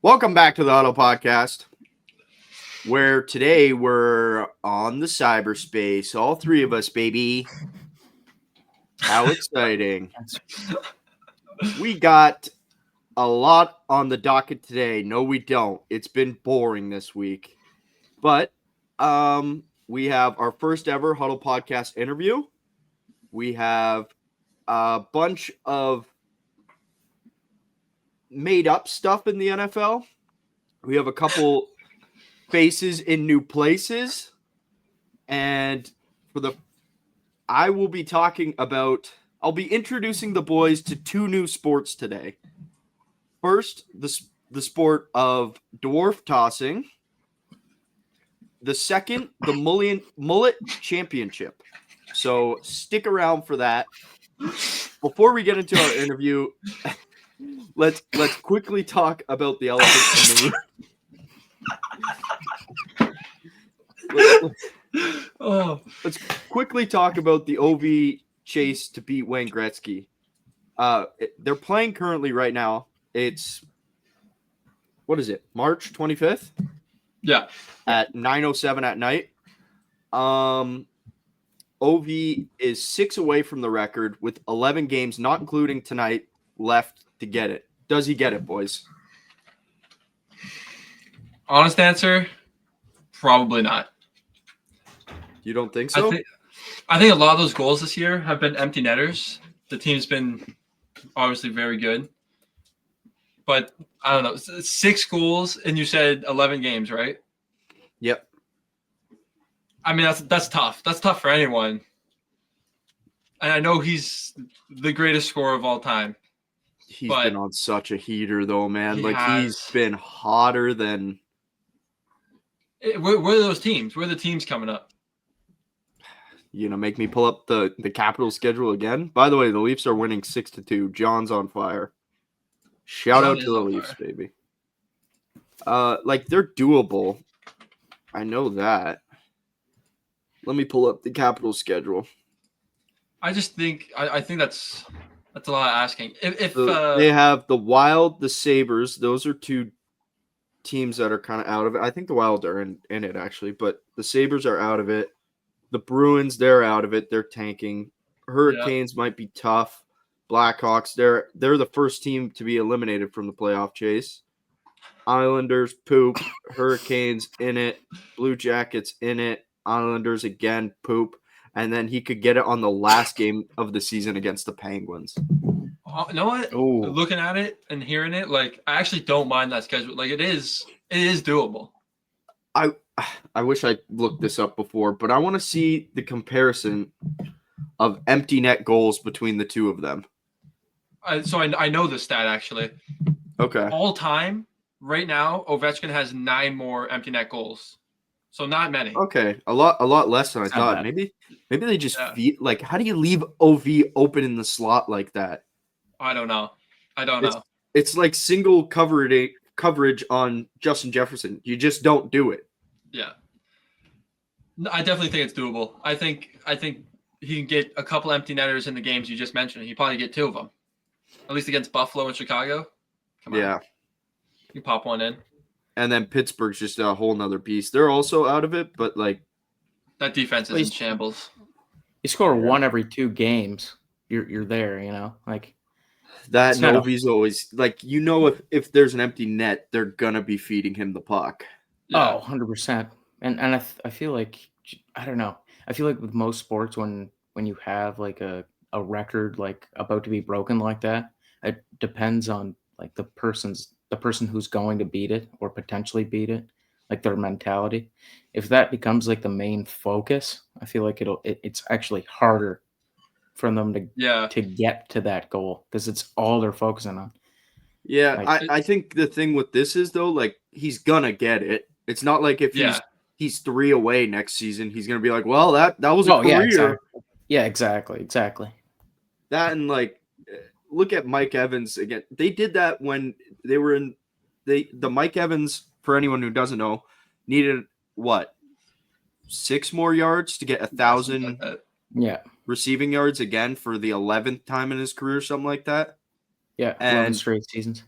Welcome back to the HUDDLE Podcast, where today we're on the cyberspace. All three of us, baby. How exciting. We got a lot on the docket today. No, we don't. It's been boring this week. But we have our first ever HUDDLE Podcast interview. We have a bunch of made up stuff in the NFL. We have a couple faces in new places. And I'll be introducing the boys to two new sports today. First, the sport of dwarf tossing. The second, the mullet championship. So stick around for that. Before we get into our interview, let's quickly talk about the elephant in the room. Let's quickly talk about the OV chase to beat Wayne Gretzky. They're playing currently right now. It's March 25th? Yeah. At 9:07 at night. OV is 6 away from the record with 11 games, not including tonight, left to get it. Does he get it, boys? Honest answer, probably not. You don't think so? I think a lot of those goals this year have been empty netters. The team's been obviously very good. But I don't know, 6 goals and you said 11 games, right? Yep. I mean, that's tough. That's tough for anyone. And I know he's the greatest scorer of all time. He's been on such a heater, though, man. He's been hotter than... Where are those teams? Where are the teams coming up? Make me pull up the Capitals schedule again. By the way, the Leafs are winning 6-2. John's on fire. Shout out to the Leafs, baby. They're doable. I know that. Let me pull up the Capitals schedule. I just think I think that's a lot of asking. If they have the Wild, the Sabres, those are two teams that are kind of out of it. I think the Wild are in it actually, but the Sabres are out of it. The Bruins, they're out of it. They're tanking. Hurricanes might be tough. Blackhawks, they're the first team to be eliminated from the playoff chase. Islanders, poop. Hurricanes in it. Blue Jackets in it. Islanders again, poop. And then he could get it on the last game of the season against the Penguins. You know what? Ooh. Looking at it and hearing it, I actually don't mind that schedule. It is doable. I wish I looked this up before, but I want to see the comparison of empty net goals between the two of them. So I know this stat actually. Okay. All time, right now, Ovechkin has 9 more empty net goals. So not many. Okay, a lot less than I thought. Maybe they just feel how do you leave OV open in the slot like that? I don't know. It's like single coverage on Justin Jefferson. You just don't do it. Yeah. I definitely think it's doable. I think he can get a couple empty netters in the games you just mentioned. He probably get 2 of them. At least against Buffalo and Chicago. Come on. Yeah. You pop one in. And then Pittsburgh's just a whole nother beast. They're also out of it, but that defense is in shambles. You score 1 every 2 games, you're there, that. Novi's always if there's an empty net, they're gonna be feeding him the puck. Yeah. Oh, 100%. And I feel like, I don't know. I feel like with most sports, when you have a record about to be broken like that, it depends on the person who's going to beat it or potentially beat it, their mentality. If that becomes the main focus, I feel like it's actually harder for them to get to that goal because it's all they're focusing on. Yeah, I think the thing with this is though, he's gonna get it. It's not like if he's 3 away next season, he's gonna be like, well, that was a career. Yeah, exactly. That and look at Mike Evans again. They did that when they were in the Mike Evans, for anyone who doesn't know, needed 6 more yards to get 1,000 receiving yards again for the 11th time in his career, something like that. Yeah, 11 straight seasons.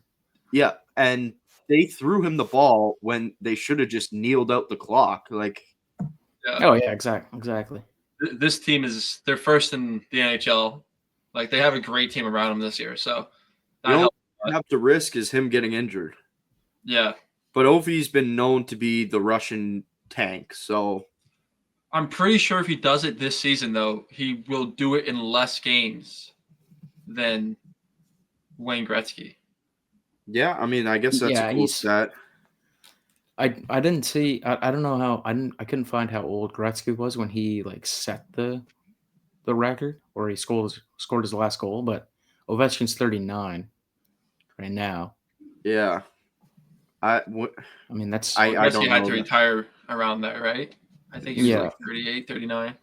Yeah, and they threw him the ball when they should have just kneeled out the clock. Like, Oh yeah, exactly. This team they're first in the NHL. Like they have a great team around them this year. So the only thing you have to risk is him getting injured. Yeah. But Ovi's been known to be the Russian tank, so I'm pretty sure if he does it this season, though, he will do it in less games than Wayne Gretzky. Yeah, I mean, I guess that's a cool stat. I didn't see. I don't know how. I couldn't find how old Gretzky was when he like set the record or he scored his last goal. But Ovechkin's 39 right now. Yeah. I mean, that's. I don't know. He had to retire around that, right? I think he was like 38, 39.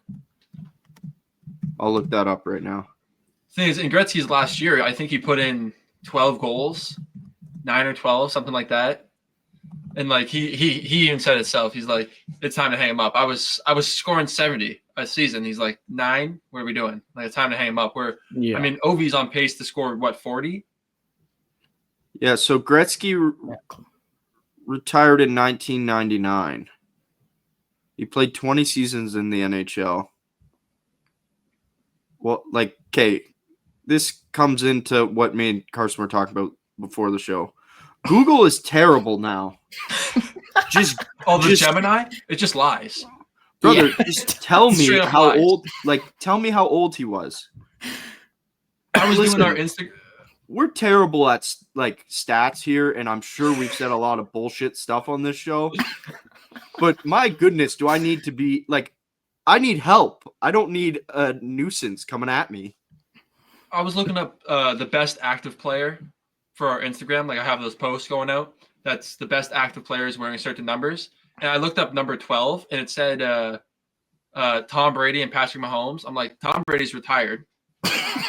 I'll look that up right now. Thing is, in Gretzky's last year, I think he put in 12 goals, 9 or 12, something like that. And like he even said himself, he's like, it's time to hang him up. I was scoring 70 a season. He's like, 9. What are we doing? Like, it's time to hang him up. I mean, Ovi's on pace to score what, 40? Yeah. So Gretzky retired in 1999. He played 20 seasons in the NHL. Well, like, okay, this comes into what me and Carson were talking about before the show. Google is terrible now. The Gemini? It just lies. Brother, just tell me how old. Like, tell me how old he was. I was doing our Instagram. We're terrible at like stats here, and I'm sure we've said a lot of bullshit stuff on this show. But my goodness, do I need to be like? I need help. I don't need a nuisance coming at me. I was looking up the best active player for our Instagram. Like I have those posts going out. That's the best active players wearing certain numbers. And I looked up number 12 and it said Tom Brady and Patrick Mahomes. I'm like, Tom Brady's retired,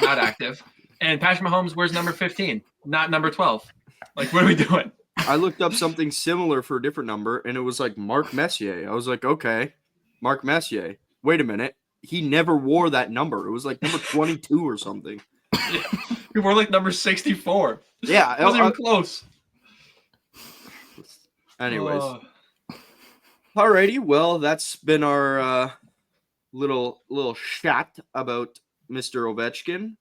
not active. And Patrick Mahomes wears number 15, not number 12. Like, what are we doing? I looked up something similar for a different number and it was like Mark Messier. I was like, okay, Mark Messier. Wait a minute. He never wore that number. It was like number 22 or something. Yeah. He wore like number 64. Yeah. It wasn't even close. Anyways. Alrighty. Well, that's been our little chat about Mr. Ovechkin.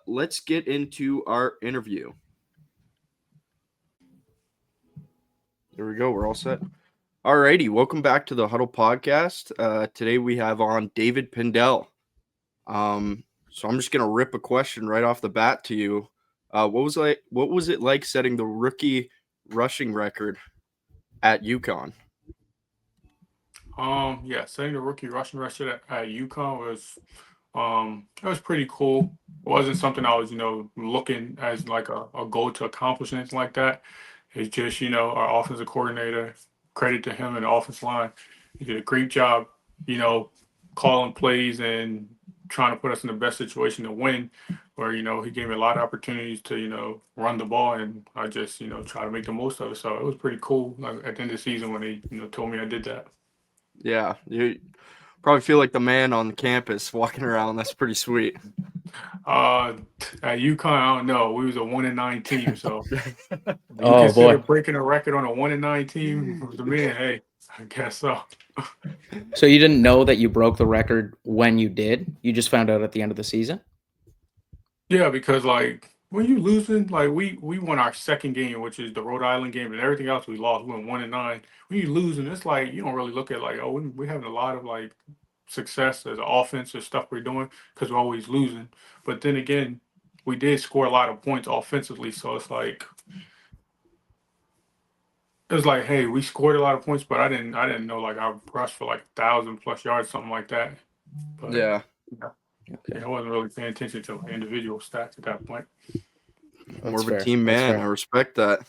Let's get into our interview. There we go. We're all set. Alrighty. Welcome back to the Huddle Podcast. Today we have on David Pindell. So I'm just gonna rip a question right off the bat to you. What was it like setting the rookie rushing record at UConn? Setting the rookie rushing record at UConn was pretty cool. It wasn't something I was, looking as like a goal to accomplish, anything like that. It's just, our offensive coordinator, credit to him and the offensive line. He did a great job, calling plays and trying to put us in the best situation to win, where, he gave me a lot of opportunities to, run the ball, and I just, try to make the most of it. So it was pretty cool at the end of the season when they, told me I did that. Yeah, you probably feel like the man on campus walking around. That's pretty sweet. At UConn, I don't know. We was a 1-9 team, so boy, breaking a record on a 1-9 team to me, hey, I guess so. So you didn't know that you broke the record when you did? You just found out at the end of the season? Yeah, because like when you losing, like we won our second game, which is the Rhode Island game, and everything else we lost. We went 1-9. When you losing, it's like you don't really look at like, oh, we're having a lot of like success as an offense or stuff we're doing because we're always losing. But then again, we did score a lot of points offensively, so it's like hey, we scored a lot of points, but I didn't know like I rushed for like 1,000+ yards, something like that. But, yeah. I wasn't really paying attention to like individual stats at that point. More of a team man. I respect that.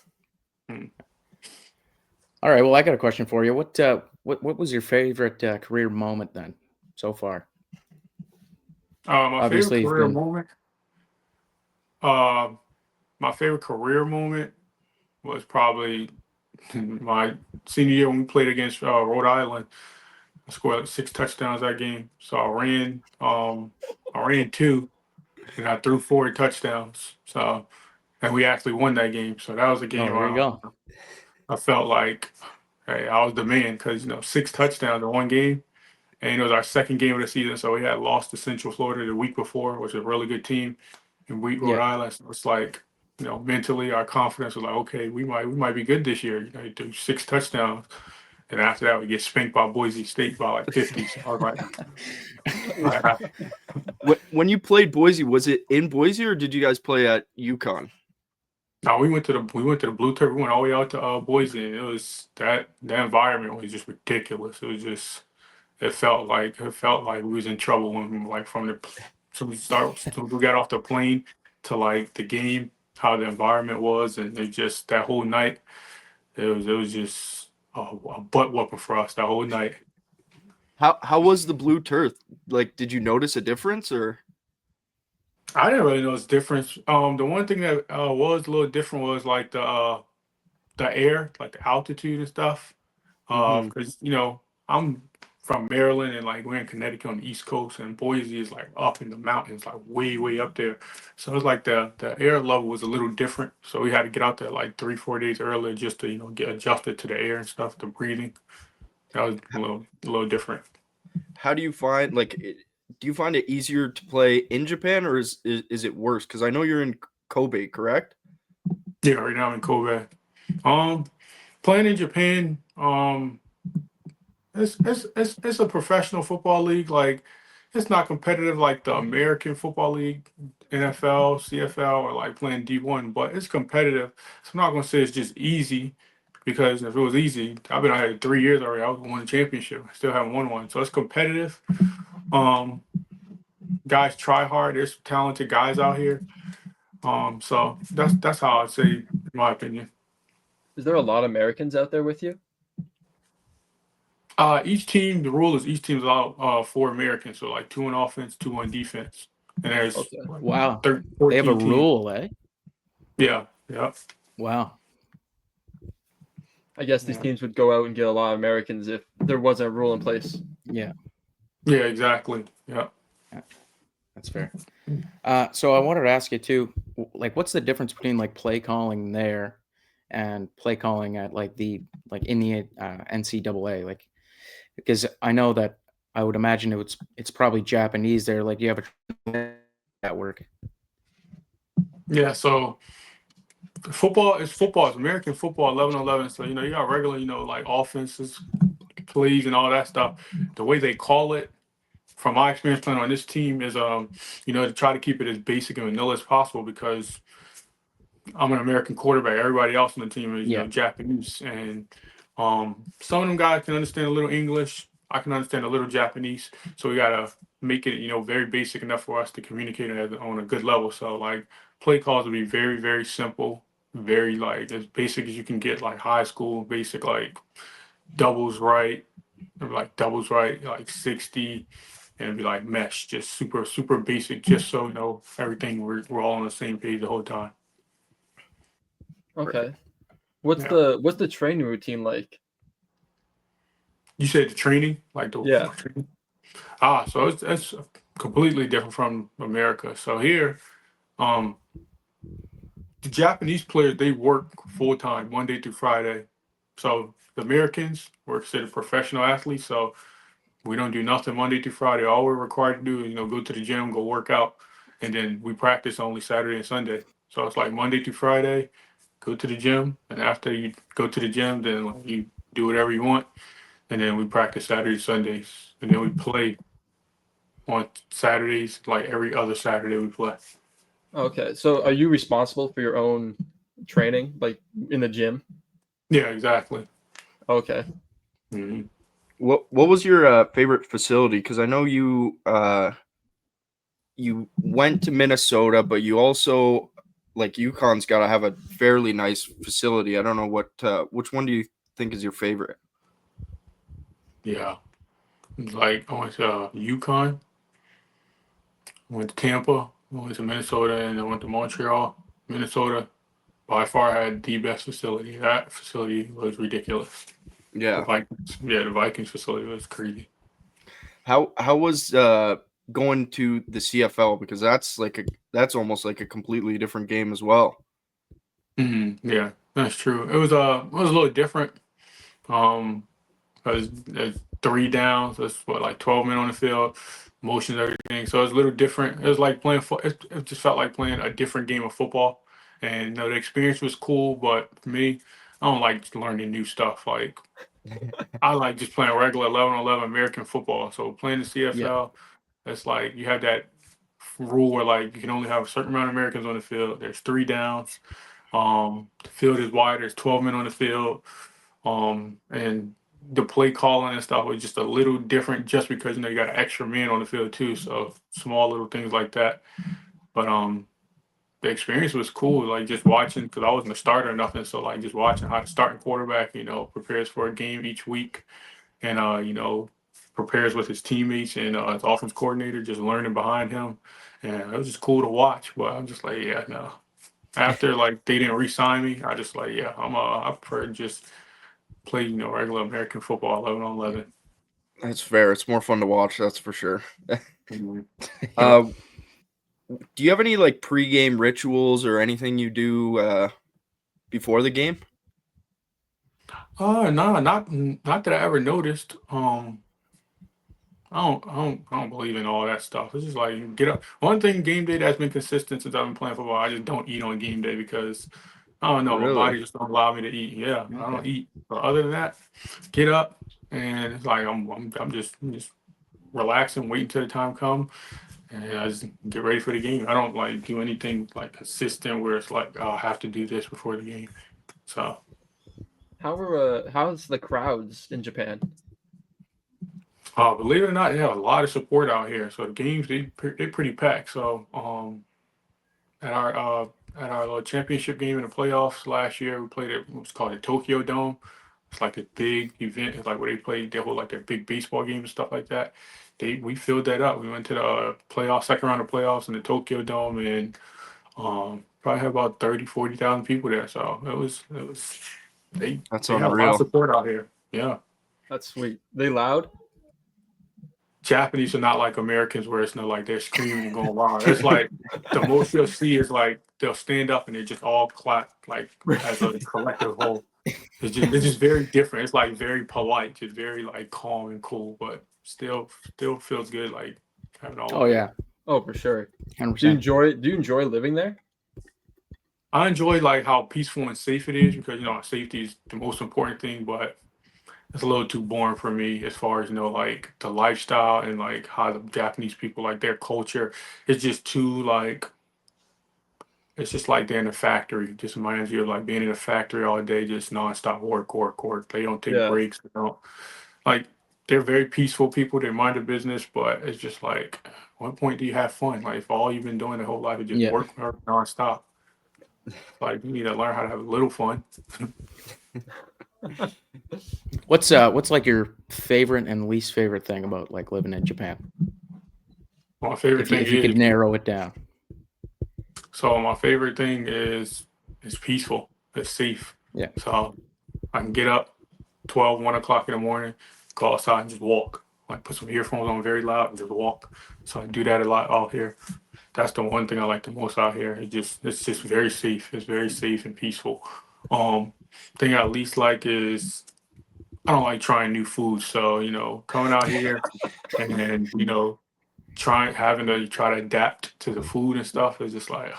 All right. Well, I got a question for you. What was your favorite career moment then so far? My favorite career moment was probably my senior year when we played against Rhode Island. I scored like 6 touchdowns that game. So I ran 2 and I threw 4 touchdowns. So and we actually won that game. So that was a Oh, game there you go. I felt like, hey, I was the man because 6 touchdowns in one game, and it was our second game of the season. So we had lost to Central Florida the week before, which is a really good team, and beat Rhode Yeah. Island. So it's like, mentally our confidence was like, okay, we might be good this year. You do 6 touchdowns, and after that we get spanked by Boise State by like 50. So I was like, When you played Boise, was it in Boise or did you guys play at UConn? no, we went to the Blue Turf. We went all the way out to Boise, and it was that environment was just ridiculous. It was just it felt like we was in trouble when like so we got off the plane to like the game, how the environment was, and it just that whole night it was just a butt whooping for us that whole night. How was the blue turf? Like, did you notice a difference or? I didn't really notice difference. The one thing that was a little different was like the air, like the altitude and stuff. Mhm. Because I'm from Maryland and like we're in Connecticut on the East Coast, and Boise is like up in the mountains, like way up there. So it's like the air level was a little different. So we had to get out there like 3-4 days earlier just to get adjusted to the air and stuff, the breathing. That was a little different. How do you find do you find it easier to play in Japan or is it worse? Because I know you're in Kobe, correct? Yeah, right now I'm in Kobe. Playing in Japan, it's a professional football league. Like it's not competitive like the American Football League, NFL, CFL, or like playing D1, but it's competitive. So I'm not gonna say it's just easy because if it was easy, I've been out here 3 years already. I was won a championship. I still haven't won one. So it's competitive. Um, Guys try hard. There's talented guys out here. So that's how I'd say, in my opinion. Is there a lot of Americans out there with you? The rule is each team's allowed 4 Americans, so like 2 on offense, 2 on defense, and there's Okay. Wow. 13, They have a 14 teams. rule, eh? Yeah. Wow. I guess these Yeah. teams would go out and get a lot of Americans if there wasn't a rule in place. Yeah, Yeah, exactly. Yeah. that's fair. So I wanted to ask you too, like, what's the difference between like play calling there and play calling at like in the NCAA? Like, because I know that I would imagine it's probably Japanese there. Like, you have a at work. Yeah. So football is football. It's American football, 11-11. So you got regular, like offenses, plays, and all that stuff. The way they call it, from my experience playing on this team, is to try to keep it as basic and vanilla as possible because I'm an American quarterback. Everybody else on the team is Yeah. Japanese, and some of them guys can understand a little English. I can understand a little Japanese, so we gotta make it very basic enough for us to communicate on a good level. So like play calls will be very very simple, very like as basic as you can get, like high school basic, like doubles right, like 60, and it'd be like mesh, just super super basic, just so everything we're all on the same page the whole time. Okay. What's Yeah. the training routine like? You said the training, like the Yeah. training? So it's completely different from America. So here, um, the Japanese players, they work full time, Monday through Friday. So the Americans, we're considered professional athletes. So we don't do nothing Monday through Friday. All we're required to do is go to the gym, go work out, and then we practice only Saturday and Sunday. So it's like Monday through Friday, go to the gym, and after you go to the gym, then like, you do whatever you want. And then we practice Saturdays, Sundays, and then we play on Saturdays. Like every other Saturday, we play. Okay. So are you responsible for your own training, like in the gym? Yeah, exactly. Okay. Mhm. What was your favorite facility? Because I know you went to Minnesota, but you also like UConn's got to have a fairly nice facility. I don't know which one do you think is your favorite? Yeah, like I went to UConn, went to Tampa, went to Minnesota, and I went to Montreal. Minnesota by far had the best facility. That facility was ridiculous. The Yeah. Vikings, yeah, the Vikings facility was crazy. How was going to the CFL, because that's almost like a completely different game as well. Yeah, that's true. It was a little different. Um, because there's three downs. That's what, like 12 men on the field, motions, everything. So it's a little different. It was like playing. It just felt like playing a different game of football. And the experience was cool, but for me, I don't like learning new stuff. Like I like just playing regular 11-on-11 American football. So playing the Yeah. CFL, it's like you have that rule where like you can only have a certain amount of Americans on the field. There's three downs. The field is wide. There's 12 men on the field. And the play calling and stuff was just a little different, just because you got an extra man on the field too. So small little things like that. But the experience was cool. Like just watching, because I wasn't a starter or nothing. So like just watching how the starting quarterback, prepares for a game each week, and prepares with his teammates and his offense coordinator, just learning behind him. And it was just cool to watch. But I'm just like, yeah, no. After like they didn't re-sign me, I just like, yeah, I prefer to just play, regular American football 11-on-11. That's fair. It's more fun to watch, that's for sure. Mhm. Do you have any like pregame rituals or anything you do before the game? No, not that I ever noticed. I don't believe in all that stuff. It's just like you get up. One thing game day that's been consistent since I've been playing football, I just don't eat on game day because I don't know, my Really? body just don't allow me to eat. Yeah, I don't Okay. eat. But other than that, get up and it's like I'm just relaxing, waiting till the time come, and I just get ready for the game. I don't like do anything like consistent where it's like, oh, I have to do this before the game. So How's the crowds in Japan? believe it or not, they have a lot of support out here. So the games they pretty packed. So at our uh, at our little championship game in the playoffs last year, we played at what's called the Tokyo Dome. It's like a big event. It's like where they hold like their big baseball games and stuff like that. We filled that up. We went to the playoff second round of playoffs in the Tokyo Dome, and probably had about 30,000-40,000 people there. So it was they That's they have a lot of unreal. support out here. Yeah. That's sweet. They loud? Japanese are not like Americans where it's not like they're screaming and going wild. It's like the most you'll see is like they'll stand up and they just all clap like as a collective whole. It's just very different. It's like very polite, just very like calm and cool, but still feels good like having all Oh of it. yeah, Oh, for sure. 100%. Do you enjoy living there? I enjoy like how peaceful and safe it is because safety is the most important thing, but it's a little too boring for me as far as like the lifestyle and like how the Japanese people like their culture. It's just too like it's just like they're in a factory. It just reminds you of like being in a factory all day, just nonstop work, work, work. They don't take Yeah. breaks. They don't like they're very peaceful people. They mind their business, but it's just like, at what point do you have fun? Like if all you've been doing the whole life is just Yeah. work nonstop. Like you need to learn how to have a little fun. What's like your favorite and least favorite thing about like living in Japan? My favorite thing If you could is narrow it down. so my favorite thing is it's peaceful. It's safe. Yeah. So I can get up 12, 1 o'clock in the morning, go outside and just walk. Like put some earphones on very loud and just walk. So I do that a lot out here. That's the one thing I like the most out here. It's just very safe. It's very safe and peaceful. Um thing I least like is I don't like trying new food. So, coming out here and then, having to try to adapt to the food and stuff is just like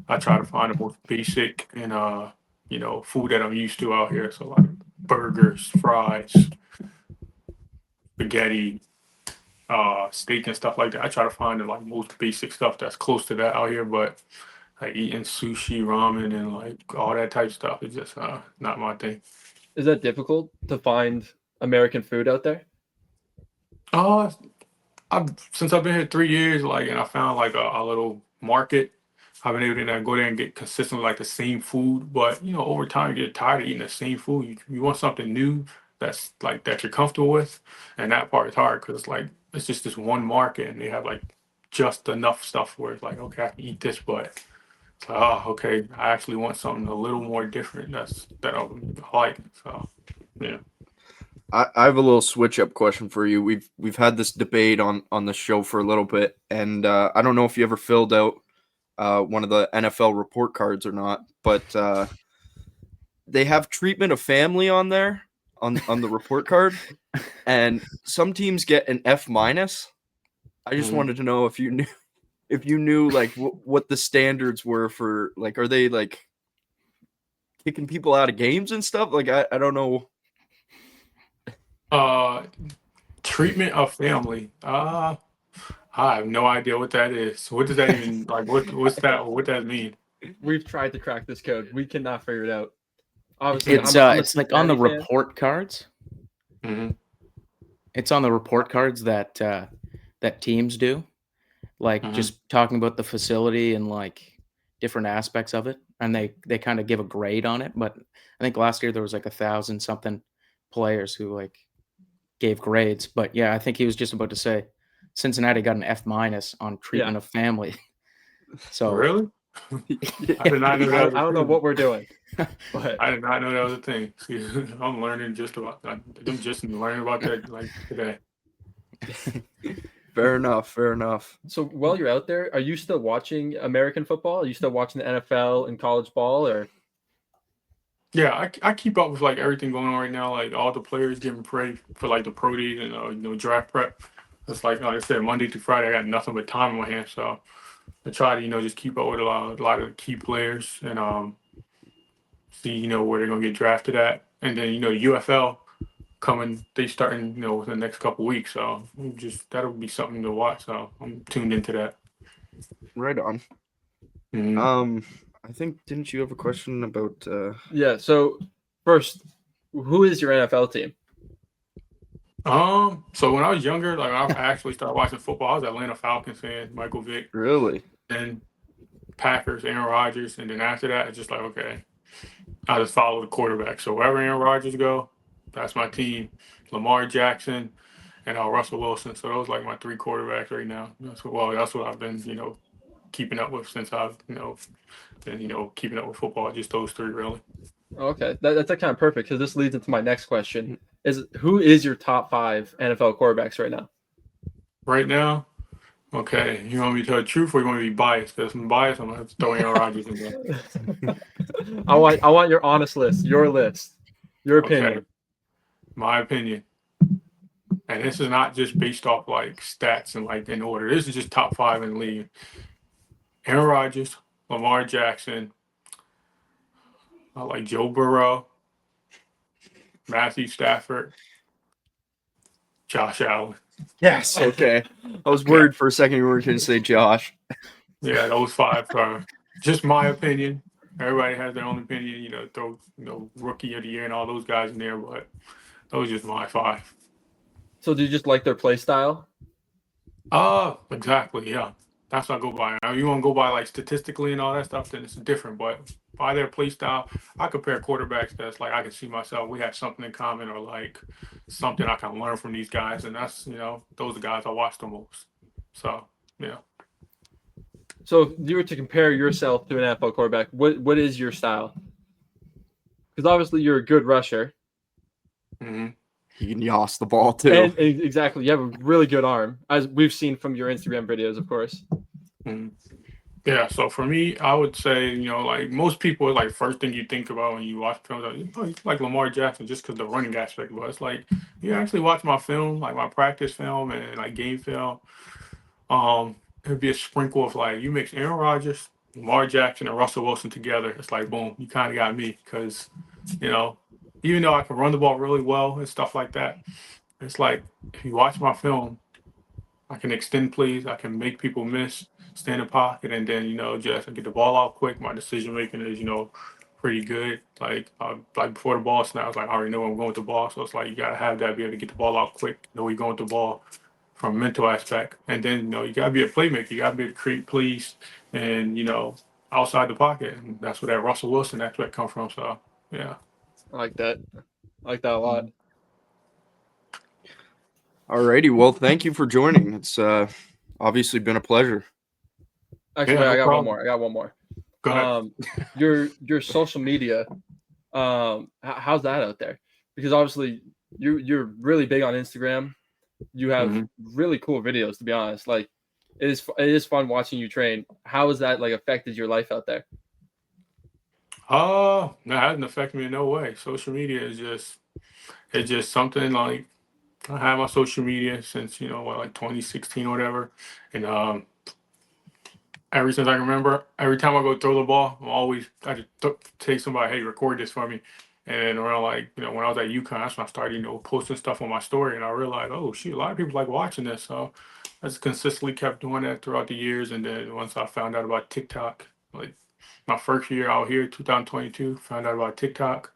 I try to find the most basic and food that I'm used to out here. So like burgers, fries, spaghetti, steak and stuff like that. I try to find the like most basic stuff that's close to that out here, but like eating sushi, ramen, and like all that type stuff is just not my thing. Is that difficult to find American food out there? Uh, since I've been here 3 years, like, and I found like a little market. I've been able to go there and get consistently like the same food, but over time you get tired of eating the same food. You want something new that's like that you're comfortable with, and that part is hard because it's like it's just this one market, and they have like just enough stuff where it's like okay, I can eat this, but it's like oh okay, I actually want something a little more different. That I like. So yeah. I have a little switch up question for you. We've had this debate on the show for a little bit, and I don't know if you ever filled out one of the NFL report cards or not, but they have treatment of family on there on the report card, and some teams get an F-. I just wanted to know if you knew like what the standards were for, like, are they like kicking people out of games and stuff? Like I don't know. Treatment of family. I have no idea what that is. What does that even like? What's that? What does that mean? We've tried to crack this code. We cannot figure it out. Obviously, I'm a It's like on the Cincinnati fan. report cards. Mm-hmm. It's on the report cards that that teams do, like just talking about the facility and like different aspects of it, and they kind of give a grade on it. But I think last year there was like 1,000 something players who like gave grades. But yeah, I think he was just about to say Cincinnati got an F- on treatment of family. So Really? I did not know that. I don't know what we're doing, but I did not know that was a thing. See, I'm learning just about. I'm just learning about that like today. Fair enough. so while you're out there, are you still watching American football? Are you still watching the NFL and college ball, or? Yeah, I keep up with like everything going on right now. Like all the players getting ready for like the pro days and draft prep. It's like I said, Monday through Friday, I got nothing but time in my hands. So I try to just keep up with a lot of the key players and see where they're gonna get drafted at, and then UFL coming. They starting within the next couple weeks. So that'll be something to watch. So I'm tuned into that. Right on. Mhm. I think, didn't you have a question about Yeah. So first, who is your NFL team? So when I was younger, like I actually started watching football. I was an Atlanta Falcons fan, Michael Vick, really? and Packers, Aaron Rodgers, and then after that, it's just like okay, I just follow the quarterback. So wherever Aaron Rodgers go, that's my team. Lamar Jackson and Russell Wilson. So those like my three quarterbacks right now. That's what I've been keeping up with since I've been keeping up with football. Just those three really. Okay, that's kind of perfect because this leads into my next question: who is your top 5 NFL quarterbacks right now? Right now. Okay, you want me to tell the truth or you want me to be biased? Because if I'm biased, I'm gonna have to throw Aaron Rodgers in there. I want your honest list, your list, your opinion. Okay, my opinion. And this is not just based off like stats and like in order. This is just top 5 in the league. Aaron Rodgers, Lamar Jackson, I like Joe Burrow, Matthew Stafford, Josh Allen. Yes. Okay. I was worried for a second you were going to say Josh. Yeah, those 5 are just my opinion. Everybody has their own opinion. Throw rookie of the year and all those guys in there, but those are just my 5. So do you just like their play style? Exactly. Yeah, that's what I go by. Now, you want to go by like statistically and all that stuff, then it's different. But by their play style, I compare quarterbacks that's like I can see myself. We have something in common, or like something I can learn from these guys, and that's those are the guys I watch the most. So yeah. So if you were to compare yourself to an NFL quarterback, what is your style? Because obviously you're a good rusher. Mm-hmm. He can yoss the ball too. And exactly, you have a really good arm, as we've seen from your Instagram videos, of course. Mm-hmm. Yeah, so for me, I would say, like most people, like first thing you think about when you watch films, like Lamar Jackson, just because the running aspect. But it's like you actually watch my film, like my practice film and like game film. It'd be a sprinkle of like you mix Aaron Rodgers, Lamar Jackson, and Russell Wilson together. It's like boom, you kind of got me because, even though I can run the ball really well and stuff like that, it's like if you watch my film, I can extend plays, I can make people miss, stand in pocket, and then just get the ball out quick. My decision making is pretty good. Like before the ball snaps, like I already know where I'm going with the ball, so it's like you gotta have that, be able to get the ball out quick, know where you're going with the ball from a mental aspect, and then you gotta be a playmaker. You gotta be able to create plays and outside the pocket, and that's where that Russell Wilson aspect come from. So yeah. I like that. I like that a lot. Alrighty, well, thank you for joining. It's obviously been a pleasure. Actually, Yeah, no I got problem. one more. I got one more. Go ahead. Your social media, how's that out there? Because obviously you're really big on Instagram. You have really cool videos, to be honest. Like it is fun watching you train. How has that like affected your life out there? That hasn't affected me in no way. Social media is it's just something like I have my social media since like 2016 or whatever, and ever since I can remember, every time I go throw the ball, I just take somebody, hey, record this for me. And around like, when I was at UConn, that's when I started, posting stuff on my story, and I realized, oh shoot, a lot of people like watching this. So I just consistently kept doing that throughout the years. And then once I found out about TikTok, like my first year out here, 2022, found out about TikTok,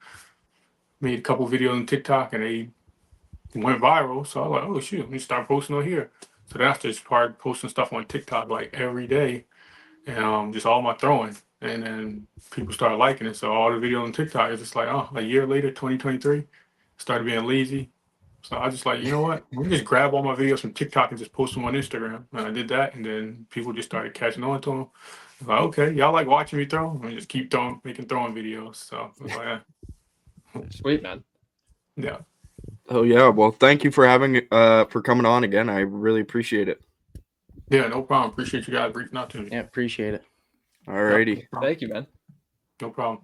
made a couple videos on TikTok, and they went viral. So I was like, oh shoot, let me start posting on here. So then I just started posting stuff on TikTok like every day, and just all my throwing, and then people started liking it. So all the videos on TikTok is just like, oh, a year later, 2023, started being lazy. So I just like, you know what? Let me just grab all my videos from TikTok and just post them on Instagram. And I did that, and then people just started catching on to them. I was like, okay, y'all like watching me throw? And just keep making throwing videos. So I was like, Sweet, man. yeah. Oh yeah, well, thank you for coming on again. I really appreciate it. Yeah, no problem. Appreciate you guys reaching out to me. Yeah, appreciate it. Alrighty. Thank you, man. No problem.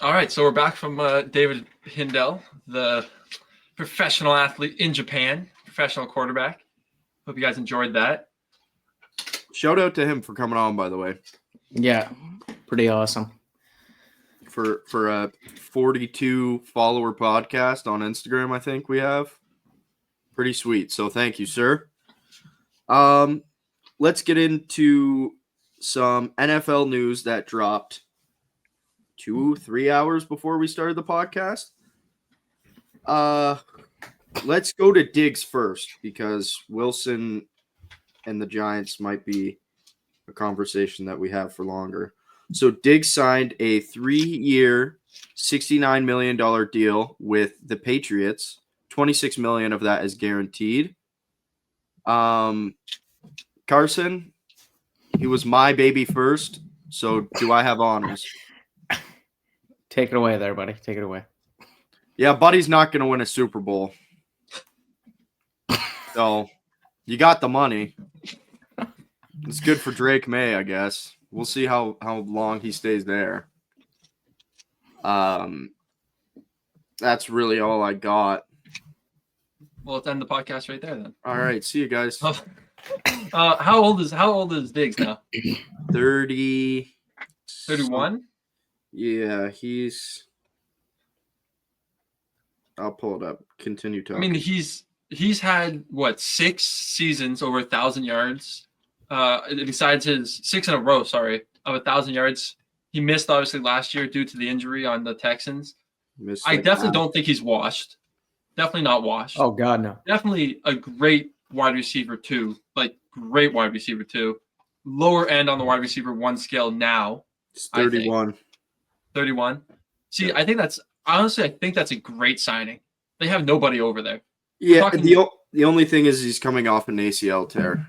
All right, so we're back from David Pindell, the professional athlete in Japan, professional quarterback. Hope you guys enjoyed that. Shout out to him for coming on, by the way. Yeah, pretty awesome. For a 42 follower podcast on Instagram, I think we have. Pretty sweet. So thank you, sir. Let's get into some NFL news that dropped 2-3 hours before we started the podcast. Let's go to Diggs first, because Wilson and the Giants might be a conversation that we have for longer. So Diggs signed a 3-year, $69 million deal with the Patriots. $26 million of that is guaranteed. Carson, he was my baby first. So do I have honors? Take it away there, buddy. Take it away. Yeah, Buddy's not going to win a Super Bowl. So you got the money. It's good for Drake May, I guess. We'll see how long he stays there. That's really all I got. Well, let's end the podcast right there then. All right, see you guys. How old is Diggs now? 30. 31? Yeah, I'll pull it up. Continue talking. I mean, he's had what, 6 seasons over 1,000 yards. Besides his 6 in a row, of 1,000 yards. He missed obviously last year due to the injury on the Texans. I definitely don't think he's washed. Definitely not washed. Oh God, no. Definitely a great wide receiver too. Like great wide receiver too. Lower end on the wide receiver 1 scale now. It's 31. 31. See, I think that's a great signing. They have nobody over there. Yeah, the only thing is he's coming off an ACL tear.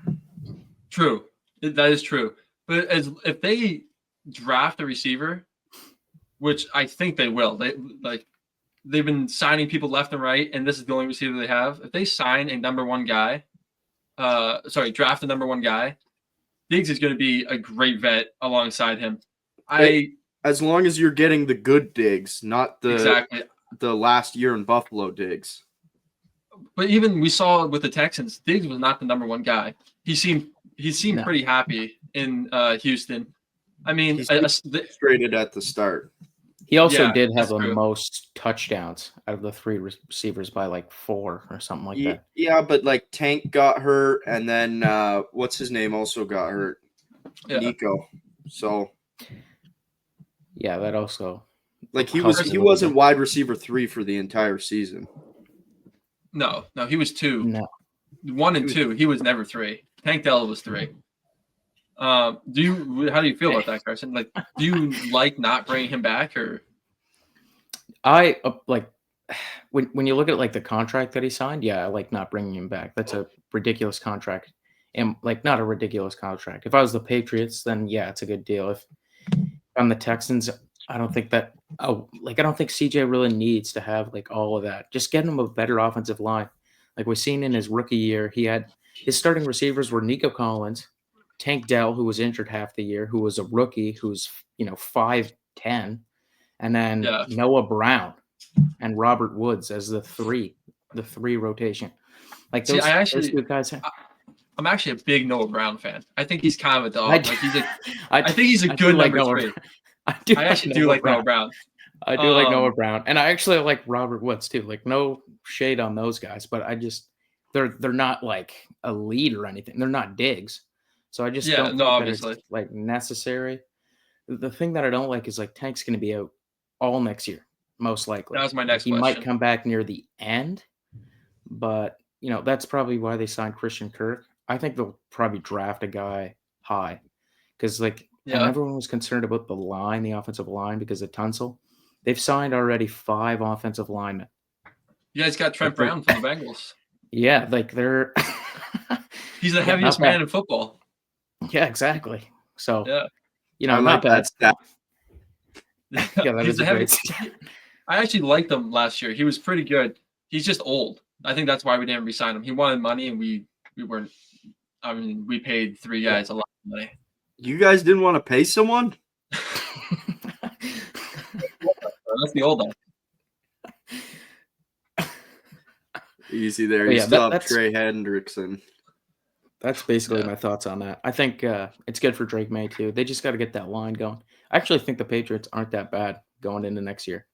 True. That is true. But if they draft a receiver, which I think they will, they've been signing people left and right, and this is the only receiver they have. If they sign a number 1 guy, draft a number 1 guy, Diggs is going to be a great vet alongside him. As long as you're getting the good Diggs, not the last year in Buffalo Diggs. But even we saw with the Texans, Diggs was not the number 1 guy. He seemed pretty happy in Houston. I mean, frustrated at the start. He also did have the most touchdowns out of the 3 receivers by like 4 or something like that. Yeah, but like Tank got hurt, and then what's his name also got hurt? Yeah. Nico. So yeah, that also like he wasn't wide receiver 3 for the entire season. No, he was 2. No. 1 and 2. He was never 3. Tank Dell was 3. How do you feel about that, Carson? Like, do you like not bringing him back, or? I like when you look at like the contract that he signed. Yeah, I like not bringing him back. That's a ridiculous contract, and like not a ridiculous contract. If I was the Patriots, then yeah, it's a good deal. If I'm the Texans, I don't think that. I don't think CJ really needs to have like all of that. Just get him a better offensive line. Like we've seen in his rookie year, he had His starting receivers were Nico Collins, Tank Dell, who was injured half the year, who was a rookie, who's 5'10", and then Yeah. Noah Brown and Robert Woods as the three rotation. Like See, those two guys. I'm actually a big Noah Brown fan. I think he's kind of a dog. I think he's a I good do like number Noah, three. I actually do like Noah Brown. I do like Noah Brown, and I actually like Robert Woods too. Like, no shade on those guys, but they're not like elite or anything. They're not Diggs, so I just don't think that it's like necessary. The thing that I don't like is like Tank's going to be out all next year, most likely. That was my next question. He might come back near the end, but that's probably why they signed Christian Kirk. I think they'll probably draft a guy high because and everyone was concerned about the offensive line because of Tunsil. They've signed already 5 offensive linemen. You guys got Trent Brown from the Bengals. Yeah, like they're he's the heaviest man in football. Yeah, exactly. So I like that stat. Yeah, that is a great stat. I actually liked him last year. He was pretty good. He's just old. I think that's why we didn't re-sign him. He wanted money, and we weren't. I mean, we paid 3 guys a lot of money. You guys didn't want to pay someone? That's the old one. Easy there. You still have Trey Hendrickson. That's basically my thoughts on that. I think it's good for Drake May too. They just got to get that line going. I actually think the Patriots aren't that bad going into next year.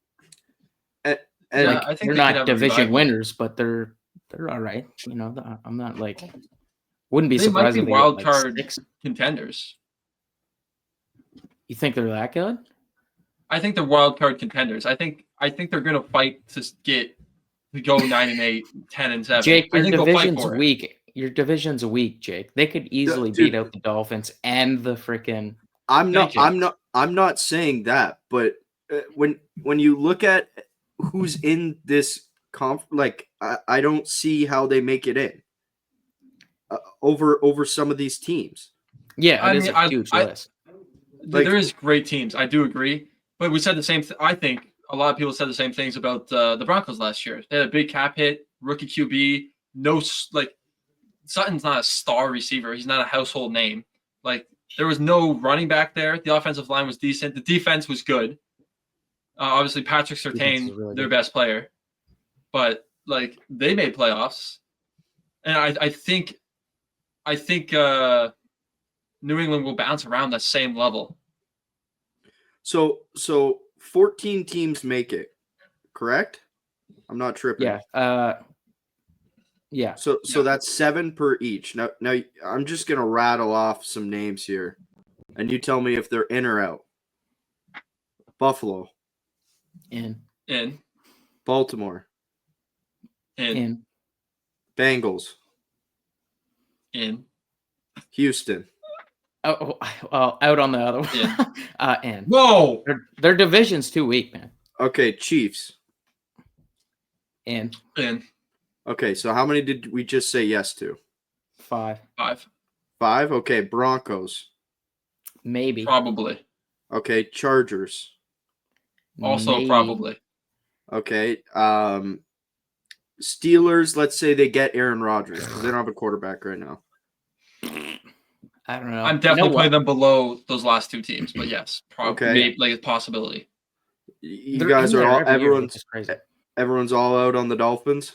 I think they're not division winners, but they're all right. I'm not like wouldn't be surprised if they wild get, card contenders. You think they're that good? I think they're wild card contenders. I think they're going to fight to go 9-8, 10-7. Jake, your division's weak. Your division's weak, Jake. They could easily beat out the Dolphins and the freaking. I'm not saying that, but when you look at who's in this I don't see how they make it in over some of these teams. Yeah, it is a huge list. There is great teams. I do agree, but we said the same. I think a lot of people said the same things about the Broncos last year. They had a big cap hit, rookie QB. No, Sutton's not a star receiver. He's not a household name. There was no running back there. The offensive line was decent. The defense was good. Obviously, Patrick Surtain, really their best player. But, they made playoffs. And I think New England will bounce around that same level. So 14 teams make it, correct? I'm not tripping. Yeah. Yeah. So that's 7 per each. Now I'm just gonna rattle off some names here, and you tell me if they're in or out. Buffalo. In. Baltimore. In. Bengals. In. Houston. Oh, out on the other one. In. Whoa. Their division's too weak, man. Okay, Chiefs. In. Okay, so how many did we just say yes to? 5. 5? Okay, Broncos. Maybe. Probably. Okay, Chargers. Also Maybe. probably. Okay, Steelers, let's say they get Aaron Rodgers because they don't have a quarterback right now. I don't know. I'm definitely putting them below those last 2 teams, but yes, probably a possibility. You guys are all everyone's all out on the Dolphins.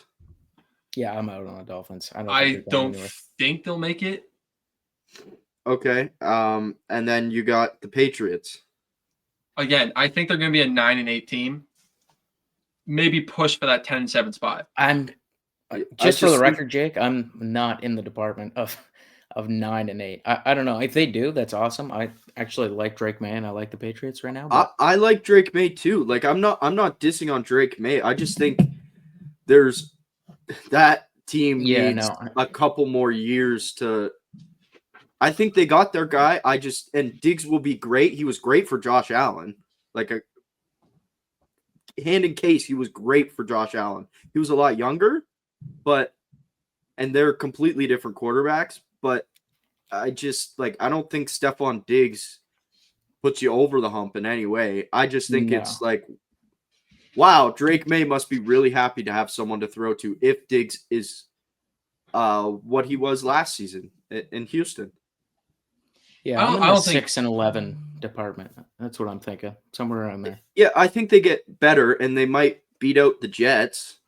Yeah, I'm out on the Dolphins. I don't think they'll make it. Okay. And then you got the Patriots. Again, I think they're going to be a 9-8 team. Maybe push for that 10-7 spot. I'm just for the record, Jake, I'm not in the department of 9-8. I don't know. If they do, that's awesome. I actually like Drake May and I like the Patriots right now. But... I like Drake May too. I'm not dissing on Drake May. I just think there's that team needs a couple more years to. I think they got their guy. And Diggs will be great. He was great for Josh Allen. Hand in case, he was great for Josh Allen. He was a lot younger, and they're completely different quarterbacks. But I I don't think Stephon Diggs puts you over the hump in any way. I just think it's wow, Drake May must be really happy to have someone to throw to if Diggs is what he was last season in Houston. Yeah, I'm in the 6-11 department. That's what I'm thinking. Somewhere around there. Yeah, I think they get better and they might beat out the Jets.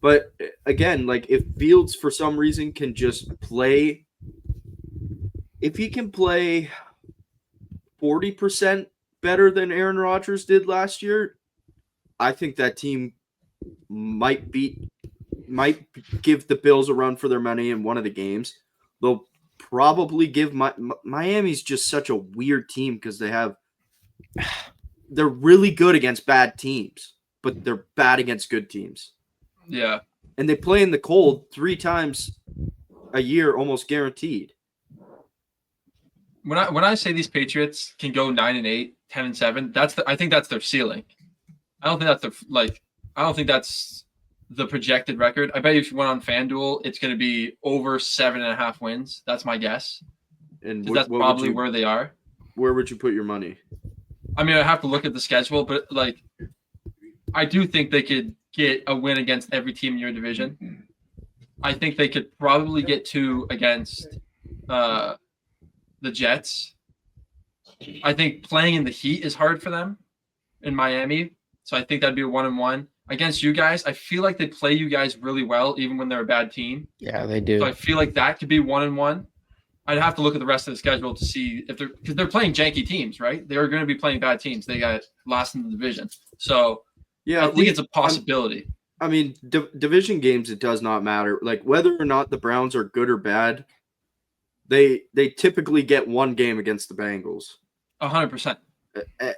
But again, like if Fields for some reason can just play, if he can play 40% better than Aaron Rodgers did last year, I think that team might give the Bills a run for their money in one of the games. They'll probably give Miami's just such a weird team because they're really good against bad teams, but they're bad against good teams. Yeah. And they play in the cold 3 times a year, almost guaranteed. When I say these Patriots can go 9-8, 10-7, I think that's their ceiling. I don't think that's the projected record. I bet you if you went on FanDuel, it's going to be over 7.5 wins. That's my guess. And that's probably where they are. Where would you put your money? I mean, I have to look at the schedule, but like, I do think they could get a win against every team in your division. I think they could probably get 2 against the Jets. I think playing in the heat is hard for them in Miami. So I think that'd be a 1-1. Against you guys, I feel like they play you guys really well, even when they're a bad team. Yeah, they do. So I feel like that could be 1-1. I'd have to look at the rest of the schedule to see if because they're playing janky teams, right? They're going to be playing bad teams. They got last in the division. So yeah, I think it's a possibility. I mean, division games, it does not matter. Like whether or not the Browns are good or bad, they typically get one game against the Bengals. 100%.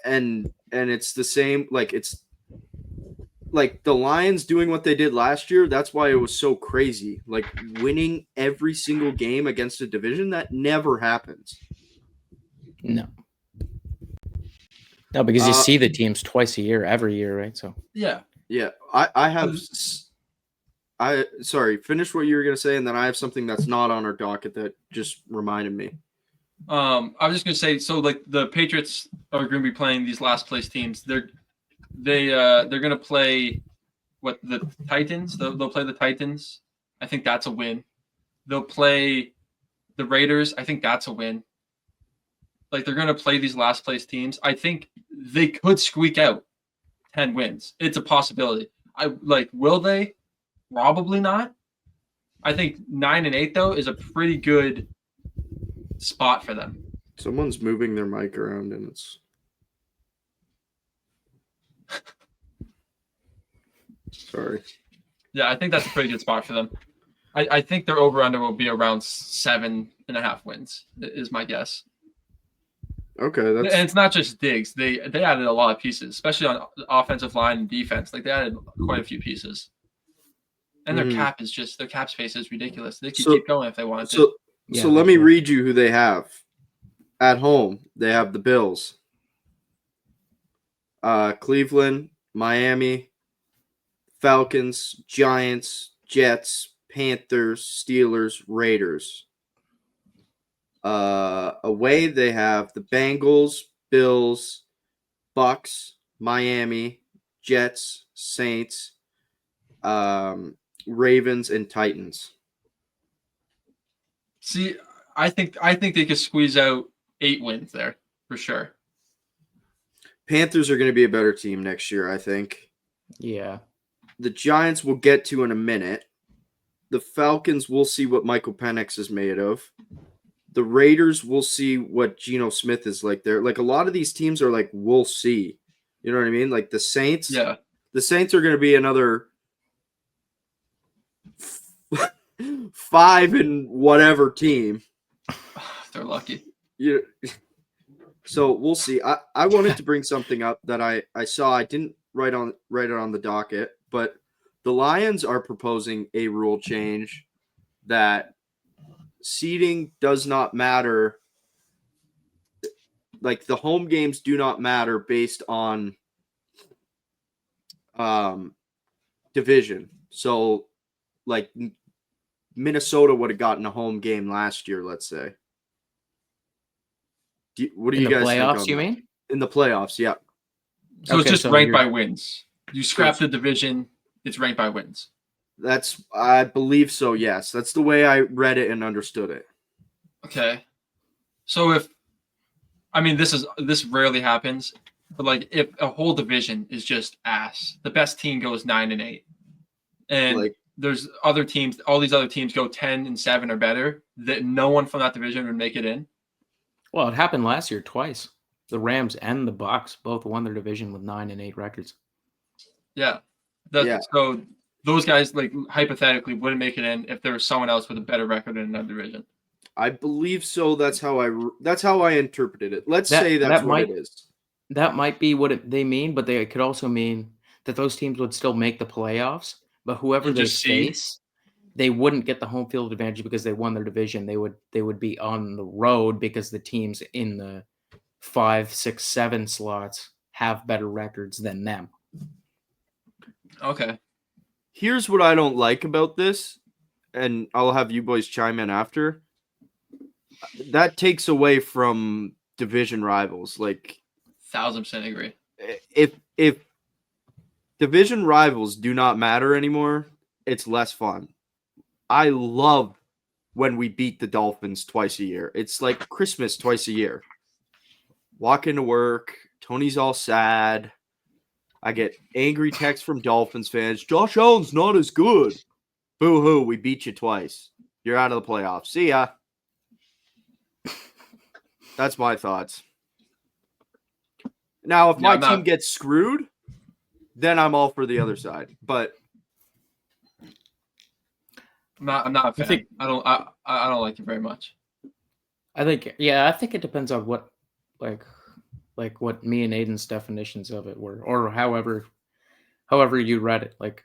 And it's the same. Like it's like the Lions doing what they did last year. That's why it was so crazy. Like winning every single game against a division, that never happens. No, because you see the teams twice a year, every year, right? So yeah. Sorry, finish what you were gonna say, and then I have something that's not on our docket that just reminded me. I was just gonna say, so like the Patriots are going to be playing these last place teams. They're going to play the Titans. They'll play the Titans. I think that's a win. They'll play the Raiders. I think that's a win. Like they're going to play these last place teams. I think they could squeak out 10 wins. It's a possibility. Will they? Probably not. I think 9-8 though is a pretty good spot for them. Someone's moving their mic around and it's sorry. Yeah, I think that's a pretty good spot for them. I think their over-under will be around 7.5 wins, is my guess. Okay. And it's not just Diggs. They added a lot of pieces, especially on the offensive line and defense. Like they added quite a few pieces. And their cap space is ridiculous. They could keep going if they wanted to. So let me read you who they have. At home, they have the Bills, Cleveland, Miami, Falcons, Giants, Jets, Panthers, Steelers, Raiders. Away, they have the Bengals, Bills, Bucks, Miami, Jets, Saints, Ravens, and Titans. See, I think they could squeeze out 8 wins there for sure. Panthers are going to be a better team next year, I think. Yeah. The Giants we'll get to in a minute. The Falcons, we'll see what Michael Penix is made of. The Raiders, we'll see what Geno Smith is like there. Like a lot of these teams are like, we'll see. You know what I mean? Like the Saints. Yeah. The Saints are going to be another 5 and whatever team. They're lucky. Yeah. So we'll see. I wanted to bring something up that I saw. I didn't write it on the docket, but the Lions are proposing a rule change that seeding does not matter. Like the home games do not matter based on division. So like Minnesota would have gotten a home game last year, let's say. What do you guys think? In the playoffs, you mean? In the playoffs, yeah. So it's just ranked by wins. You scrap the division, it's ranked by wins. I believe so. Yes, that's the way I read it and understood it. Okay. So this rarely happens, but like if a whole division is just ass, the best team goes 9-8, and Like, there's other teams, all these other teams go 10-7 or better, that no one from that division would make it in. Well, it happened last year twice. The Rams and the Bucks both won their division with 9-8 records. Yeah. Yeah. So those guys, like, hypothetically wouldn't make it in if there was someone else with a better record in another division. I believe so. That's how I interpreted it. Let's say that's what it is. That might be what they mean, but they could also mean that those teams would still make the playoffs, but whoever And they just seed? face, they wouldn't get the home field advantage because they won their division. They would be on the road because the teams in the 5, 6, 7 slots have better records than them. Okay. Here's what I don't like about this, and I'll have you boys chime in after. That takes away from division rivals. Like, 1000% agree. if division rivals do not matter anymore, it's less fun. I love when we beat the Dolphins twice a year. It's like Christmas twice a year. Walk into work, Tony's all sad. I get angry texts from Dolphins fans. Josh Allen's not as good. Boo-hoo, we beat you twice. You're out of the playoffs. See ya. That's my thoughts. Now, if my team gets screwed, then I'm all for the other side. But I'm not a fan. I don't like it very much. I think it depends on what like what me and Aiden's definitions of it were, or however you read it. Like,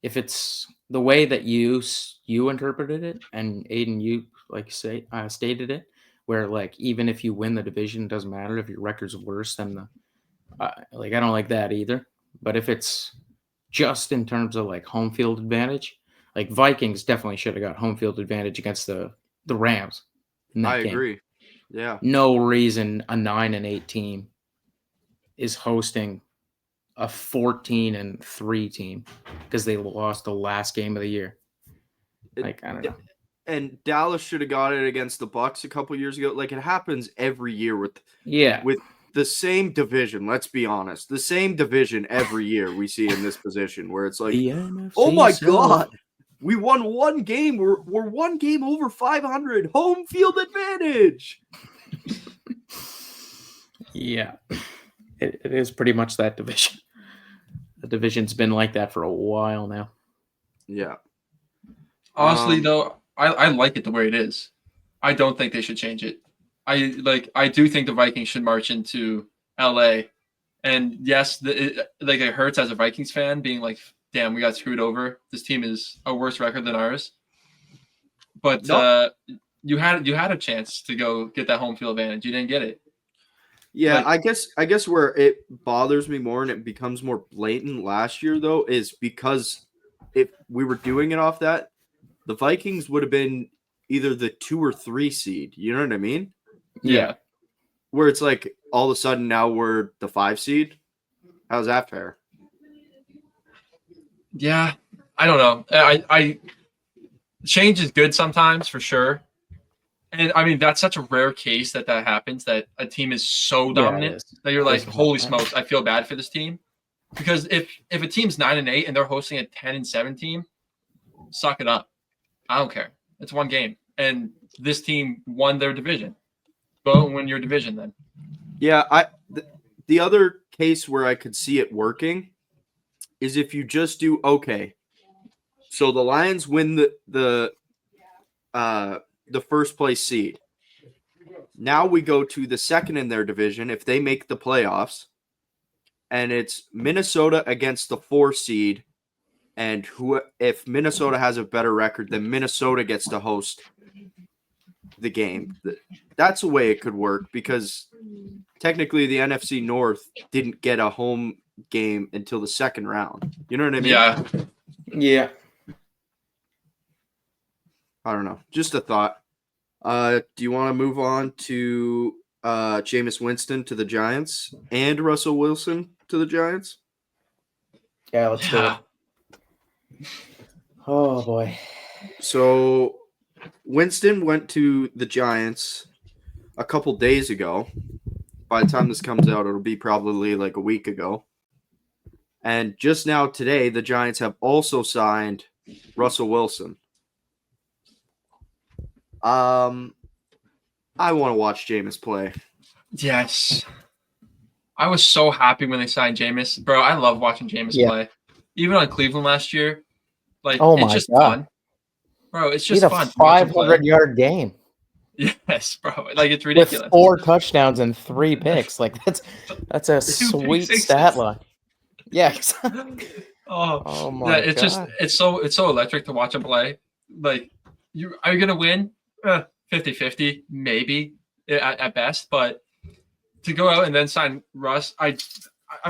if it's the way that you interpreted it, and Aiden, you stated it, where like even if you win the division, it doesn't matter if your record's worse than the I don't like that either. But if it's just in terms of like home field advantage, like Vikings definitely should have got home field advantage against the Rams. I agree. Yeah. No reason a 9-8 team is hosting a 14-3 team because they lost the last game of the year. I don't know. And Dallas should have got it against the Bucks a couple years ago. Like, it happens every year with the same division. Let's be honest, the same division every year we see in this position where it's like, oh my God, we won one game. We're one game over 500. Home field advantage. Yeah, it is pretty much that division. The division's been like that for a while now. Yeah. Honestly, though, I like it the way it is. I don't think they should change it. I do think the Vikings should march into LA. And yes, it hurts as a Vikings fan being like, damn, we got screwed over. This team is a worse record than ours. But you had a chance to go get that home field advantage. You didn't get it. Yeah, I guess where it bothers me more and it becomes more blatant last year, though, is because if we were doing it off that, the Vikings would have been either the 2 or 3 seed. You know what I mean? Yeah. Where it's like all of a sudden now we're the 5 seed. How's that fair? Yeah, I don't know. I change is good sometimes for sure. And I mean, that's such a rare case that happens, that a team is so dominant that you're like, holy smokes, I feel bad for this team. Because if a team's 9-8 and they're hosting a 10-7 team, suck it up. I don't care. It's one game. And this team won their division. Go and win your division then. Yeah, the other case where I could see it working is if you just do okay. So the Lions win the first place seed. Now we go to the second in their division if they make the playoffs, and it's Minnesota against the 4 seed, and if Minnesota has a better record, then Minnesota gets to host the game. That's a way it could work, because technically the NFC North didn't get a home game until the second round. You know what I mean? Yeah. I don't know. Just a thought. Do you want to move on to Jameis Winston to the Giants and Russell Wilson to the Giants? Yeah, let's do it. Oh boy. So Winston went to the Giants a couple days ago. By the time this comes out, it'll be probably like a week ago. And just now today, the Giants have also signed Russell Wilson. I want to watch Jameis play. Yes. I was so happy when they signed Jameis. Bro, I love watching Jameis play. Even on Cleveland last year. Like, Oh it's my just God. fun. Bro, it's He just had a fun to watch him play. 500-yard game Yes, bro. Like, it's with ridiculous. 4 touchdowns and 3 picks. Like that's a Two sweet pick stat sixes. line. Yeah. Exactly. Oh Oh yeah, my it's God. just it's so electric to watch him play. Like, are you gonna win? 50-50, maybe at best, but to go out and then sign Russ, I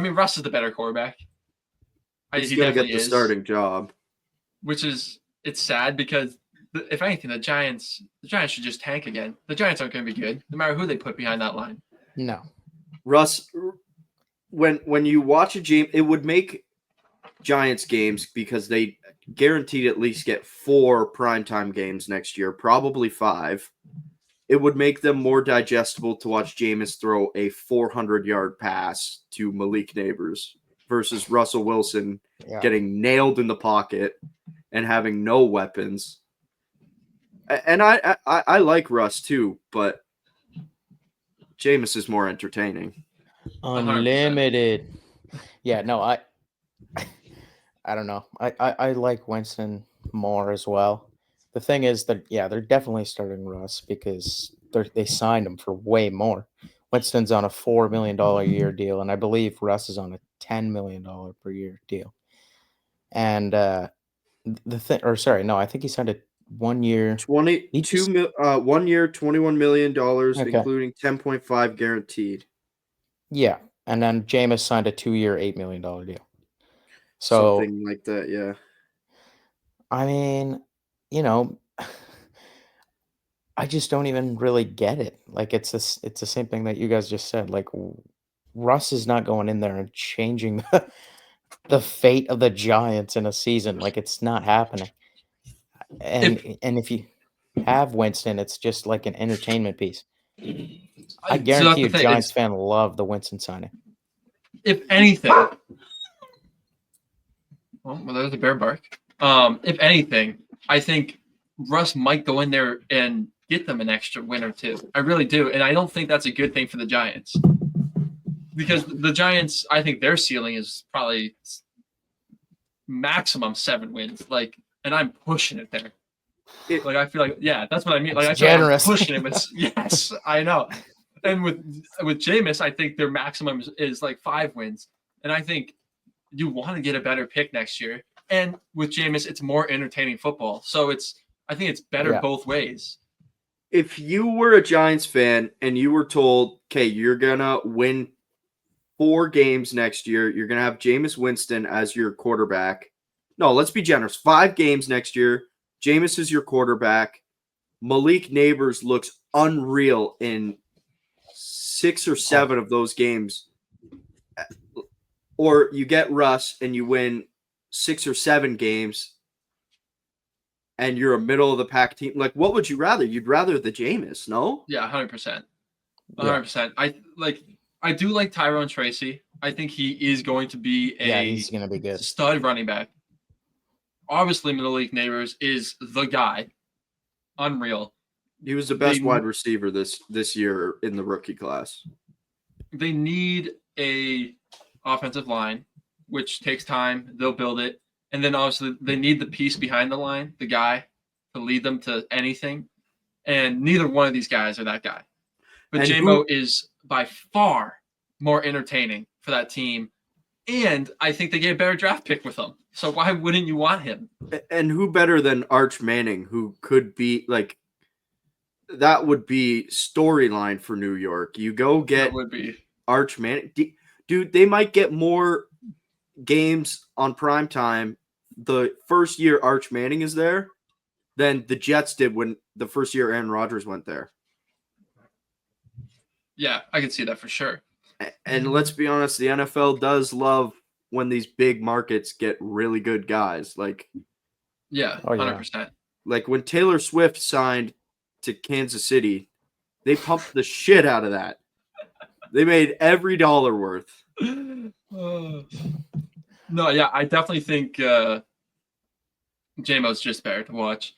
mean Russ is the better quarterback. He's He going to get definitely the is, starting job. which is it's sad because if anything, the Giants should just tank again. The Giants aren't going to be good, no matter who they put behind that line. No. Russ, when you watch a game, it would make Giants games because they guaranteed at least get 4 primetime games next year, probably 5. It would make them more digestible to watch Jameis throw a 400-yard pass to Malik Neighbors versus Russell Wilson getting nailed in the pocket and having no weapons. And I like Russ too, but Jameis is more entertaining. 100%. Unlimited. Yeah, no, I don't know. I like Winston more as well. The thing is that they're definitely starting Russ because they signed him for way more. Winston's on a $4 million a year deal, and I believe Russ is on a $10 million per year deal. And I think he signed a 1 year 1 year, $21 million, Okay. including 10.5 guaranteed. Yeah, and then Jameis signed a 2-year, $8 million deal. So Something like that, yeah. I mean, I just don't even really get it. Like it's the same thing that you guys just said. Like Russ is not going in there and changing the fate of the Giants in a season. Like it's not happening. And if you have Winston, it's just like an entertainment piece. I So guarantee that's you, the thing. Giants fan love the Winston signing. If anything, well, there's a bear bark. If anything, I think Russ might go in there and get them an extra win or two. I really do, and I don't think that's a good thing for the Giants because the Giants, I think their ceiling is probably maximum 7 wins. Like, and I'm pushing it there. Like I feel like, that's what I mean. Like I feel generous. like I'm pushing it. But yes, I know. And with Jameis, I think their maximum is like 5 wins, and I think you want to get a better pick next year. And with Jameis, it's more entertaining football. So I think it's better both ways. If you were a Giants fan and you were told, okay, you're going to win 4 games next year, you're going to have Jameis Winston as your quarterback. No, let's be generous. 5 games next year, Jameis is your quarterback. Malik Neighbors looks unreal in 6 or 7 of those games. Or you get Russ and you win 6 or 7 games and you're a middle of the pack team. Like, what would you rather? You'd rather the Jameis, no? Yeah, 100%. 100%. I do like Tyrone Tracy. I think he is going to be he's going to be good. Stud running back. Obviously, Malik Neighbors is the guy. Unreal. He was the best wide receiver this year in the rookie class. They need a offensive line, which takes time. They'll build it. And then obviously they need the piece behind the line, the guy, to lead them to anything. And neither one of these guys are that guy. But J-Mo is by far more entertaining for that team. And I think they get a better draft pick with him. So why wouldn't you want him? And who better than Arch Manning, who could be like, that would be storyline for New York. You go get Arch Manning. Dude, they might get more games on prime time the first year Arch Manning is there than the Jets did when the first year Aaron Rodgers went there. Yeah, I can see that for sure. And let's be honest, the NFL does love when these big markets get really good guys. Like, Yeah, Oh, yeah. 100%. Like when Taylor Swift signed to Kansas City, they pumped the shit out of that. They made every dollar worth. No, yeah, I definitely think J-Mo's just better to watch.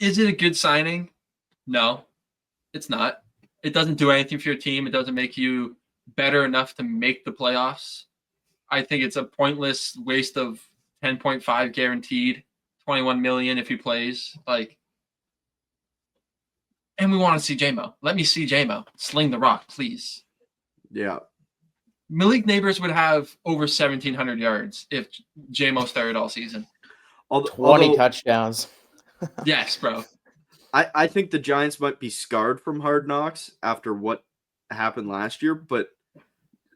Is it a good signing? No, it's not. It doesn't do anything for your team. It doesn't make you better enough to make the playoffs. I think it's a pointless waste of 10.5 guaranteed, 21 million if he plays. Like, and we want to see J-Mo. Let me see J-Mo sling the rock, please. Yeah. Malik Neighbors would have over 1,700 yards if J-Mo started all season. 20 touchdowns. Yes, bro. I think the Giants might be scarred from Hard Knocks after what happened last year, but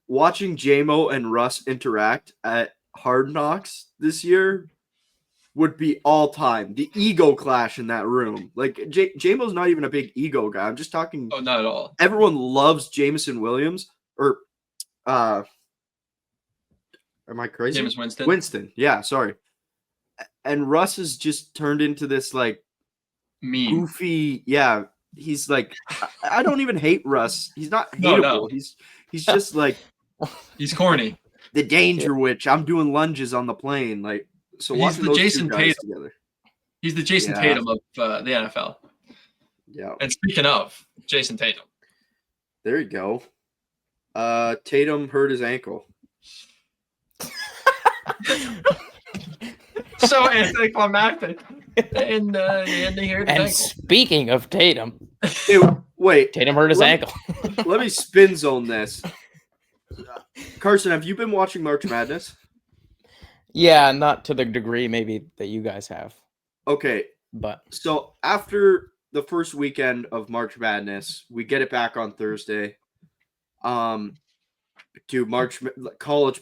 watching J-Mo and Russ interact at Hard Knocks this year would be all time. The ego clash in that room. Like J-Mo's not even a big ego guy. I'm just talking. Oh, not at all. Everyone loves Jameson Williams or am I crazy? Jameis Winston. Winston. Yeah, sorry. And Russ has just turned into this like Meme. goofy. Yeah, he's like I don't even hate Russ. He's not No, hateable. no. He's just like He's corny. the danger witch. I'm doing lunges on the plane. Like so. He's Watching the those Jason two guys Tatum. together. He's the Jason Yeah. Tatum of the NFL. Yeah. And speaking of Jason Tatum, There you go. Tatum hurt his ankle. so anticlimactic. And he hurt his And ankle. speaking of Tatum, Wait, Tatum hurt his ankle. let me spin zone this. Carson, have you been watching March Madness? Yeah, not to the degree maybe that you guys have, Okay, but so after the first weekend of March Madness, we get it back on Thursday. College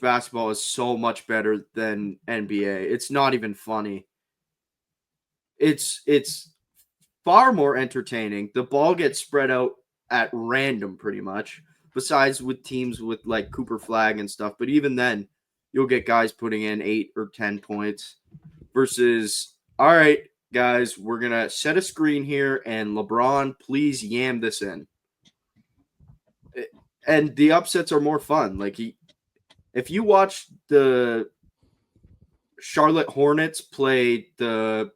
basketball is so much better than NBA. It's not even funny. It's far more entertaining. The ball gets spread out at random pretty much, besides with teams with like Cooper Flag and stuff. But even then, you'll get guys putting in 8 or 10 points versus, all right, guys, we're going to set a screen here and LeBron, please yam this in. And the upsets are more fun. Like if you watch the Charlotte Hornets play the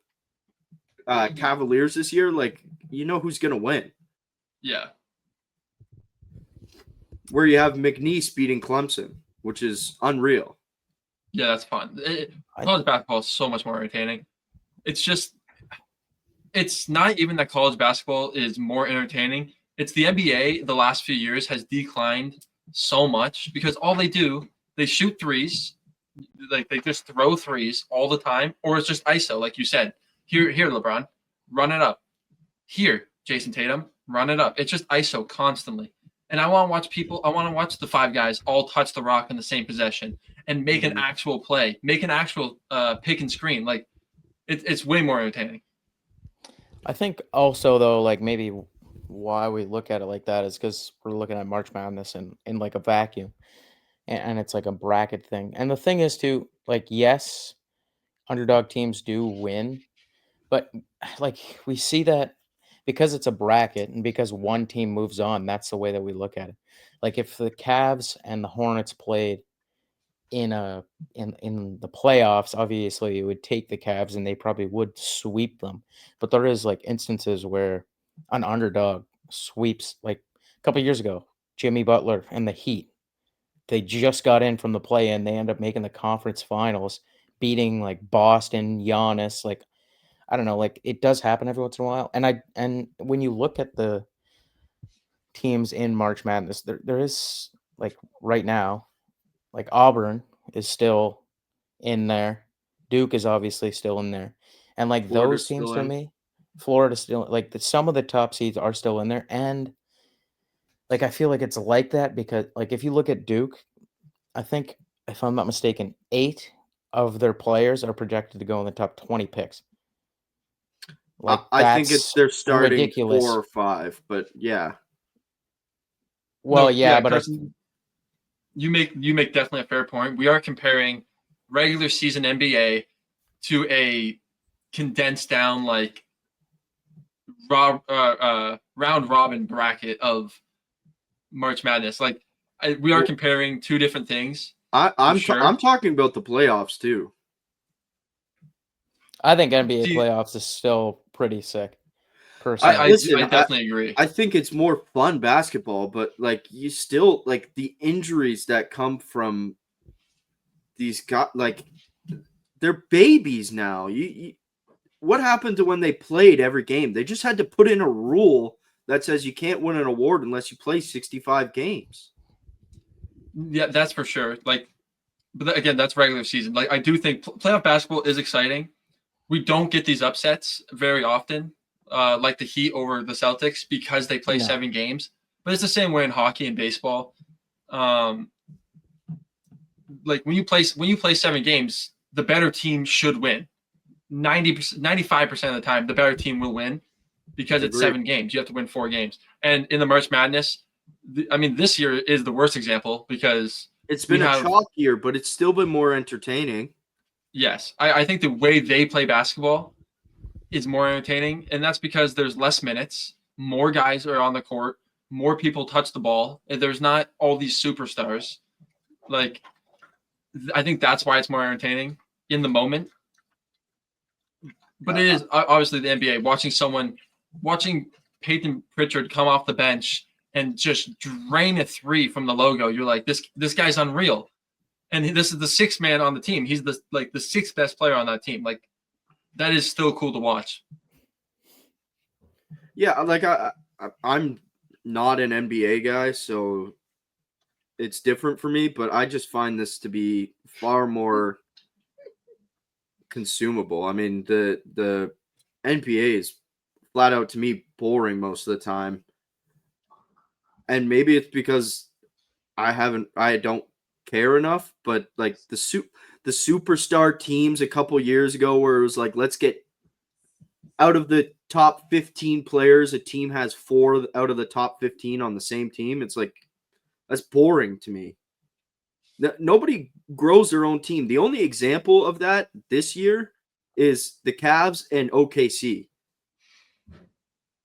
Cavaliers this year, like you know who's gonna win. Yeah. Where you have McNeese beating Clemson, which is unreal. Yeah, that's fun. College basketball is so much more entertaining. It's not even that college basketball is more entertaining. It's the NBA the last few years has declined so much because all they do, they shoot threes. Like they just throw threes all the time, or it's just ISO, like you said. Here, LeBron, run it up. Here, Jason Tatum, run it up. It's just ISO constantly. And I want to watch the 5 guys all touch the rock in the same possession and make an actual play, make an actual pick and screen. Like it's way more entertaining. I think also though, like maybe why we look at it like that is because we're looking at March Madness in like a vacuum, and it's like a bracket thing. And the thing is too, like yes, underdog teams do win, but like we see that because it's a bracket and because one team moves on, that's the way that we look at it. Like if the Cavs and the Hornets played in the playoffs, obviously it would take the Cavs and they probably would sweep them. But there is like instances where an underdog sweeps, like a couple years ago, Jimmy Butler and the Heat. They just got in from the play-in. They end up making the conference finals, beating like Boston, Giannis. Like I don't know, like it does happen every once in a while. And when you look at the teams in March Madness, there is like right now, like Auburn is still in there. Duke is obviously still in there. And like Florida's those teams still for in. me, Florida's still like some of the top seeds are still in there. And like I feel like it's like that because like if you look at Duke, I think if I'm not mistaken, 8 of their players are projected to go in the top 20 picks. Like I think that's they're starting ridiculous. 4 or 5, but yeah. Well, No, yeah, but Carson, you make definitely a fair point. We are comparing regular season NBA to a condensed down like round robin bracket of March Madness. Like we are comparing two different things. I'm sure. talking about the playoffs too. I think NBA playoffs is still pretty sick. I Personally, definitely agree. I think it's more fun basketball, but like you still like the injuries that come from these guys, like they're babies now. What happened to when they played every game? They just had to put in a rule that says you can't win an award unless you play 65 games. Yeah, that's for sure. Like, but again, that's regular season. Like, I do think playoff basketball is exciting. We don't get these upsets very often, like the Heat over the Celtics, because they play 7 games. But it's the same way in hockey and baseball. Like when you play 7 games, the better team should win. 95% of the time, the better team will win because it's 7 games. You have to win 4 games. And in the March Madness, this year is the worst example because it's been a chalk year, but it's still been more entertaining. Yes. I think the way they play basketball is more entertaining, and that's because there's less minutes, more guys are on the court, more people touch the ball, and there's not all these superstars. Like, I think that's why it's more entertaining in the moment. But it is obviously the NBA. Watching Peyton Pritchard come off the bench and just drain a 3 from the logo, you're like, this guy's unreal. And this is the 6th man on the team. He's the 6th best player on that team. Like, that is still cool to watch. Yeah, like I'm not an NBA guy, so it's different for me, but I just find this to be far more consumable. I mean, the NBA is flat out to me boring most of the time. And maybe it's because I don't care enough, but like the superstar teams a couple years ago where it was like, let's get out of the top 15 players, a team has 4 out of the top 15 on the same team. It's like, that's boring to me. Nobody grows their own team. The only example of that this year is the Cavs and OKC.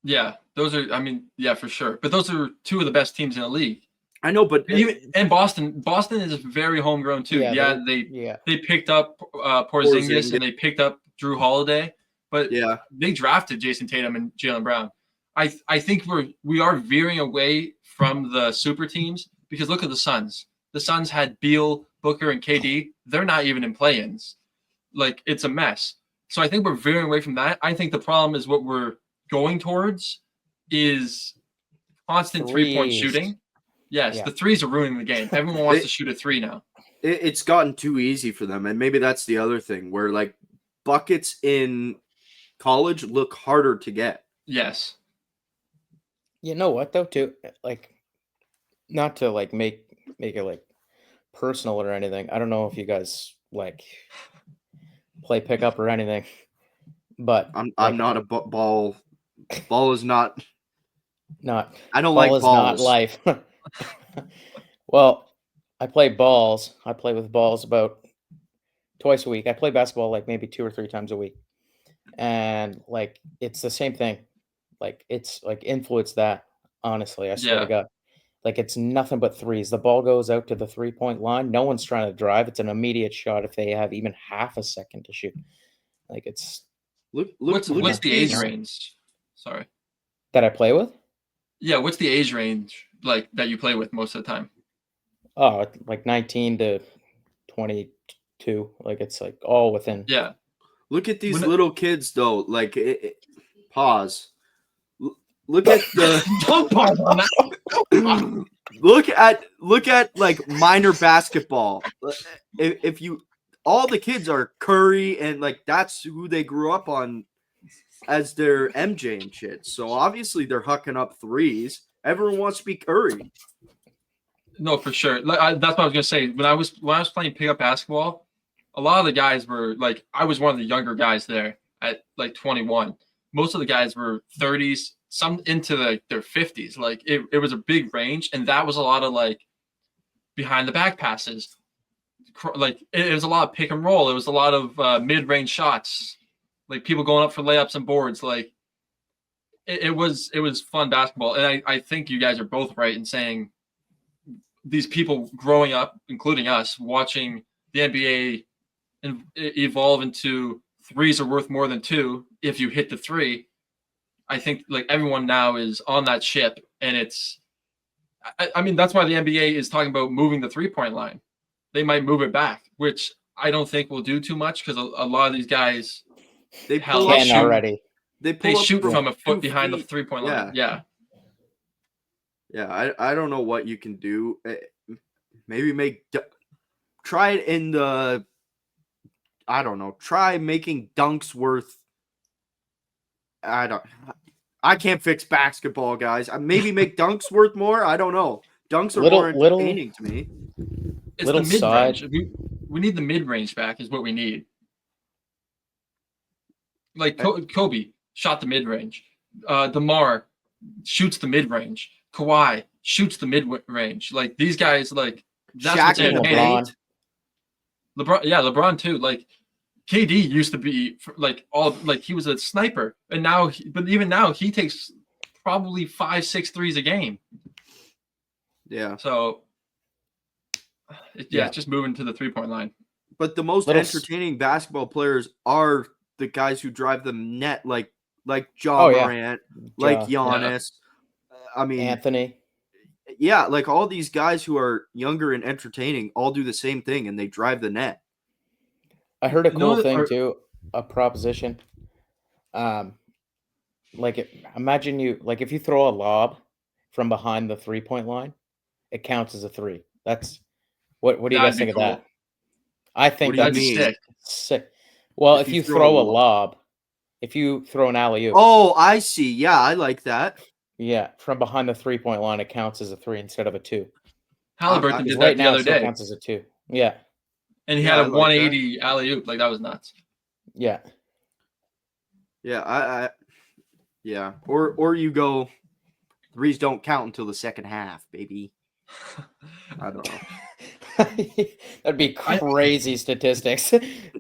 Yeah, those are, for sure. But those are 2 of the best teams in the league. I know, but and Boston is very homegrown too. They picked up Porzingis and they picked up Drew Holiday, but they drafted Jason Tatum and Jaylen Brown. I think we are veering away from the super teams because look at the Suns. The Suns had Beal, Booker, and KD. They're not even in play-ins. Like, it's a mess. So I think we're veering away from that. I think the problem is what we're going towards is constant 3-point shooting. Yes, the 3s are ruining the game. Everyone wants to shoot a 3 now. It's gotten too easy for them, and maybe that's the other thing where like buckets in college look harder to get. Yes. You know what though, too? Like, not to like make it like personal or anything. I don't know if you guys like play pickup or anything, but I'm not a ball. Ball is not. I don't like balls. Not life. Well, I play balls. I play with balls about twice a week. I play basketball like maybe 2 or 3 times a week, and like it's the same thing. Like it's like influence that. Honestly, I swear to God. Like it's nothing but 3s. The ball goes out to the 3-point line. No one's trying to drive. It's an immediate shot if they have even half a second to shoot. Like it's. What's the age range? Sorry. That I play with? Yeah, what's the age range like that you play with most of the time? Oh, like 19 to 22. Like it's like all within. Yeah. Look at these little kids though. Like pause. Look at the don't pause on that. look at like minor basketball. If you all the kids are Curry and like that's who they grew up on as their MJ and shit. So obviously they're hucking up 3s. Everyone wants to be Curry. No, for sure. That's what I was gonna say. When I was playing pickup basketball, a lot of the guys were like, I was one of the younger guys there at like 21. Most of the guys were 30s, some into their 50s. Like it was a big range, and that was a lot of like behind the back passes. Like it was a lot of pick and roll. It was a lot of mid-range shots. like people going up for layups and boards. Like it was fun basketball, and I think you guys are both right in saying these people growing up, including us, watching the NBA evolve into threes are worth more than two if you hit the three. I think like everyone now is on that ship, and I mean that's why the NBA is talking about moving the 3-point line. They might move it back, which I don't think will do too much because a lot of these guys They Hell, pull they up, Can shoot. already. they shoot from from a 2 foot behind the feet. 3-point line. Yeah. Yeah, I don't know what you can do. Maybe try it in the, I don't know. Try making dunks worth. I can't fix basketball, guys. Maybe make dunks worth more. I don't know. Dunks are more entertaining to me. It's Little the mid side- range. We need the mid range back. Is what we need. Like Kobe shot the mid range. DeMar shoots the mid range. Kawhi shoots the mid range. Like these guys, like that's Shaq what's in the entertaining. paint. LeBron too. Like KD used to be he was a sniper, and now, but even now he takes probably 5-6 threes a game. Yeah. So it's just moving to the 3-point line. But the most Little entertaining basketball players are the guys who drive the net, like Ja Morant, like Giannis. I mean, Anthony. yeah, like all these guys who are younger and entertaining all do the same thing, and they drive the net. I heard a cool thing or- too, a proposition. Imagine if you throw a lob from behind the 3-point line, it counts as a 3. That's what do you guys think of that? I think What do that's you mean? sick. Well, If if you you throw throw a a lob, if you throw an alley-oop, Oh, I see. Yeah, I like that. yeah, from behind the 3-point line, it counts as a 3 instead of a 2. Halliburton Because did that right the now it other still day, counts as a 2. Yeah, and he Yeah, had I a like that. 180 alley oop. Like that was nuts. yeah. Yeah, yeah. Or you go, threes don't count until the second half, baby. I don't know. That'd be crazy statistics.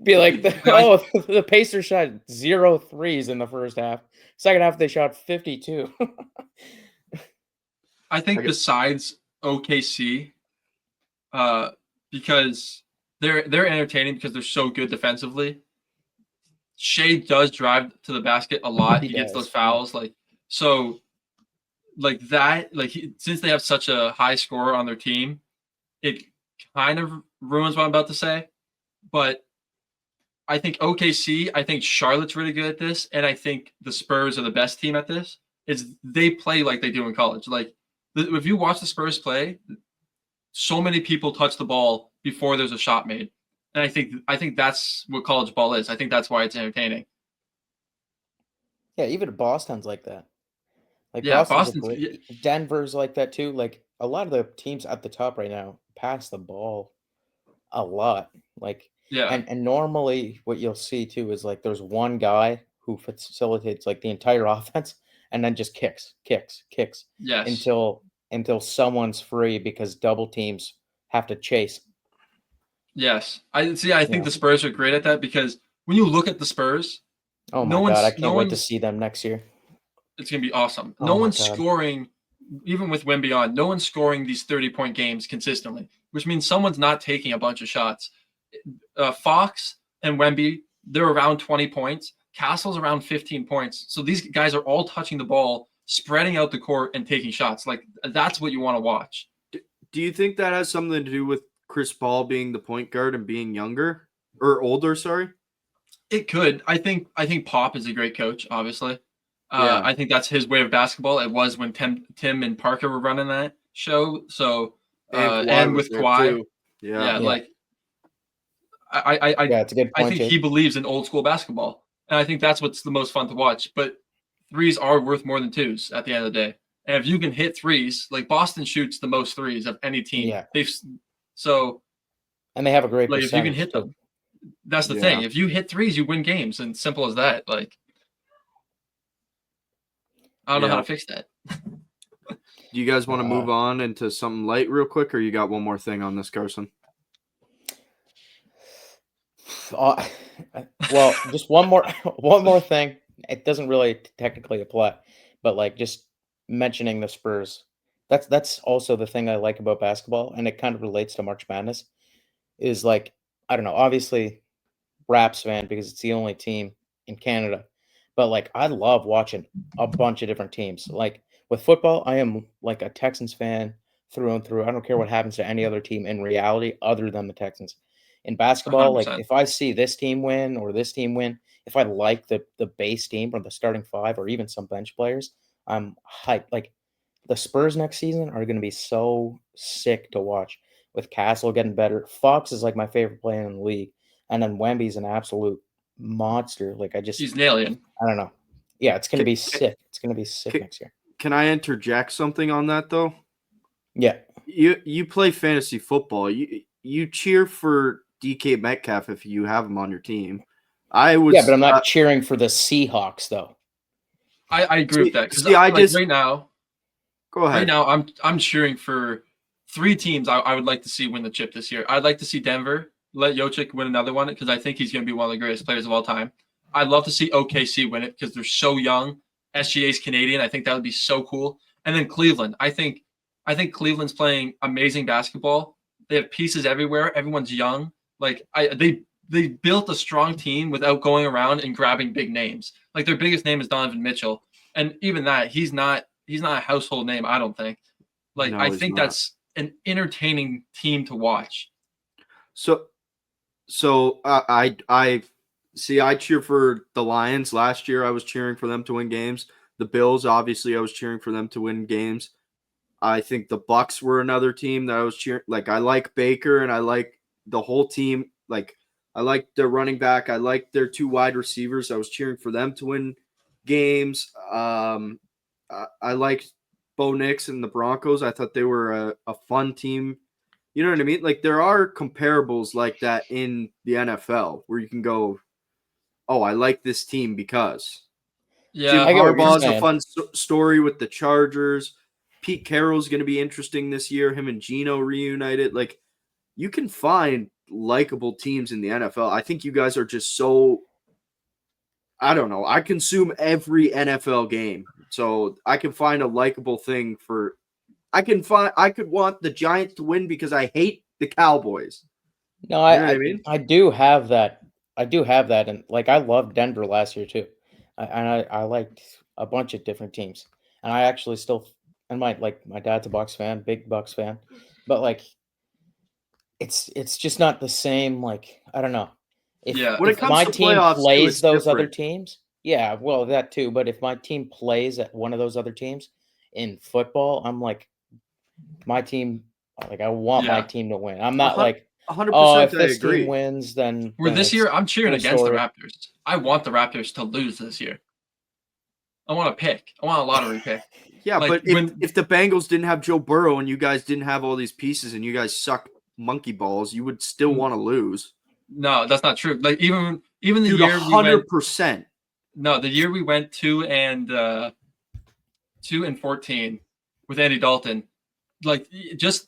Be like, the Pacers shot 0 threes in the first half. Second half, they shot 52. I think besides OKC, because they're entertaining because they're so good defensively. Shea does drive to the basket a lot. He gets does, those fouls, since they have such a high scorer on their team, it kind of ruins what I'm about to say. But I think OKC, I think Charlotte's really good at this, and I think the Spurs are the best team at this. Is they play like they do in college. Like if you watch the Spurs play, so many people touch the ball before there's a shot made. And I think that's what college ball is. I think that's why it's entertaining. Yeah, even Boston's like that. Like Yeah, Boston's Denver's like that too. Like a lot of the teams at the top right now pass the ball a lot. Like and normally what you'll see too is like there's one guy who facilitates like the entire offense and then just kicks Yes. until someone's free because double teams have to chase. Yes. I think the Spurs are great at that because when you look at the Spurs, oh my God, I can't wait to see them next year. It's going to be awesome. Oh no my one's God. scoring, even with Wemby, no one's scoring these 30-point games consistently, which means someone's not taking a bunch of shots. Fox and Wemby, they're around 20 points. Castle's around 15 points. So these guys are all touching the ball, spreading out the court, and taking shots. Like that's what you want to watch. Do you think that has something to do with Chris Paul being the point guard and being younger or older? Sorry. It could. I think Pop is a great coach. Obviously, Yeah. I think that's his way of basketball. It was when Tim and Parker were running that show. So and with Kawhi, yeah. like I it's a good point. I think he believes in old school basketball, and I think that's what's the most fun to watch. But threes are worth more than twos at the end of the day. And if you can hit threes, like Boston shoots the most threes of any team. Yeah. And they have a great like if you can hit too. them, that's the thing. If you hit threes, you win games, and simple as that. Like I don't know how to fix that. Do you guys want to move on into something light real quick, or you got one more thing on this, Carson? Well, just one more one more thing. It doesn't really technically apply, but like just mentioning the Spurs. That's also the thing I like about basketball, and it kind of relates to March Madness. Is like I don't know, obviously Raps fan because it's the only team in Canada, but like I love watching a bunch of different teams. Like with football, I am like a Texans fan through and through. I don't care what happens to any other team in reality other than the Texans. In basketball, like 100%. if I see this team win or this team win, if I like the base team or the starting five or even some bench players, I'm hyped. Like the Spurs next season are going to be so sick to watch with Castle getting better. Fox is like my favorite player in the league, and then Wemby's an absolute monster. Like He's an alien. I don't know. Yeah, it's going to Ca- be ca- sick. It's going to be sick ca- next year. Can I interject something on that though? Yeah. You play fantasy football. You cheer for DK Metcalf if you have him on your team. I was Yeah, but I'm not cheering for the Seahawks though. I agree with that because see, I like just right now, go ahead. right now I'm cheering for 3 teams I would like to see win the chip this year. I'd like to see Denver let Jokic win another one because I think he's going to be one of the greatest players of all time. I'd love to see OKC win it because they're so young. SGA's Canadian. I think that would be so cool. And then Cleveland. I think Cleveland's playing amazing basketball. They have pieces everywhere. Everyone's young. Like they built a strong team without going around and grabbing big names. Like their biggest name is Donovan Mitchell, and even that he's not a household name. I don't think. Like No, I he's think not. that's an entertaining team to watch. So I see. I cheer for the Lions. Last year, I was cheering for them to win games. The Bills, obviously, I was cheering for them to win games. I think the Bucks were another team that I was cheering. Like I like Baker and I like the whole team. Like I like their running back. I like their 2 wide receivers. I was cheering for them to win games. I liked Bo Nix and the Broncos. I thought they were a fun team. You know what I mean? Like there are comparables like that in the NFL where you can go, oh, I like this team because Jim Yeah, I get what you're Harbaugh's a saying. fun story with the Chargers. Pete Carroll's going to be interesting this year. Him and Geno reunited. Like you can find likable teams in the NFL. I think you guys are just so. I don't know. I consume every NFL game, so I can find a likable thing for. I could want the Giants to win because I hate the Cowboys. No, You know what I mean? I do have that. I do have that, and like I loved Denver last year too. I liked a bunch of different teams, and I actually still and my dad's a Bucks fan, big Bucks fan, but like it's just not the same. Like I don't know Yeah. When it if comes my to team playoffs, too, plays it's those other different. teams, yeah, well that too. But if my team plays at one of those other teams in football, I'm like my team. Like I want my Yeah. team to win. I'm not hun- like 100%. oh, if I this team agree. wins, then Where this it's year I'm cheering cool against the story. Raptors. I want the Raptors to lose this year. I want a pick. I want a lottery pick. Yeah, Like, but when- if the Bengals didn't have Joe Burrow and you guys didn't have all these pieces and you guys suck monkey balls, you would still want to lose. No, that's not true. Like even the Dude, year we went 100%. no, the year we went 2-14 with Andy Dalton, like just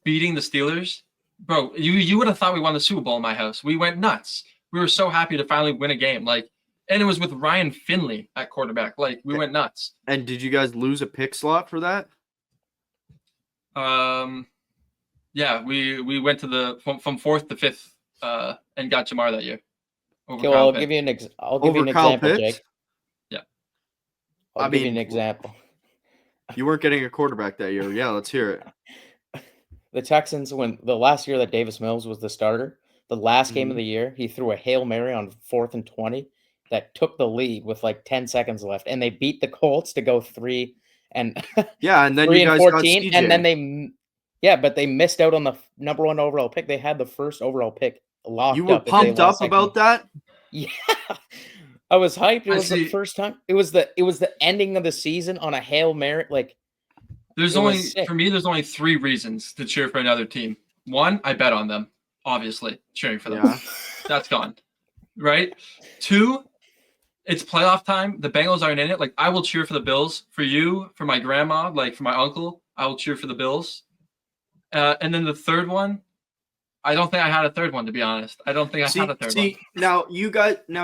beating the Steelers, bro. You would have thought we won the Super Bowl in my house. We went nuts. We were so happy to finally win a game. Like, and it was with Ryan Finley at quarterback. Like, we went nuts. And did you guys lose a pick slot for that? Yeah, we went to the from 4th to 5th, and got Jamar that year. Over Okay, well, Kyle I'll Pitts. give you I'll give you Over an Kyle example, Pitts? Jake. Yeah. I'll give you an example. You weren't getting a quarterback that year. Yeah, let's hear it. The Texans, when the last year that Davis Mills was the starter, the last game of the year, he threw a Hail Mary on 4th and 20 that took the lead with like 10 seconds left, and they beat the Colts to go 3 and Yeah, and then 3 you and guys 14, got and then CJ. but they missed out on the number 1 overall pick. They had the first overall pick locked You were up. if they pumped lost up that about game. that? Yeah. I was hyped. It I was the see. first time. It was the ending of the season on a Hail Mary. Like There's it was only sick. for me. There's only 3 reasons to cheer for another team. 1, I bet on them. Obviously, cheering for them. Yeah. That's gone. Right. 2, it's playoff time. The Bengals aren't in it. Like, I will cheer for the Bills. For you, for my grandma, like for my uncle, I will cheer for the Bills. And then the third one, I don't think I had a third one, to be honest. I don't think I had a third one. Now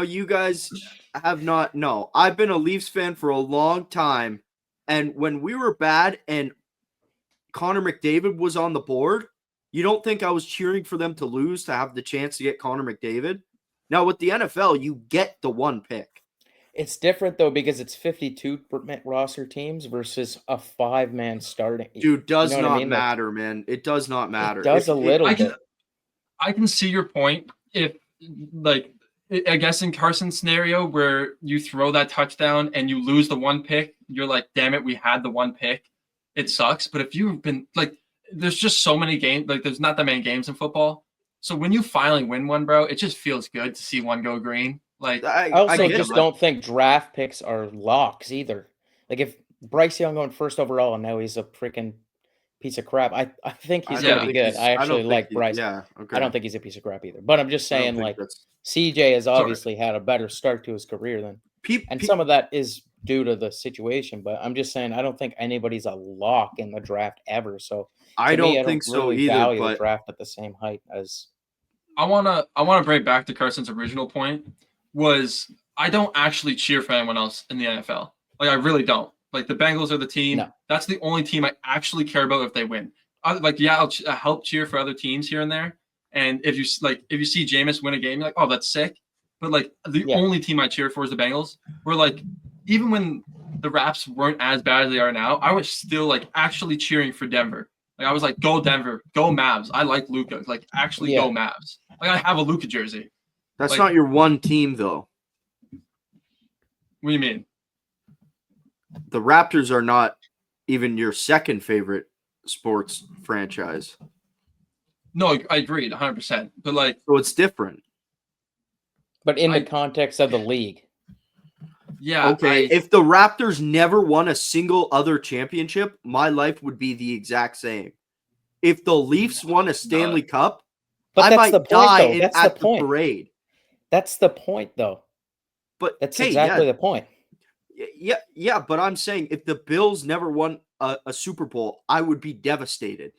you guys have not. No, I've been a Leafs fan for a long time, and when we were bad and Connor McDavid was on the board, you don't think I was cheering for them to lose to have the chance to get Connor McDavid? Now with the NFL, you get the one pick. It's different though because it's 52 roster teams versus a 5-man starting. Dude, does you know what not I mean? matter, man. It does not matter. It does a little bit. I can see your point. If like, I guess in Carson's scenario where you throw that touchdown and you lose the one pick, you're like, damn it, we had the one pick. It sucks. But if you've been like, there's just so many games. Like, there's not that many games in football. So when you finally win one, bro, it just feels good to see one go green. Like, I also just don't think draft picks are locks either. Like if Bryce Young going first overall and now he's a freaking piece of crap, I think he's going to be good. I actually like Bryce. Yeah, okay. I don't think he's a piece of crap either. But I'm just saying, like, CJ has obviously had a better start to his career than, and some of that is due to the situation. But I'm just saying, I don't think anybody's a lock in the draft ever. So I don't think so really either. Value But the draft at the same height as. I wanna bring it back to Carson's original point. Was I don't actually cheer for anyone else in the NFL. Like, I really don't. Like, the Bengals are the team. No. That's the only team I actually care about if they win. I'll help cheer for other teams here and there. And if you see Jameis win a game, you're like, oh, that's sick. But like, the only team I cheer for is the Bengals. Where like, even when the Raps weren't as bad as they are now, I was still like actually cheering for Denver. Like, I was like, go Denver, go Mavs. I like Luka. Like, actually go Mavs. Like, I have a Luka jersey. That's like, not your one team, though. What do you mean? The Raptors are not even your second favorite sports franchise. No, I agreed 100%. But like, so it's different. But in the context of the league. Yeah. Okay. If the Raptors never won a single other championship, my life would be the exact same. If the Leafs won a Stanley Cup, but I might die that's at the parade. That's the point, though. But that's exactly the point. Yeah, but I'm saying if the Bills never won a Super Bowl, I would be devastated.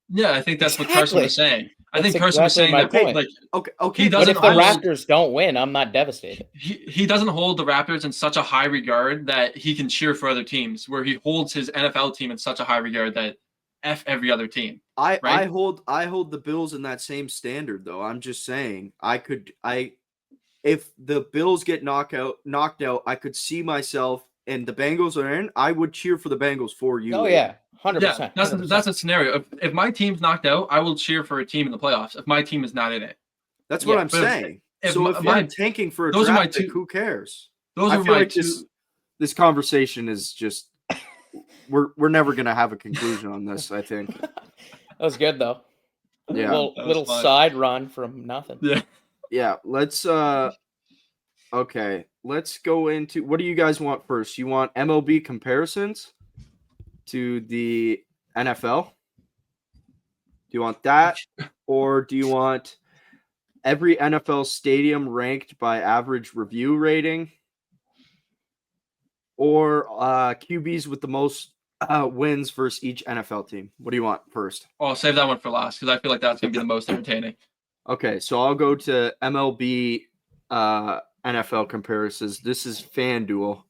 Yeah, I think that's what Carson was saying. I think Carson was saying that, point. like, okay. But if the Raptors don't win, I'm not devastated. He doesn't hold the Raptors in such a high regard that he can cheer for other teams, where he holds his NFL team in such a high regard that F every other team. I hold the Bills in that same standard, though. I'm just saying if the Bills get knocked out, I could see myself, and the Bengals are in, I would cheer for the Bengals for you. Oh yeah, 100%. Yeah, that's a scenario. If my team's knocked out, I will cheer for a team in the playoffs. If my team is not in it, that's what I'm saying. If I'm tanking for a draft pick, who cares? Those are my two. This conversation is just we're never gonna have a conclusion on this. I think that was good though. Yeah, little side run from nothing. Yeah. Let's okay. Let's go into, what do you guys want first? You want MLB comparisons to the NFL? Do you want that? Or do you want every NFL stadium ranked by average review rating? Or QBs with the most wins versus each NFL team? What do you want first? I'll save that one for last because I feel like that's going to be the most entertaining. Okay, so I'll go to MLB NFL comparisons. This is FanDuel.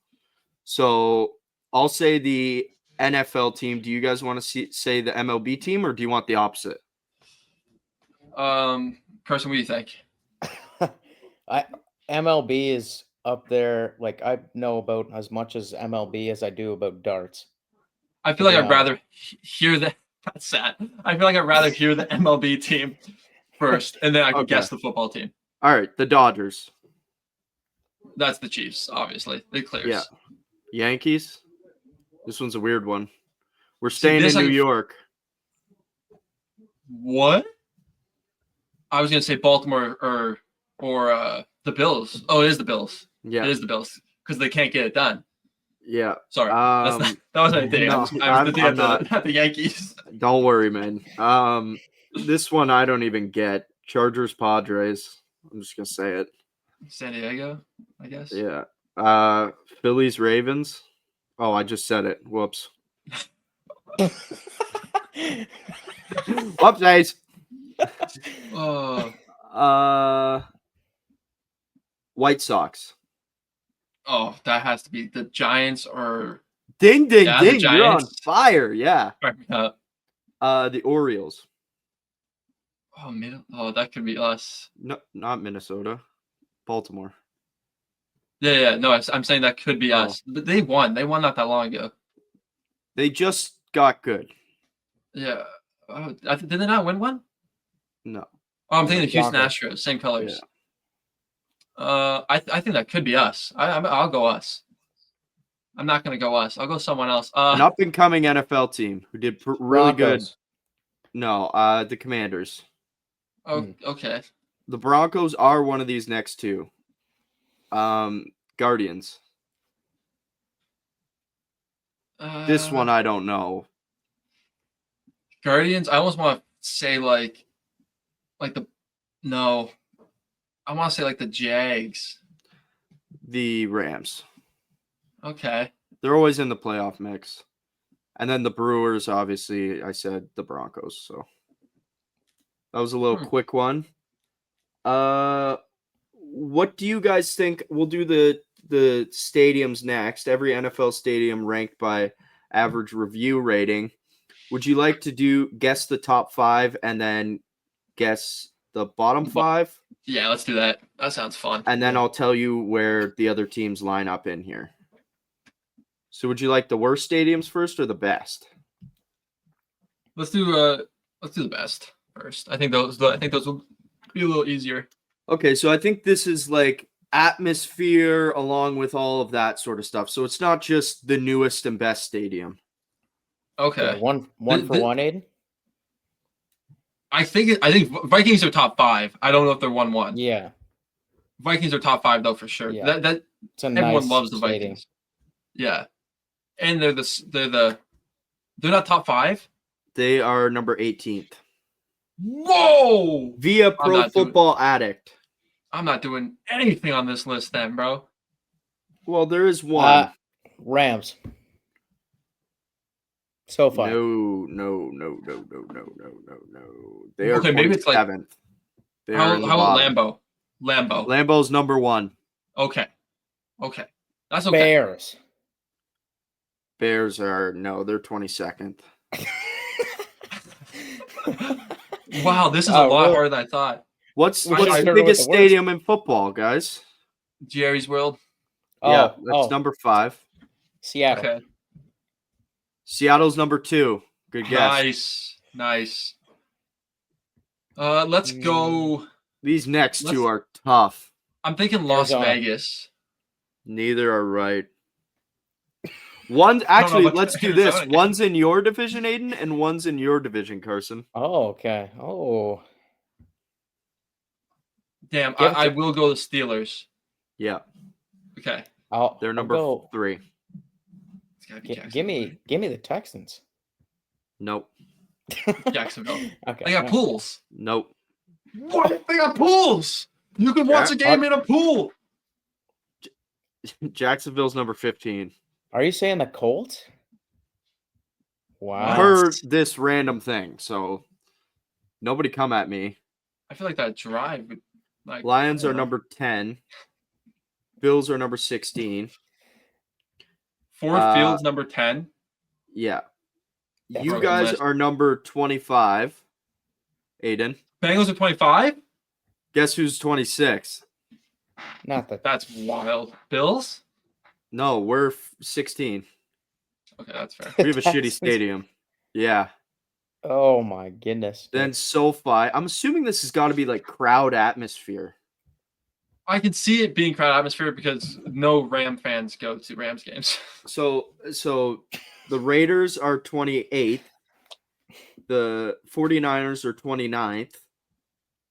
So I'll say the NFL team. Do you guys want to say the MLB team, or do you want the opposite? Carson, what do you think? MLB is up there. Like, I know about as much as MLB as I do about darts. I feel like I'd rather hear that. That's sad. I feel like I'd rather hear the MLB team first, and then I can guess the football team. All right, the Dodgers. That's the Chiefs, obviously. They clears. Yeah. Yankees. This one's a weird one. We're staying in New York. What? I was gonna say Baltimore or the Bills. Oh, it is the Bills. Yeah, it is the Bills because they can't get it done. Yeah. Sorry, that wasn't anything. No, I'm not at the Yankees. Don't worry, man. This one I don't even get. Chargers, Padres. I'm just gonna say it. San Diego, I guess. Yeah. Phillies, Ravens. Oh, I just said it. Whoops. Whoops, guys. White Sox. Oh, that has to be the Giants or Ding, ding, Yeah, the ding. You're on Giants. fire. Yeah. The The Orioles. that could be us. No, not Minnesota. Baltimore. Yeah. No, I'm saying that could be us. But they won. They won not that long ago. They just got good. Yeah. Did they not win one? No. Oh, I'm thinking the Houston Broncos. Astros, same colors. I think that could be us. I'll go us. I'm not gonna go us. I'll go someone else. An up and coming NFL team who did really good. Broncos. No, the Commanders. Okay. The Broncos are one of these next two. Guardians. This one I don't know. Guardians. I almost want to say like the no. I want to say like the Jags. The Rams. Okay. They're always in the playoff mix. And then the Brewers, obviously, I said the Broncos. So that was a little quick one. What do you guys think? We'll do the stadiums next. Every NFL stadium ranked by average review rating. Would you like to guess the top 5 and then guess the bottom 5? Yeah, let's do that. That sounds fun. And then I'll tell you where the other teams line up in here. So would you like the worst stadiums first or the best? Let's do the best first. I think those will be a little easier. Okay, so I think this is like atmosphere along with all of that sort of stuff. So it's not just the newest and best stadium. Okay. Yeah, one for one, Aiden. I think Vikings are top 5. I don't know if they're 1-1. Yeah. Vikings are top 5 though for sure. Yeah. That It's a everyone nice loves the stadium. Vikings. Yeah. And they're not top 5? They are number 18th. Whoa! Via Pro Football Addict. I'm not doing anything on this list then, bro. Well, there is one. Rams. So far. No. They are Okay, maybe it's like 7th. how about Lambeau? Lambeau's number 1. Okay. That's okay. Bears. They're 22nd. Wow, this is a lot harder than I thought. What's We the started biggest with the worst. stadium in football, guys? Jerry's World. Yeah, that's number 5. Seattle. Okay. Seattle's number 2. Good guess. Nice. Let's go. These next two are tough. I'm thinking Las Arizona. Vegas. Neither are right. Actually, let's do this. Arizona. One's in your division, Aiden, and one's in your division, Carson. Oh, okay. Oh. Damn, I will go the Steelers. Yeah, Okay. they're number 3. It's gotta be Give me the Texans. Nope. Jacksonville. Okay. They got pools. Nope. What? They got pools. You can watch a game in a pool. Jacksonville's number 15. Are you saying the Colts? Wow. For this random thing, so nobody come at me. I feel like that drive would Lions are number 10. Bills are number 16. Ford Field's number 10. Yeah. That's You a guys list. are number 25. Aiden. Bengals are 25. Guess who's 26? Not that. That's wild. Bills. No, we're 16. Okay, that's fair. We have a shitty stadium. Yeah. Oh my goodness. Then SoFi. I'm assuming this has got to be like crowd atmosphere. I can see it being crowd atmosphere because no Ram fans go to Rams games. So the Raiders are 28th. The 49ers are 29th.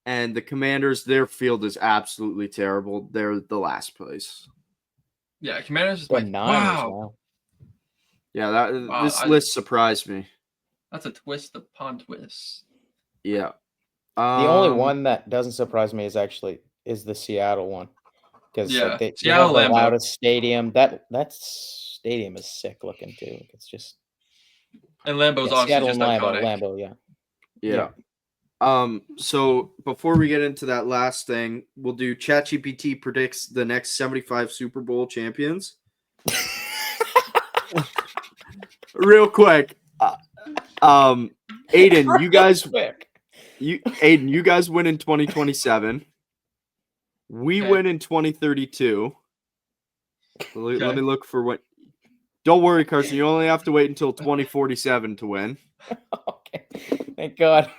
And the Commanders, their field is absolutely terrible. They're the last place. Yeah, Commanders is The like, Niners wow. now. Yeah, Wow, this list surprised me. That's a twist upon twist. Yeah. The only one that doesn't surprise me is the Seattle one. Because Yeah, they Seattle have the Lambeau. loudest stadium. That stadium is sick looking too. It's just And Lambeau's obviously Seattle just and iconic. Lambeau, yeah. Yeah. So before we get into that last thing, we'll do ChatGPT predicts the next 75 Super Bowl champions. Real quick. Aiden, you guys win in 2027. We Okay. win in 2032. Let Okay. me look for what. Don't worry, Carson. You only have to wait until 2047 to win. Okay. Thank God.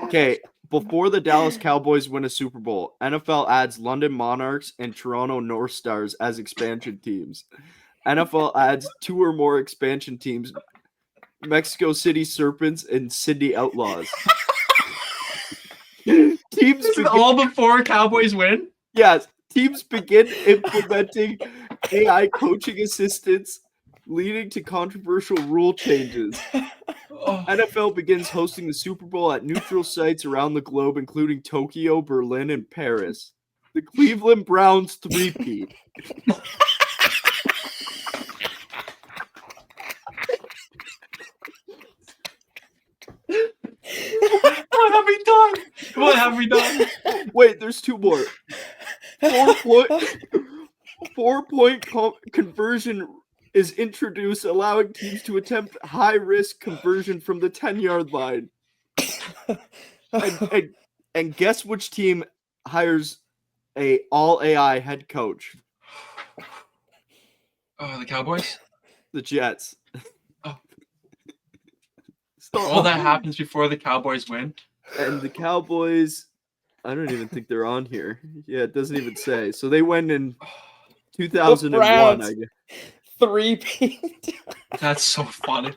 Okay, before the Dallas Cowboys win a Super Bowl, NFL adds London Monarchs and Toronto North Stars as expansion teams. NFL adds 2 or more expansion teams, Mexico City Serpents and Sydney Outlaws. Teams This is all before Cowboys win? Yes, teams begin implementing AI coaching assistants, leading to controversial rule changes. Oh, NFL begins hosting the Super Bowl at neutral sites around the globe, including Tokyo, Berlin, and Paris. The Cleveland Browns three-peat. what have we done? What have we done? Wait, there's 2 more. 4-point conversion is introduced, allowing teams to attempt high-risk conversion from the 10-yard line. And guess which team hires a all AI head coach? Oh, the Cowboys? The Jets. Oh. So, All that happens before the Cowboys win? and the Cowboys, I don't even think they're on here. Yeah, it doesn't even say. So they went in 2001, Browns. I guess. 3-peat. That's so funny.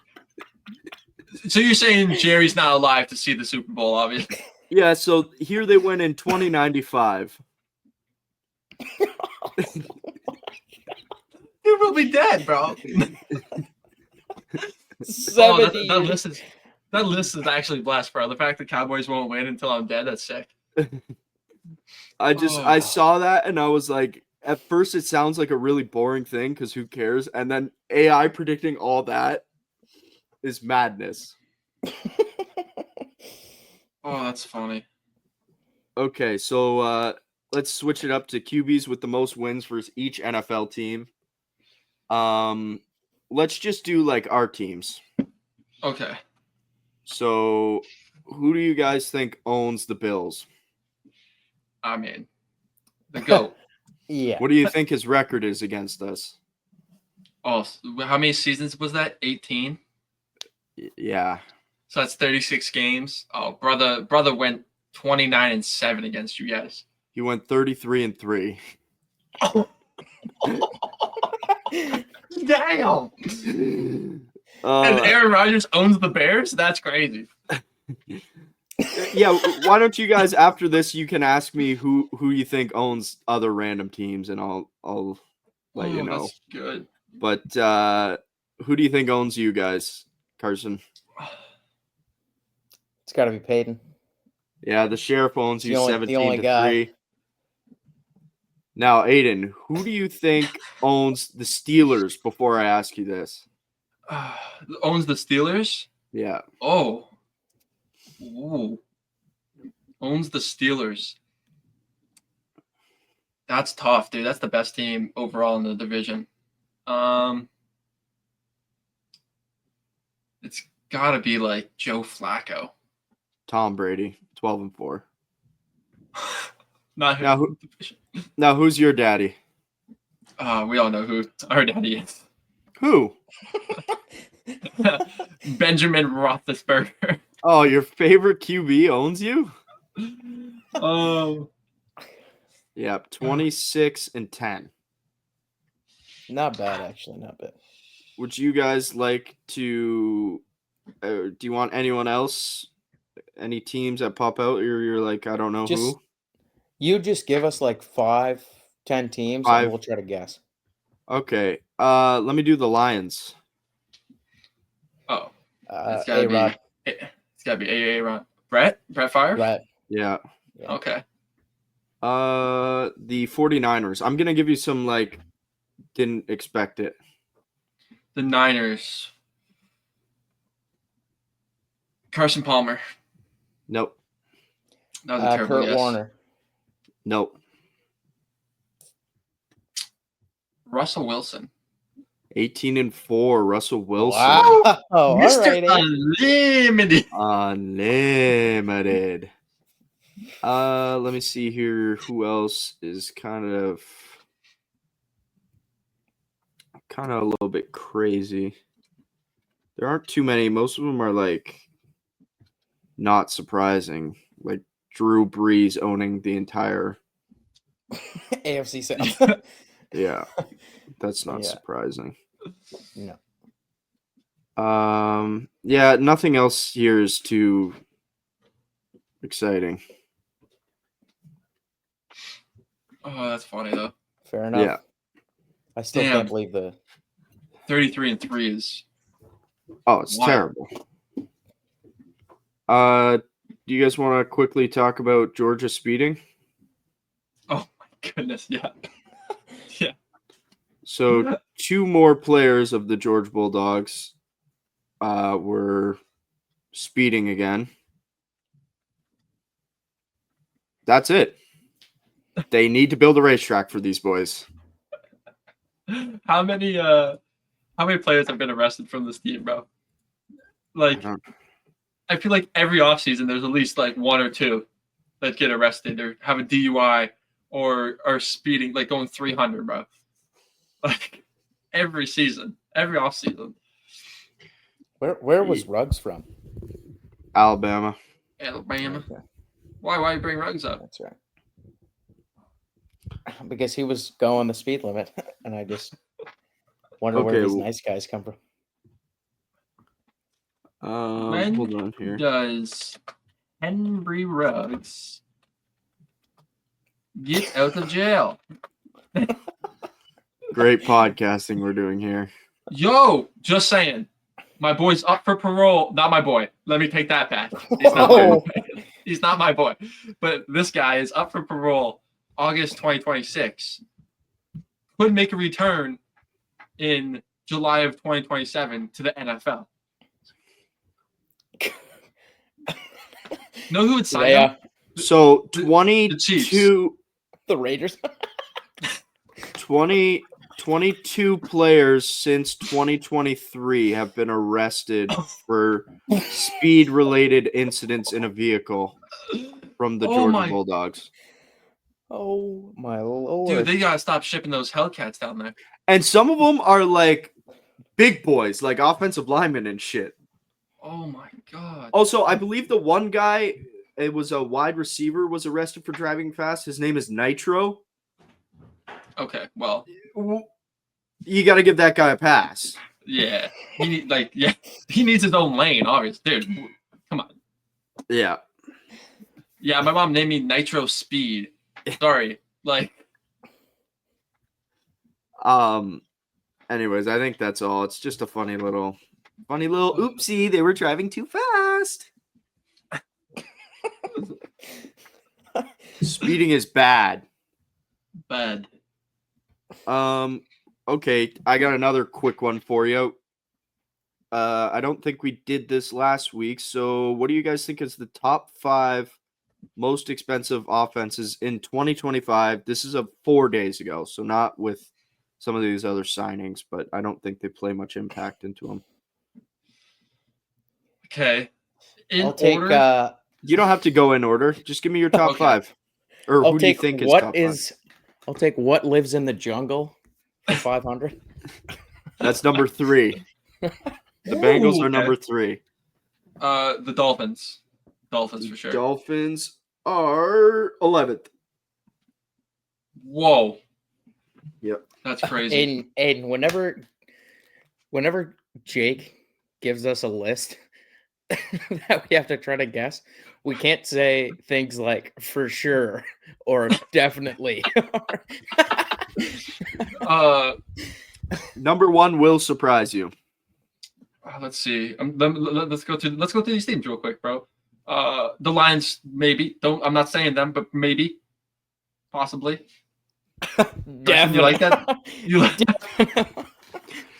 So you're saying Jerry's not alive to see the Super Bowl, obviously. Yeah, so here they went in 2095. He will be dead, bro. 70 that list is actually blessed, bro. The fact that Cowboys won't win until I'm dead, that's sick. I saw that and I was like, at first it sounds like a really boring thing because who cares? And then AI predicting all that is madness. Oh, that's funny. Okay, so let's switch it up to QBs with the most wins for each NFL team. Let's just do like our teams. Okay. So who do you guys think owns the Bills? I mean, the GOAT. Yeah. What do you think his record is against us? Oh, how many seasons was that? 18? Yeah. So that's 36 games. Oh, brother went 29-7 against you guys. He went 33-3. Damn. And Aaron Rodgers owns the Bears? That's crazy. Yeah, why don't you guys after this you can ask me who you think owns other random teams and I'll let you know. That's good. But who do you think owns you guys, Carson? It's got to be Peyton. Yeah, the Sheriff owns you The only guy. 17-3. Now, Aiden, who do you think owns the Steelers before I ask you this? Owns the Steelers? Yeah. Oh. Ooh. Owns the Steelers. That's tough, dude. That's the best team overall in the division. It's got to be like Joe Flacco. Tom Brady, 12-4. Not Now, who's your daddy? we all know who our daddy is. Who? Benjamin Roethlisberger. Oh, your favorite QB owns you? Oh. Yep, 26-10. Not bad, actually. Not bad. Would you guys like to? Do you want anyone else? Any teams that pop out? Or you're like, I don't know who. You just give us like 5-10 teams, and we'll try to guess. Okay. Let me do the Lions. Oh. A-Rod. It's gotta be A-Rod. Brett Favre? Brett. Yeah. Okay. The 49ers. I'm gonna give you some like didn't expect it. The Niners. Carson Palmer. Nope. That was a terrible Kurt guess. Warner. Nope. Russell Wilson. 18-4. Russell Wilson. Wow. All Mr. right. Aiden. Unlimited. Unlimited. Let me see here. Who else is kind of a little bit crazy? There aren't too many. Most of them are like not surprising. Like Drew Brees owning the entire. AFC South. Yeah, that's not Yeah. surprising. No. Yeah, nothing else here is too exciting. Oh, that's funny though. Fair enough. Yeah. I still Damn. can't believe the 33-3 is. Oh, it's Wow. terrible. Do you guys want to quickly talk about Georgia speeding? Oh my goodness, yeah. Yeah. So 2 more players of the Georgia Bulldogs were speeding again. That's it. They need to build a racetrack for these boys. How many players have been arrested from this team, bro? Like, I feel like every offseason there's at least like 1 or 2 that get arrested or have a DUI or are speeding, like going 300, bro. Like every season, every offseason. where was Ruggs from? Alabama. Alabama. Okay, Why you bring Ruggs up? that's right. Because he was going the speed limit, and I just wonder where Okay, these well- nice guys come from. When Hold on here. does Henry Ruggs get out of jail? Great podcasting we're doing here. Yo, just saying. My boy's up for parole. Not my boy. Let me take that back. He's not, Whoa. he's not my boy. But this guy is up for parole August 2026. Could make a return in July of 2027 to the NFL. Know who would sign him? So The 22 The Raiders. 22 players since 2023 have been arrested for speed-related incidents in a vehicle from the Oh Georgia my- Bulldogs. Oh my lord! Dude, they gotta stop shipping those Hellcats down there. And some of them are like big boys, like offensive linemen and shit. Oh my god. Also, I believe the one guy, it was a wide receiver, was arrested for driving fast. His name is Nitro. Okay, well, You got to give that guy a pass. yeah. He needs his own lane, obviously. Dude, come on. Yeah. Yeah, my mom named me Nitro Speed. Sorry. Like, Anyways, I think that's all. It's just a funny little oopsie. They were driving too fast. Speeding is bad. bad. Okay, I got another quick one for you. I don't think we did this last week. So, what do you guys think is the top 5 most expensive offenses in 2025? This is 4 days ago, so not with some of these other signings, but I don't think they play much impact into them. Okay. In I'll take. order, You don't have to go in order. Just give me your top Okay. 5. Or I'll who do you take think is what top is. I'll take what lives in the jungle for 500. 5? That's number 3. The Bengals Ooh, are okay. number 3. the Dolphins. Dolphins for sure. Dolphins are 11th. Whoa. Yep. That's crazy. Aiden, whenever Jake gives us a list that we have to try to guess, we can't say things like for sure or definitely. Number 1 will surprise you. Let's see. Let's go through these teams real quick, bro. The Lions, maybe. I'm not saying them, but maybe, possibly. Carson, you like that? You like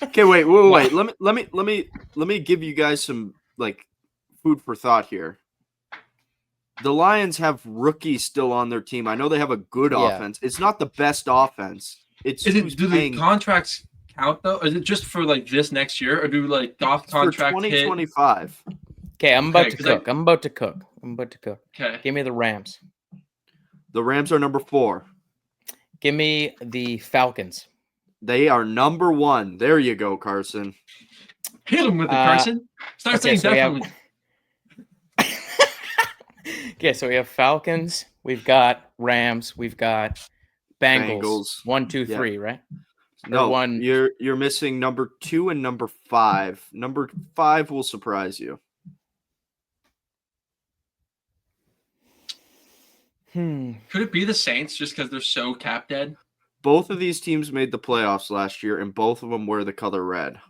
Okay, wait. Let me give you guys some like food for thought here. the Lions have rookies still on their team. I know they have a good Yeah. offense. It's not the best offense. It's Is it who's do the paying contracts count though? Is it just for like this next year, or do like Goff for contract hit? 2025. Okay, I'm about Okay, to 'cause cook. I'm about to cook. Okay. Give me the Rams. The Rams are number 4. Give me the Falcons. They are number 1. There you go, Carson. Hit him with it, Carson. Start okay, saying so we have- definitely. Okay, so we have Falcons. We've got Rams. We've got Bengals. Bengals. 1, 2, Yeah. 3, right? No, one- you're missing number 2 and number 5. Number 5 will surprise you. Could it be the Saints just because they're so cap dead? Both of these teams made the playoffs last year, and both of them wear the color red.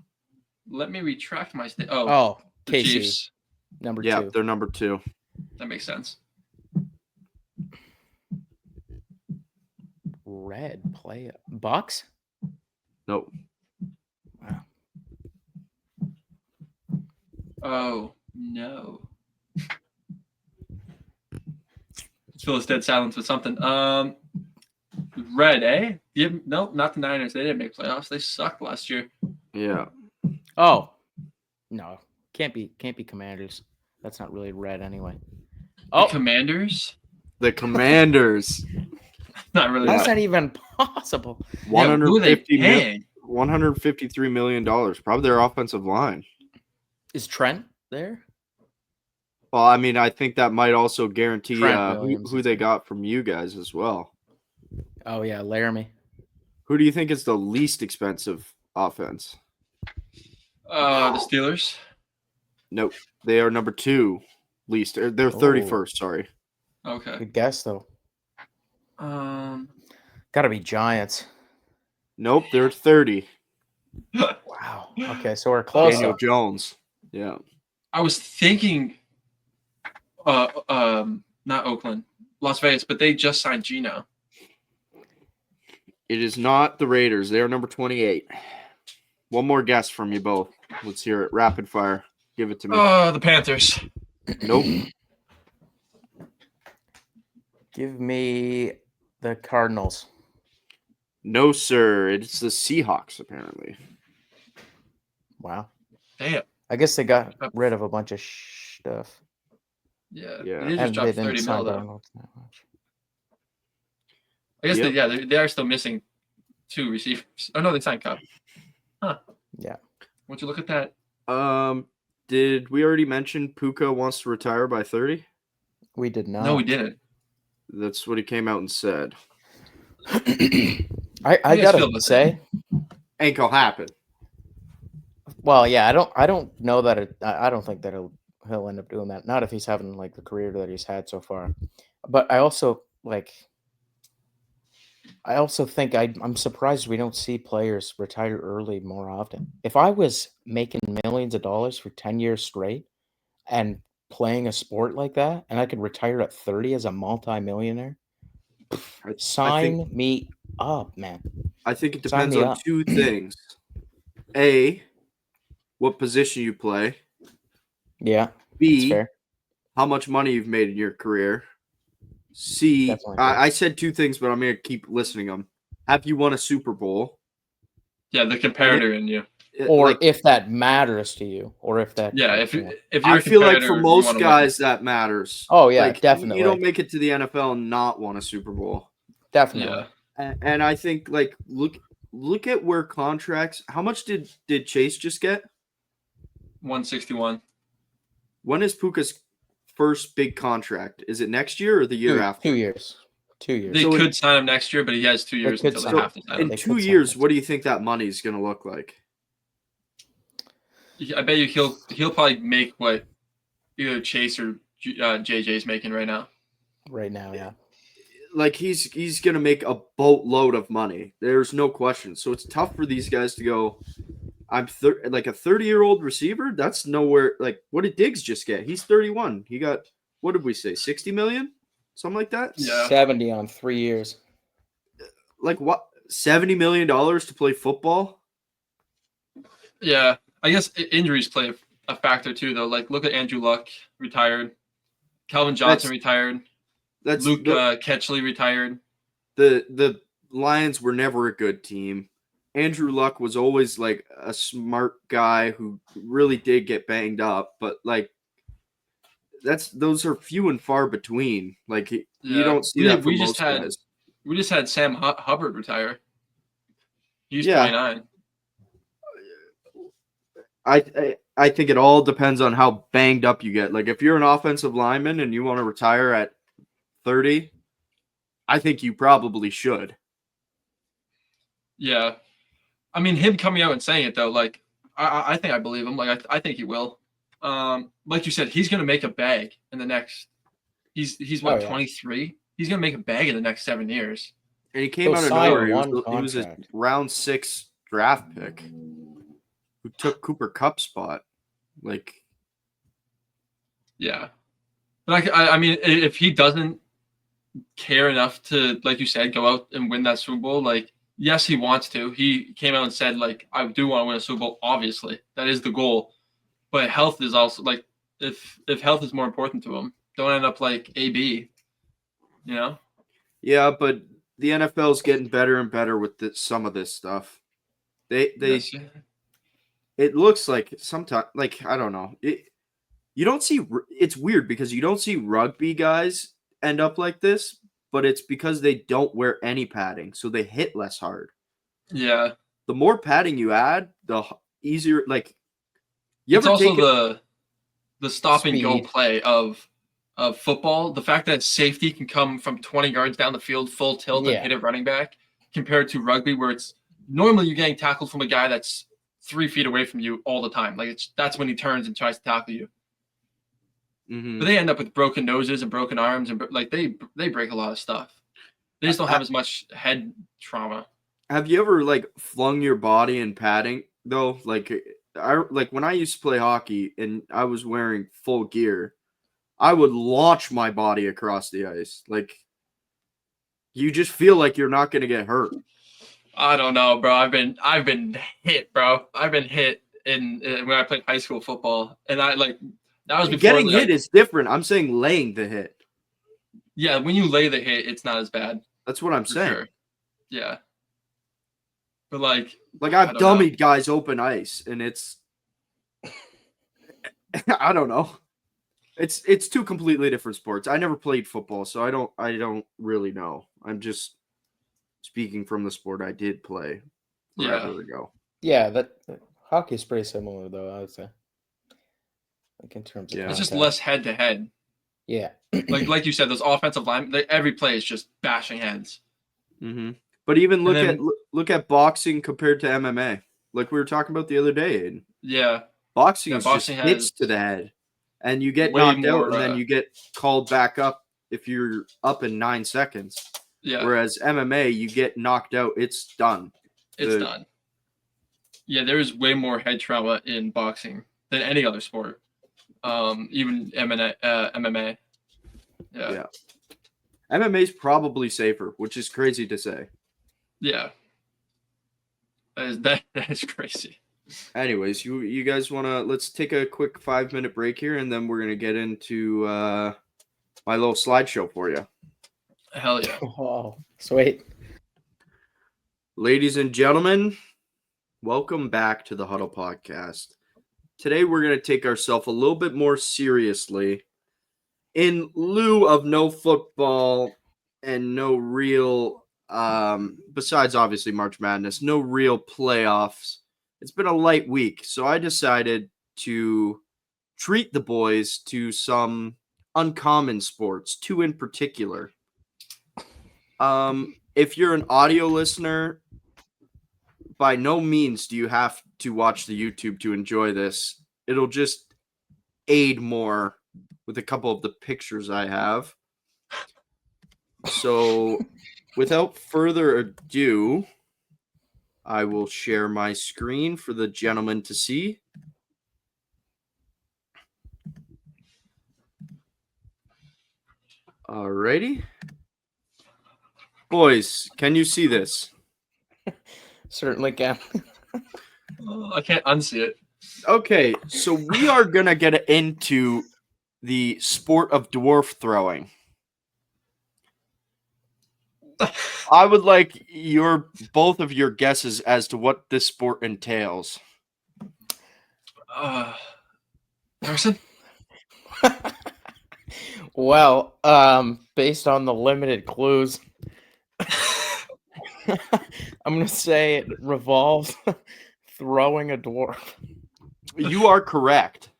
Let me retract my statement. Oh, Oh, the KC, Chiefs. number Yeah, 2. they're number 2. That makes sense. Red play Bucks. Nope. Wow. Oh no. Phyllis dead silence with something. Red, eh? Yeah, nope, not the Niners. They didn't make playoffs. They sucked last year. Yeah. Oh, no, can't be Commanders. That's not really red anyway. The Oh, Commanders? The Commanders. Not really. how's that even possible? Yeah, who are they 150 paying? $153 million. Probably their offensive line. Is Trent there? Well, I mean, I think that might also guarantee Trent who Williams they got from you guys as well. Oh yeah, Laramie. Who do you think is the least expensive offense? The Steelers. Nope. They are number 2 least. They're 31st, sorry. Okay. Good guess though. Got to be Giants. Nope, they're 30. Wow. Okay, so we're close. Daniel Jones. Yeah. I was thinking, not Oakland, Las Vegas, but they just signed Gino. It is not the Raiders. They are number 28. One more guess from you both. Let's hear it. Rapid fire. Give it to me. The Panthers. Nope. Give me the Cardinals. No, sir. It's the Seahawks, apparently. Wow. Damn. I guess they got rid of a bunch of stuff. Yeah. Yeah. They just And they dropped didn't 30 sign mil though. Darnold that much. I guess Yep. they are still missing 2 receivers. Oh no, they signed Cup. Huh. Yeah. Won't you look at that? Did we already mention Puka wants to retire by 30? We did not. No, we didn't. That's what he came out and said. I guys gotta feel about say, Ain't gonna happen. well, yeah, I don't know that I don't think that he'll end up doing that. Not if he's having like the career that he's had so far. But I also think I'm surprised we don't see players retire early more often. If I was making millions of dollars for 10 years straight and playing a sport like that, and I could retire at 30 as a multimillionaire, sign me up, man. I think it Sign depends me on up. 2 things. A, what position you play. Yeah, that's B, fair. how much money you've made in your career. C, Definitely fair. I said 2 things, but I'm going to keep listing them. Have you won a Super Bowl? Yeah, the comparator in you. Or Like, if that matters to you, or if that. Yeah, if you're I a feel like competitor, for you most wanna guys that matters. Oh yeah, Like, definitely. You don't make it to the NFL and not won a Super Bowl. win. Definitely. Yeah. And I think like look at where contracts. How much did Chase just get? 161. When is Puka's first big contract? Is it next year or the year after? 2 years. 2 years. They So could sign him next year, but he has 2 years could until sign they him. have to sign In him. They 2 could sign years, him. what do you think that money is going to look like? I bet you he'll probably make what either Chase or JJ's making right now. Right now, yeah. Like he's going to make a boatload of money. There's no question. So it's tough for these guys to go. I'm like a 30-year-old receiver. That's nowhere. Like what did Diggs just get? He's 31. He got, what did we say, 60 million, something like that. Yeah. 70 on 3 years. Like what, $70 million to play football? Yeah, I guess injuries play a factor too, though. Like, look at Andrew Luck, retired. Calvin Johnson retired. That's Luke Ketchley retired. The Lions were never a good team. Andrew Luck was always like a smart guy who really did get banged up, but like those are few and far between. Like you don't see that for most guys. We just had Sam Hubbard retire. He's Yeah. 29. I think it all depends on how banged up you get. Like if you're an offensive lineman and you want to retire at 30, I think you probably should. Yeah. I mean, him coming out and saying it though, like I think I believe him. Like I think he will. Like you said, he's gonna make a bag in the next. He's what 23. He's gonna make a bag in the next 7 years. And he came out of nowhere. He was a round 6 draft pick who took Cooper Kupp's spot. Like, yeah, but I mean, if he doesn't care enough to, like you said, go out and win that Super Bowl, like. Yes, he wants to. He came out and said, like, I do want to win a Super Bowl, obviously. That is the goal. But health is also, like, if health is more important to him, don't end up like AB, you know? Yeah, but the NFL is getting better and better with some of this stuff. It looks like sometimes, like, I don't know. You don't see, it's weird because you don't see rugby guys end up like this. But it's because they don't wear any padding, so they hit less hard. Yeah. The more padding you add, the easier. Like, it's also the stop and go play of football. The fact that safety can come from 20 yards down the field, full tilt, and hit a running back, compared to rugby, where it's normally you're getting tackled from a guy that's 3 feet away from you all the time. Like that's when he turns and tries to tackle you. Mm-hmm. But they end up with broken noses and broken arms, and like they break a lot of stuff. They just don't have as much head trauma. Have you ever like flung your body in padding though? Like when I used to play hockey and I was wearing full gear, I would launch my body across the ice. Like you just feel like you're not going to get hurt. I don't know, bro. I've been hit, bro. I've been hit in when I played high school football, and that was before getting hit is different. I'm saying laying the hit. Yeah, when you lay the hit, it's not as bad. That's what I'm saying. Sure. Yeah. But like I've dummied guys open ice, and it's I don't know. It's two completely different sports. I never played football, so I don't really know. I'm just speaking from the sport I did play forever ago. Yeah, that hockey is pretty similar though, I would say. Like in terms of it's just less head to head. Yeah. like you said, those offensive line, every play is just bashing heads. Mm-hmm. But even look at boxing compared to MMA. Like we were talking about the other day. Aiden. Yeah. Boxing is just hits to the head. And you get knocked out, and then you get called back up if you're up in 9 seconds. Yeah. Whereas MMA, you get knocked out, it's done. It's done. Yeah, there is way more head trauma in boxing than any other sport. Even MMA. Yeah. MMA is probably safer, which is crazy to say. Yeah. That is crazy. Anyways, you guys let's take a quick 5-minute break here, and then we're gonna get into my little slideshow for you. Hell yeah! Oh, sweet. Ladies and gentlemen, welcome back to the Huddle Podcast. Today we're gonna take ourselves a little bit more seriously. In lieu of no football and no real, besides obviously March Madness, no real playoffs. It's been a light week, so I decided to treat the boys to some uncommon sports, 2 in particular. If you're an audio listener, by no means do you have to watch the YouTube to enjoy this. It'll just aid more with a couple of the pictures I have. So, without further ado, I will share my screen for the gentleman to see. Alrighty. Boys, can you see this? Certainly can. I can't unsee it. Okay, so we are going to get into the sport of dwarf throwing. I would like both of your guesses as to what this sport entails. Carson? Well, based on the limited clues, I'm gonna say it revolves throwing a dwarf. You are correct.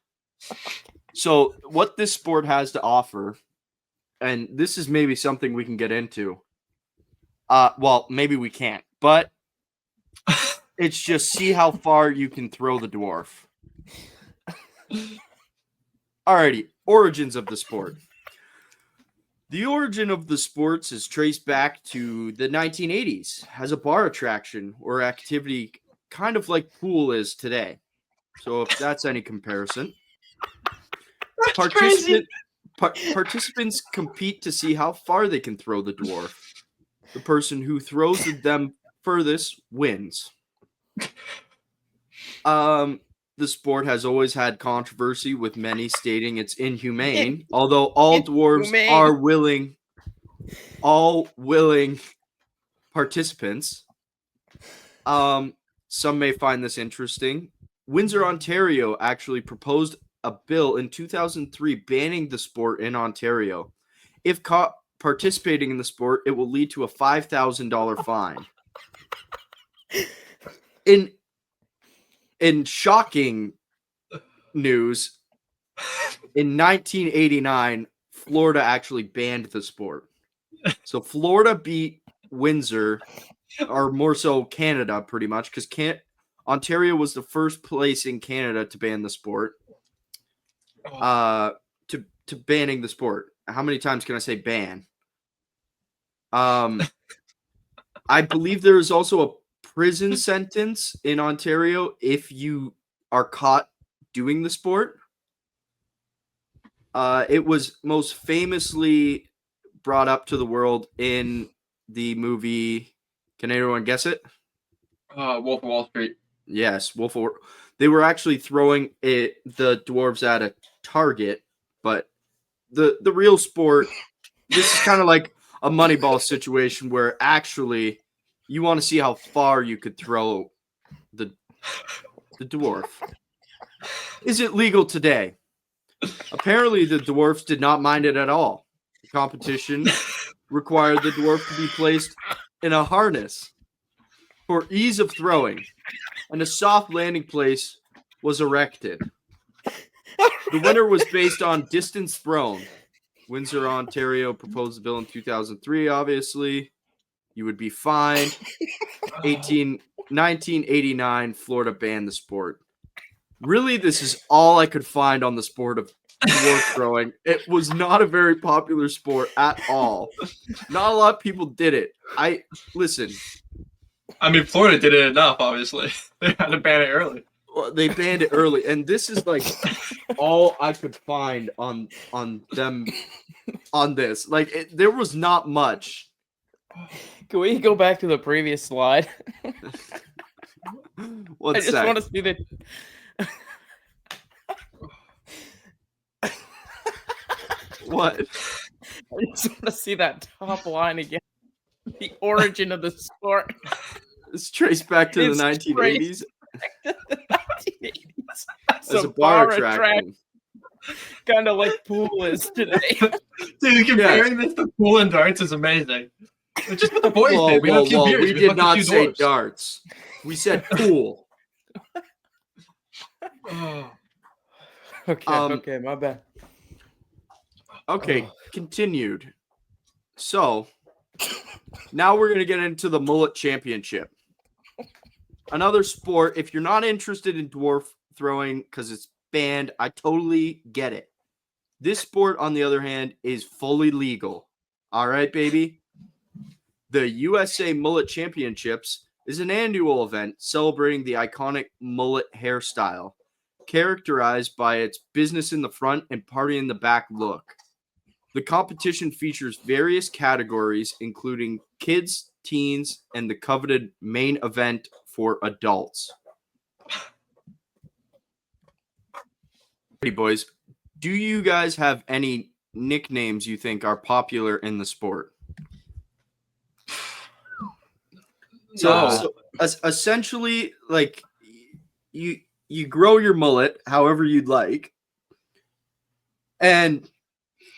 So what this sport has to offer, and this is maybe something we can get into. Well, maybe we can't, but it's just see how far you can throw the dwarf. Alrighty, origins of the sport. The origin of the sports is traced back to the 1980s as a bar attraction or activity kind of like pool is today. So if that's any comparison. Participants compete to see how far they can throw the dwarf. The person who throws them furthest wins. The sport has always had controversy, with many stating it's inhumane, although all dwarves are willing participants. Some may find this interesting. Windsor, Ontario actually proposed a bill in 2003 banning the sport in Ontario. If caught participating in the sport, it will lead to a $5,000 fine. In shocking news, in 1989, Florida actually banned the sport. So Florida beat Windsor, or more so Canada, pretty much, because Ontario was the first place in Canada to ban the sport. To banning the sport. How many times can I say ban? I believe there is also a prison sentence in Ontario if you are caught doing the sport. It was most famously brought up to the world in the movie. Can anyone guess it? Wolf of Wall Street. Yes, they were actually throwing the dwarves at a target, but the real sport, this is kind of like a Moneyball situation where actually you want to see how far you could throw the dwarf. Is it legal today? Apparently, the dwarfs did not mind it at all. The competition required the dwarf to be placed in a harness for ease of throwing, and a soft landing place was erected. The winner was based on distance thrown. Windsor, Ontario proposed the bill in 2003, obviously. You would be fined. 1989, Florida banned the sport. Really, this is all I could find on the sport of dwarf throwing. It was not a very popular sport at all. Not a lot of people did it. Listen. I mean, Florida did it enough, obviously. They had to ban it early. Well, they banned it early, and this is like all I could find on them on this. Like, there was not much. Can we go back to the previous slide? One I just sec. want to see the. What? I just want to see that top line again. The origin of the sport. It's traced back to It's the 1980s The 1980s. as a bar attraction. Kind of like pool is today. Dude, comparing this to pool and darts is amazing. It's just what the boys did. We had a few beers. We did fucked a not few say dwarfs. darts. We said pool. Okay, my bad. Okay, continued. So, now we're going to get into the Mullet Championship. Another sport, if you're not interested in dwarf throwing because it's banned, I totally get it. This sport, on the other hand, is fully legal. All right, baby? The USA Mullet Championships is an annual event celebrating the iconic mullet hairstyle, characterized by its business in the front and party in the back look. The competition features various categories, including kids, teens, and the coveted main event for adults. Hey, boys, do you guys have any nicknames you think are popular in the sport? So essentially, like you grow your mullet however you'd like, and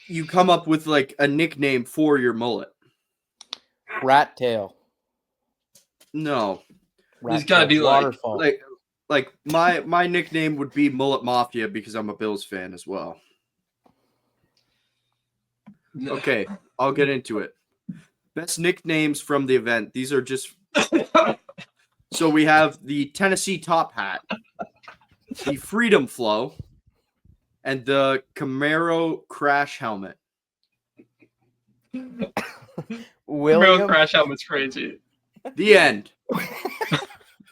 you come up with like a nickname for your mullet. Rat tail. No, There's gotta be waterfall. like my nickname would be Mullet Mafia because I'm a Bills fan as well. Okay, I'll get into it. Best nicknames from the event. These are just so we have the Tennessee Top Hat, the Freedom Flow, and the Camaro Crash Helmet. Real crash helmet's crazy. The end.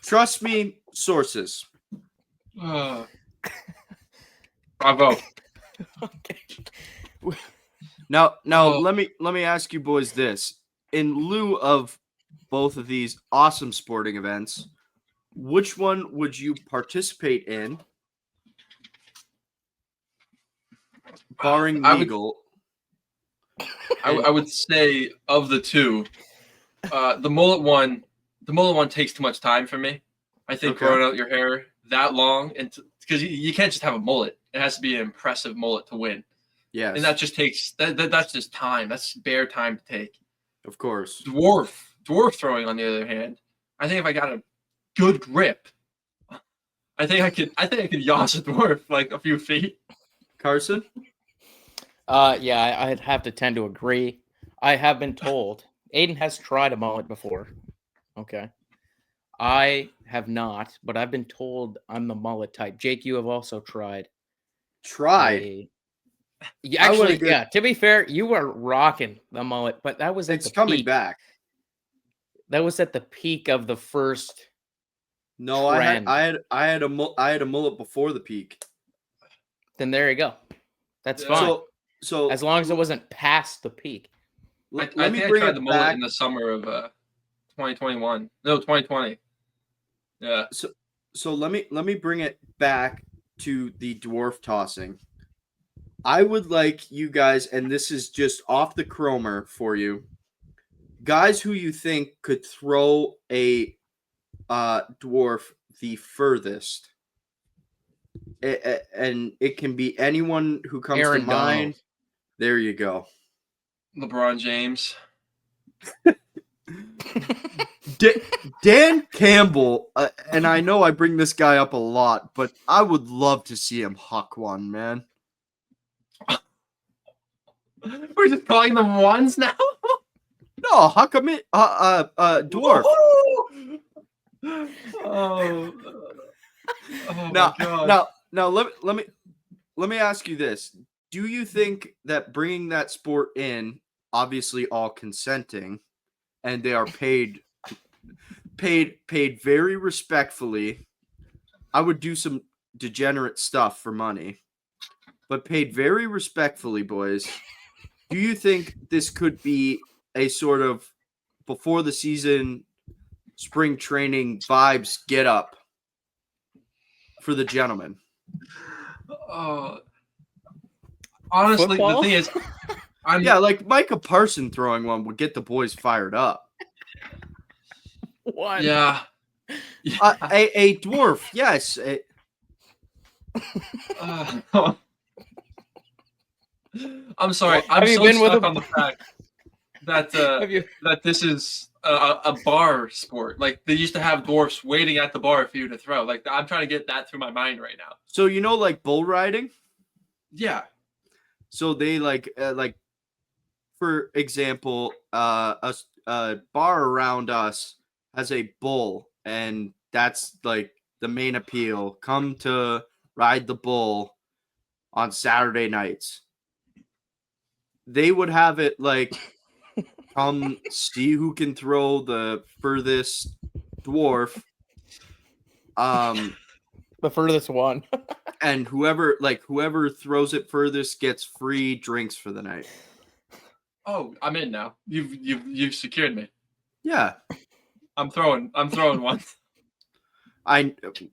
Trust me, sources. Bravo. Okay. Now let me ask you boys this. In lieu of both of these awesome sporting events, which one would you participate in? Barring legal. I would say of the two, the mullet one takes too much time for me. I think growing out your hair that long, and because you can't just have a mullet, it has to be an impressive mullet to win. Yes. And that just takes that's just time. That's bare time to take. Of course. Dwarf throwing, on the other hand, I think if I got a good grip, I think I could yash a dwarf like a few feet. Carson? Yeah, I'd have to tend to agree. I have been told Aiden has tried a mullet before. Okay. I have not, but I've been told I'm the mullet type. Jake, you have also tried. Actually, yeah, to be fair, you were rocking the mullet, but that was at the coming peak. back. That was at the peak of the first. No, trend. I had a mullet before the peak. Then there you go. That's fine. So as long as it wasn't past the peak. Let I me think bring I tried it the mullet back. in the summer of 2021. No, 2020. Yeah. So let me bring it back to the dwarf tossing. I would like you guys, and this is just off the chromer for you, guys who you think could throw a dwarf the furthest. And it can be anyone who comes Aaron to mind. Donald. There you go. LeBron James. Dan Campbell, and I know I bring this guy up a lot, but I would love to see him huck one, man. We're just calling them ones now. No, huck him in, dwarf. Oh Now, let me ask you this: do you think that bringing that sport in, obviously all consenting, and they are paid very respectfully? I would do some degenerate stuff for money, but paid very respectfully, boys. Do you think this could be a sort of before the season spring training vibes get up for the gentlemen? Honestly, Football? the thing is, like Micah Parson throwing one would get the boys fired up. What? Yeah. A dwarf, yes. I'm sorry. I'm Have you so been with stuck a- on the fact that that this is a bar sport. Like they used to have dwarfs waiting at the bar for you to throw. Like I'm trying to get that through my mind right now. So like bull riding. Yeah. So they like for example, a bar around us has a bull, and that's like the main appeal. Come to ride the bull on Saturday nights. They would have it like come see who can throw the furthest dwarf. The furthest one. And whoever throws it furthest gets free drinks for the night. Oh, I'm in now. You've secured me. Yeah. I'm throwing one.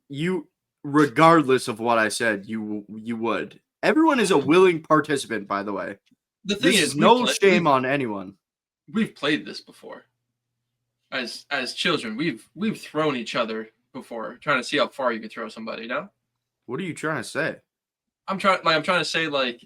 You regardless of what I said, you would. Everyone is a willing participant, by the way. The thing This is, is no shame on anyone. We've played this before. As children, we've thrown each other before, trying to see how far you can throw somebody. No, What are you trying to say? I'm trying to say like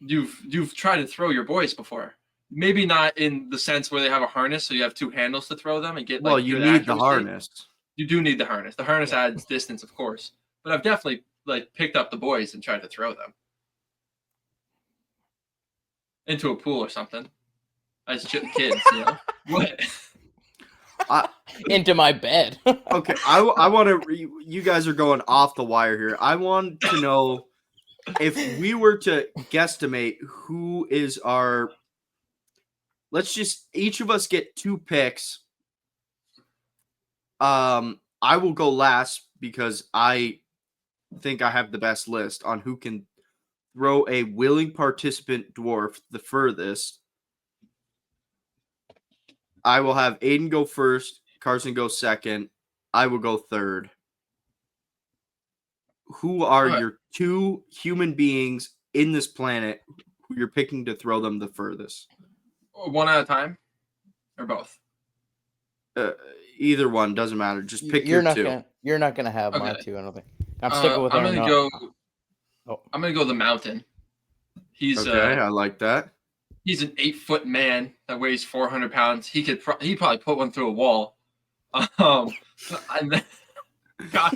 you've tried to throw your boys before. Maybe not in the sense where they have a harness, so you have 2 handles to throw them and get like. Well, you good need the accuracy. harness. You do need the harness. The harness adds distance, of course. But I've definitely like picked up the boys and tried to throw them into a pool or something. As kids, you know. What? Into my bed. Okay, I want to. You guys are going off the wire here. I want to know if we were to guesstimate who is our. Let's just each of us get 2 picks. I will go last because I think I have the best list on who can throw a willing participant dwarf the furthest. I will have Aiden go first, Carson go second. I will go third. Who are your 2 human beings in this planet who you're picking to throw them the furthest? One at a time, or both? Either one doesn't matter. Just pick You're your not 2. You're not gonna have my Okay. 2. I don't think. I'm sticking with. I'm gonna Aaron. go. I'm gonna go the mountain. He's Okay, I like that. He's an 8-foot man that weighs 400 pounds. He probably put one through a wall. And then, God,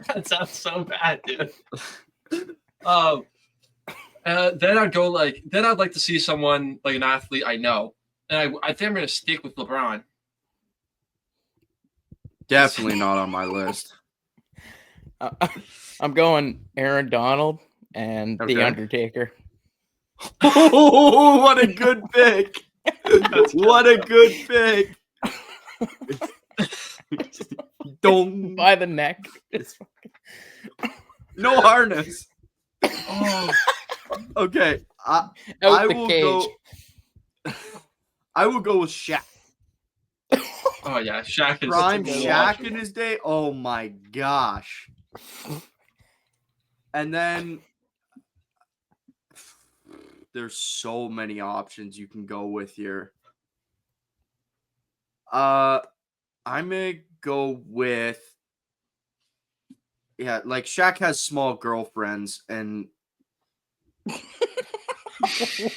that sounds so bad, dude. Then I'd like to see someone like an athlete I know, and I think I'm gonna stick with LeBron. Definitely not on my list. I'm going Aaron Donald and Okay. The Undertaker. Oh, what a good pick! What a good pick! Don't By the neck. no harness. Oh, Okay, Out I the will cage. go. I will go with Shaq. oh yeah, Shaq is Prime such a Shaq watch. in his day. Oh my gosh! And then there's so many options you can go with here. I'm gonna go with like Shaq has small girlfriends and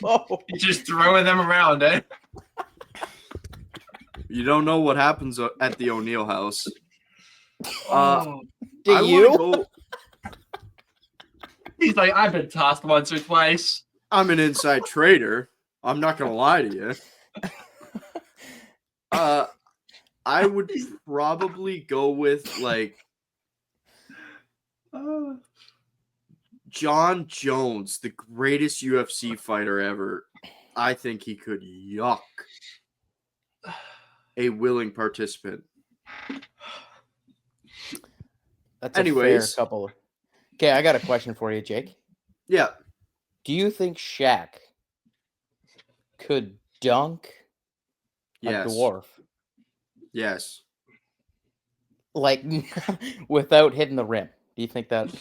Whoa. He's just throwing them around, eh? you don't know what happens at the O'Neill house. Oh, Do I you? wanna go, he's like, I've been tossed once or twice. I'm an inside trader. I'm not gonna lie to you. I would probably go with like John Jones, the greatest UFC fighter ever. I think he could yuck a willing participant. That's a fair Anyways. couple. Okay, I got a question for you, Jake. Yeah. Do you think Shaq could dunk Yes. a dwarf Yes. like without hitting the rim? Do you think that?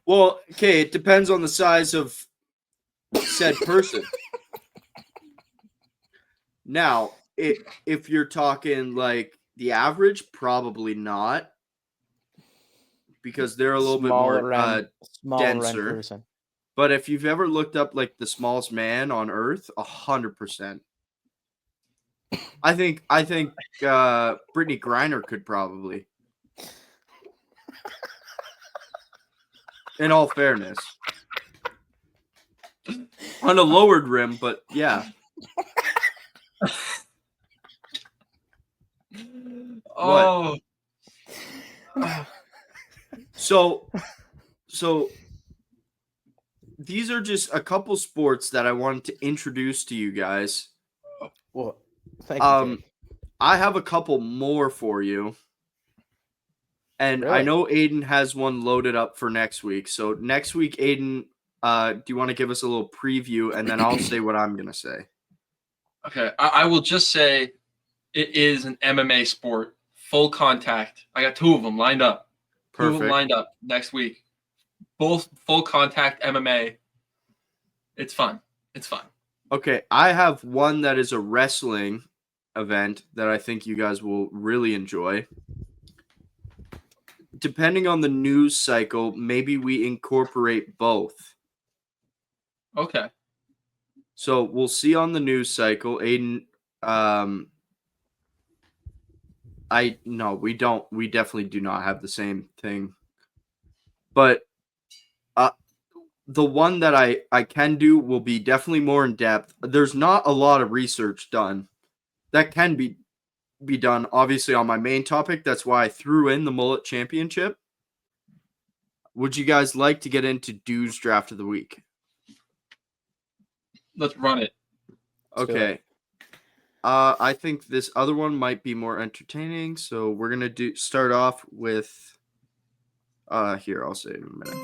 Well, okay, it depends on the size of said person. Now, if you're talking like the average, probably not. Because they're a little bit more smaller end denser. person. But if you've ever looked up like the smallest man on Earth, 100%. I think Brittany Griner could probably. In all fairness. On a lowered rim, but yeah. Oh, So these are just a couple sports that I wanted to introduce to you guys. Well, thank you, Jake. I have a couple more for you. And I Really? know Aiden has one loaded up for next week. So next week, Aiden, do you want to give us a little preview? And then I'll say what I'm going to say. okay. I will just say it is an MMA sport, full contact. I got 2 of them lined up. 2 of them Perfect. lined up next week. both full contact MMA. It's fun. It's fun. Okay, I have one that is a wrestling event that I think you guys will really enjoy. Depending on the news cycle, maybe we incorporate both. Okay. So we'll see on the news cycle. Aiden, we don't. We definitely do not have the same thing. But the one that I can do will be definitely more in depth. There's not a lot of research done. That can be done, obviously, on my main topic. That's why I threw in the Mullet Championship. Would you guys like to get into Dude's Draft of the Week? Let's run it. Let's do Okay. I think this other one might be more entertaining, so we're gonna start off with. Here, I'll say it in a minute.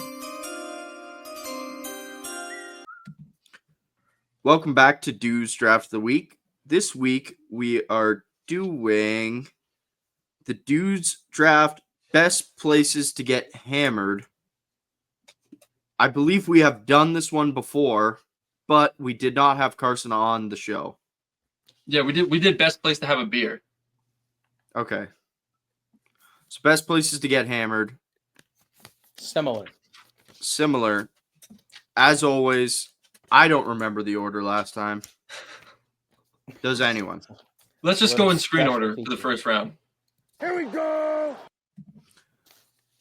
Welcome back to Dude's Draft of the Week. This week we are doing the Dude's Draft Best Places to Get Hammered. I believe we have done this one before, but we did not have Carson on the show. Yeah, we did. We did best place to have a beer. Okay. So best places to get hammered. Similar. As always, I don't remember the order last time. Does anyone? Let's just go in screen Special order for feature. the first round. Here we go.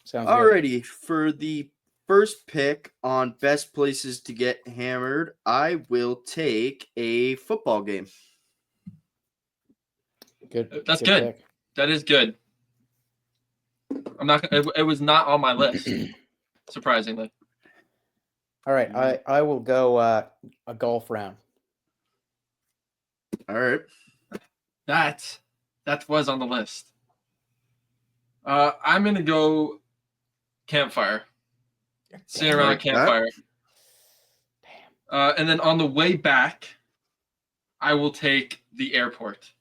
Sounds good. Alrighty, for the first pick on best places to get hammered, I will take a football game. Good. That's good. Pick. That is good. I'm not. It was not on my list, surprisingly. All right, I will go a golf round. All right. That was on the list. I'm gonna go campfire. Sitting around a Like that. campfire. And then on the way back, I will take the airport.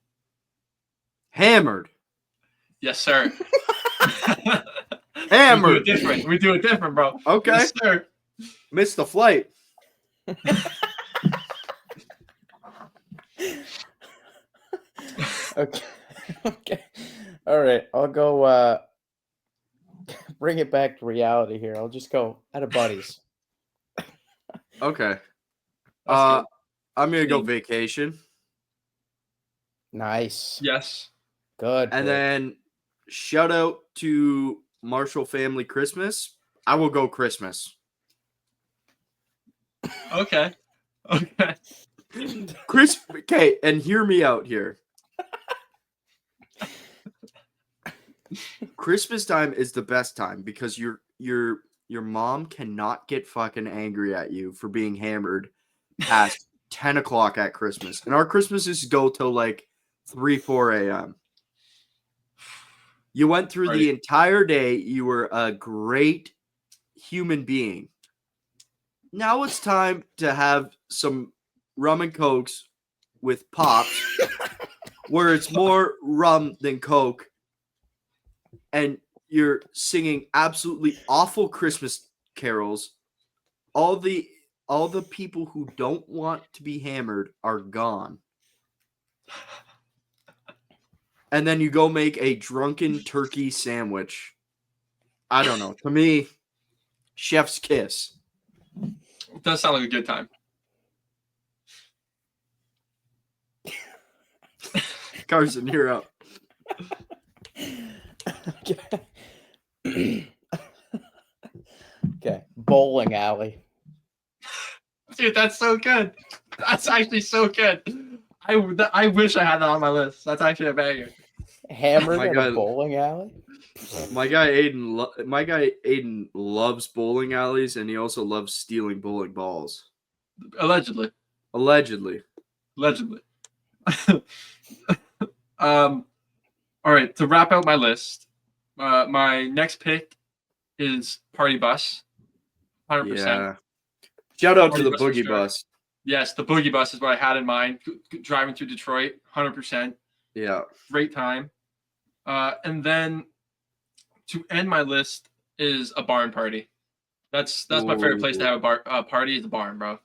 Hammered. Yes, sir. Hammered. We do it different, bro. Okay. Yes, sir. Missed the flight. Okay. Okay. All right. I'll go bring it back to reality here. I'll just go out of buddies. Okay. That's good. I'm gonna go Clean. vacation. Nice. Yes. Good. And pick. then shout out to Marshall Family Christmas. I will go Christmas. Okay. Okay. Okay, and hear me out here. Christmas time is the best time because your mom cannot get fucking angry at you for being hammered past 10 o'clock at Christmas. And our Christmases go till like 4 a.m. You went through the entire day. You were a great human being. Now it's time to have some rum and cokes with pops, where it's more rum than coke, and you're singing absolutely awful Christmas carols. All the people who don't want to be hammered are gone. And then you go make a drunken turkey sandwich. I don't know. To me, chef's kiss. It does sound like a good time. Carson, you're up. Okay. Okay. Bowling alley. Dude, that's so good. That's actually so good. I wish I had that on my list. That's actually a banger. Hammered My at God. a bowling alley? My guy Aiden loves bowling alleys, and he also loves stealing bowling balls. Allegedly. Allegedly. All right, to wrap out my list, my next pick is Party Bus. 100%. Yeah. Shout out to Party the bus for boogie sure. bus. Yes, the Boogie Bus is what I had in mind. Driving through Detroit, 100%. Yeah. Great time. And then to end my list is a barn party. That's my favorite place to have a party is the barn, bro.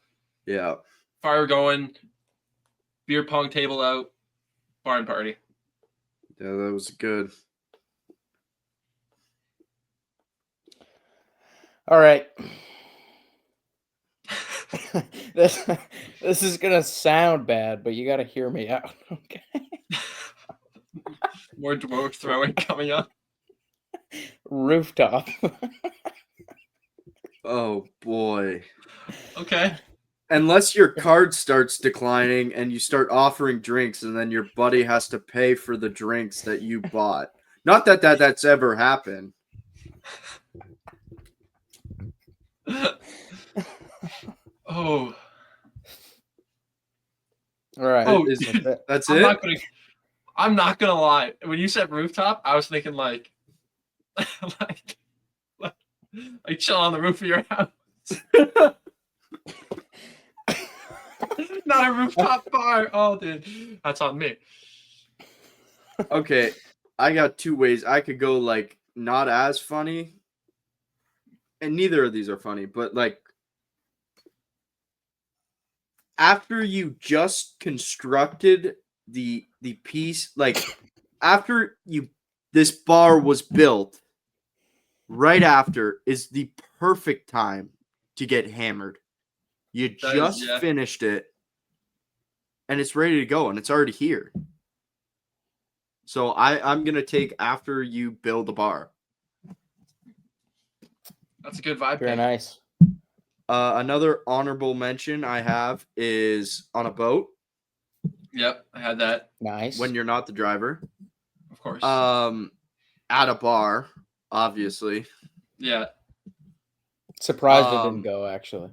Yeah. Fire going, beer pong table out, barn party. Yeah, that was good. All right. This is gonna sound bad, but you got to hear me out. Okay. More dwarf throwing coming up. Rooftop. Oh boy. Okay. Unless your card starts declining and you start offering drinks, and then your buddy has to pay for the drinks that you bought. Not that that's ever happened. Oh. All right. Oh, Is- dude, That's I'm it? not gonna lie. When you said rooftop, I was thinking like like chill on the roof of your house. Not a rooftop bar. Oh, dude, that's on me. Okay, I got two ways. I could go like not as funny, and neither of these are funny, but like after you just constructed the piece, like after this bar was built, right after is the perfect time to get hammered. You That is- just yeah. finished it, and it's ready to go, and it's already here. So I'm gonna take after you build the bar. That's a good vibe. Very pick. nice. Another honorable mention I have is on a boat Yep, I had that. Nice. when you're not the driver. Of course. At a bar, obviously. Surprised it um, didn't go, actually.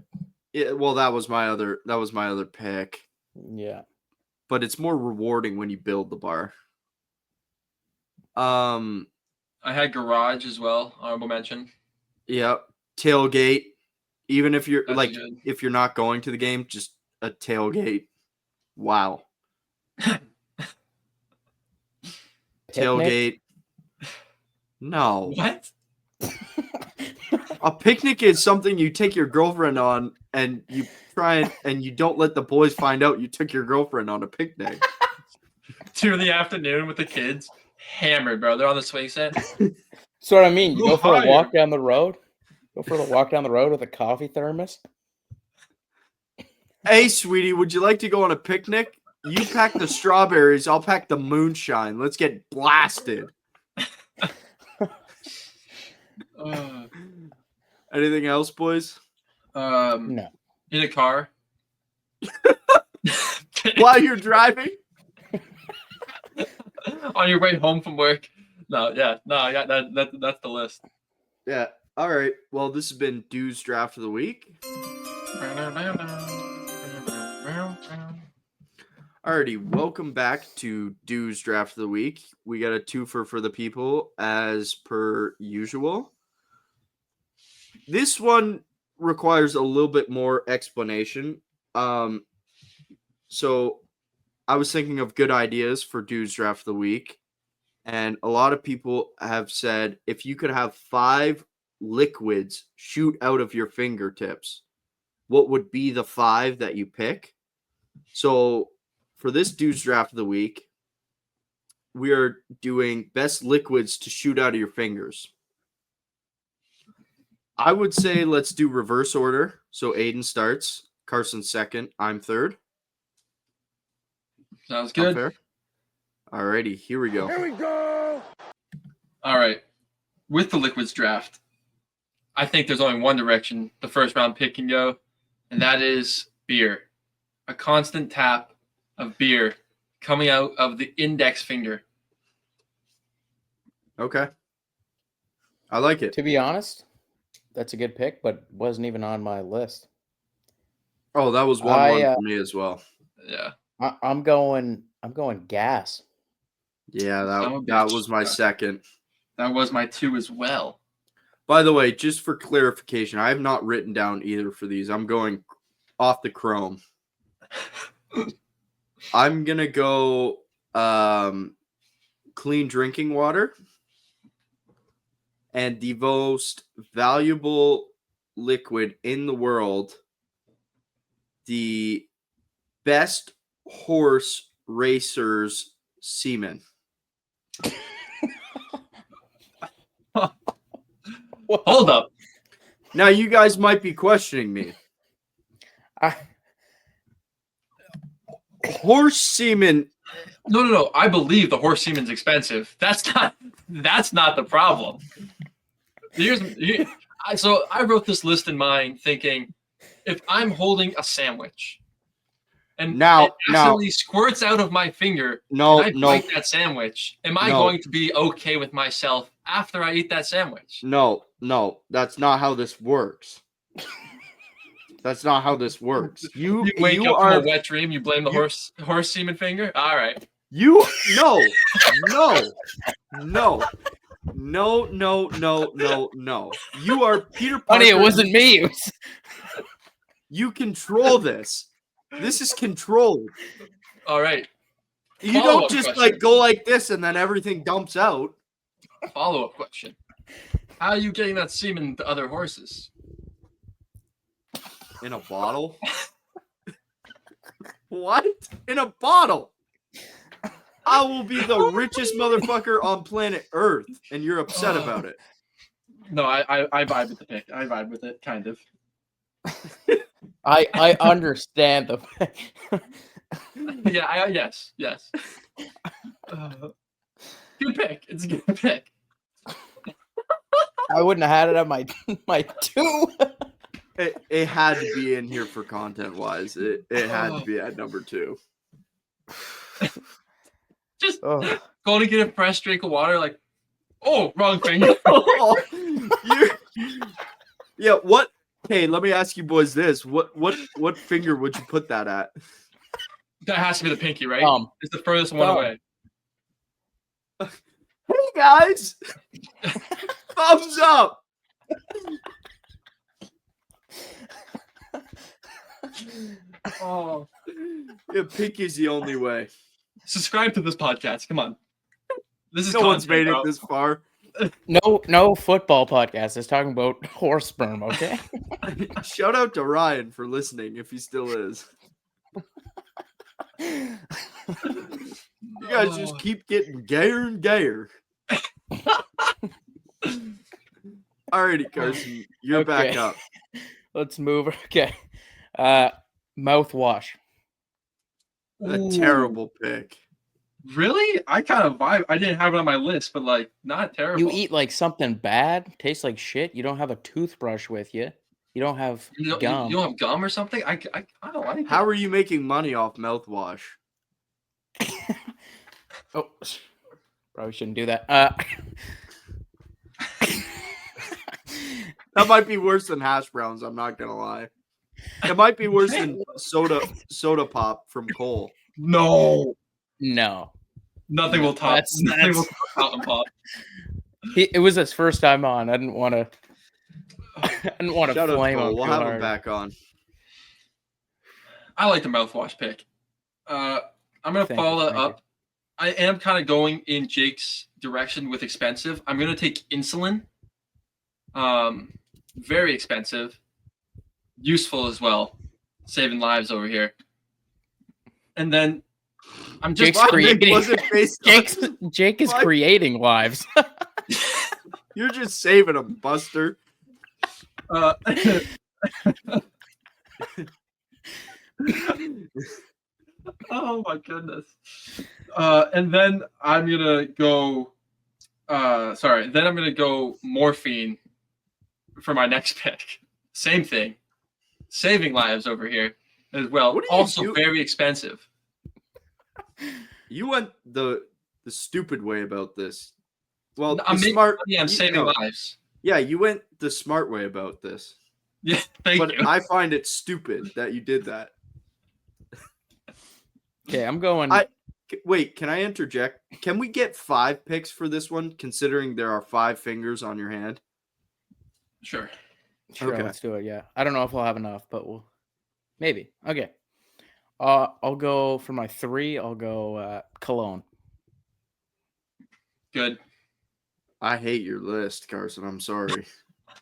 Yeah, well, that was my other pick. Yeah. But it's more rewarding when you build the bar. I had garage as well. Honorable mention. Yep. Tailgate. Even if you're That's good. if you're not going to the game, just a tailgate. Wow. Tailgate. No. What? A picnic is something you take your girlfriend on, and you try and you don't let the boys find out you took your girlfriend on a picnic. 2 in the afternoon with the kids, hammered, bro. They're on the swing set. That's what I mean. You Go go for a higher. walk down the road. Go for the walk down the road with a coffee thermos. Hey, sweetie, would you like to go on a picnic? You pack the strawberries, I'll pack the moonshine. Let's get blasted. Anything else, boys? No. In a car. While you're driving? On your way home from work. I got that's the list. Yeah. All right. Well, this has been Dude's Draft of the Week. Alrighty, welcome back to Dude's Draft of the Week. We got a twofer for the people, as per usual. This one requires a little bit more explanation. So I was thinking of good ideas for Dude's Draft of the Week, and a lot of people have said if you could have 5 liquids shoot out of your fingertips, what would be the 5 that you pick? So for this Dude's Draft of the Week, we are doing best liquids to shoot out of your fingers. I would say let's do reverse order. So Aiden starts, Carson second, I'm third. Sounds Sound good. fair? Alrighty, here we go. Here we go. All right. With the liquids draft, I think there's only one direction the first round pick can go, and that is beer. A constant tap of beer coming out of the index finger. Okay. I like it. To be honest, that's a good pick, but wasn't even on my list. Oh, that was 1-1 I, for me as well. Yeah. I'm going gas. Yeah, Son of a that bitch. was my second. That was my 2 as well. By the way, just for clarification, I have not written down either for these. I'm going off the chrome. I'm going to go clean drinking water. And the most valuable liquid in the world the best horse racer's semen? Hold up. Now, you guys might be questioning me. I- Horse semen. No. I believe the horse semen's expensive. That's not the problem. So I wrote this list in mind thinking, if I'm holding a sandwich and Now- it accidentally squirts out of my finger No, and I no, bite that sandwich, am I No. going to be okay with myself after I eat that sandwich? no. That's not how this works. That's not how this works. You wake up from a wet dream, you blame the horse semen finger? All right. No. You are Peter Parker. Honey, it wasn't me. It was... You control this. This is controlled. All right. You Follow-up don't just question. like go like this and then everything dumps out. Follow-up question. How are you getting that semen to other horses? In a bottle? What? In a bottle? I will be the richest motherfucker on planet Earth, and you're upset about it. No, I vibe with the pick. I vibe with it, kind of. I understand the Yeah, yes. Good pick. It's a good pick. I wouldn't have had it at my two. It had to be in here for content wise. It had to be at number 2. Just Oh. going to get a fresh drink of water, like, oh, wrong thing. Yeah, what? Hey, let me ask you boys this. What finger would you put that at? That has to be the pinky, right? It's the furthest one Thumb. away. Hey guys! Thumbs up! Oh. Yeah, pinky's the only way. Subscribe to this podcast. Come on. This is No one's content, made it bro. this far. No football podcast is talking about horse sperm, okay? Shout out to Ryan for listening if he still is. You guys just keep getting gayer and gayer. Alrighty, Carson, you're back Okay. up. Let's move. Okay. Mouthwash. A Ooh. terrible pick. Really? I kind of vibe. I didn't have it on my list, but like, not terrible. You eat like something bad, tastes like shit. You don't have a toothbrush with you. You don't have gum. You don't have gum or something? I don't like it. How are you making money off mouthwash? Oh, probably shouldn't do that. That might be worse than hash browns, I'm not gonna lie. It might be worse than soda pop from Cole. No. No. Nothing will top. Nothing will That's- top Fountain Pop. It was his first time on. I didn't want to. I didn't want to Shout out to flame Cole. him. We'll too have him hard. back on. I like the mouthwash pick. I'm gonna Thank you, follow thank you. up. I am kind of going in Jake's direction with expensive. I'm gonna take insulin. Very expensive, useful as well, saving lives over here. And then I'm just Jake's creating. Wasn't based on- Jake is What? creating lives. You're just saving them, Buster. Oh my goodness. And then I'm gonna go. Then I'm gonna go morphine for my next pick. Same thing, saving lives over here as well. What do you Also do? very expensive. You went the stupid way about this. Well, I'm the making smart. money, I'm saving no. lives. Yeah, you went the smart way about this. Yeah, thank But you. I find it stupid that you did that. Okay, I'm going. Wait, can I interject? Can we get 5 picks for this one, considering there are 5 fingers on your hand? Sure. Sure, Okay. let's do it. Yeah, I don't know if we'll have enough, but we'll maybe. Okay. I'll go for my 3. I'll go cologne. Good. I hate your list, Carson. I'm sorry.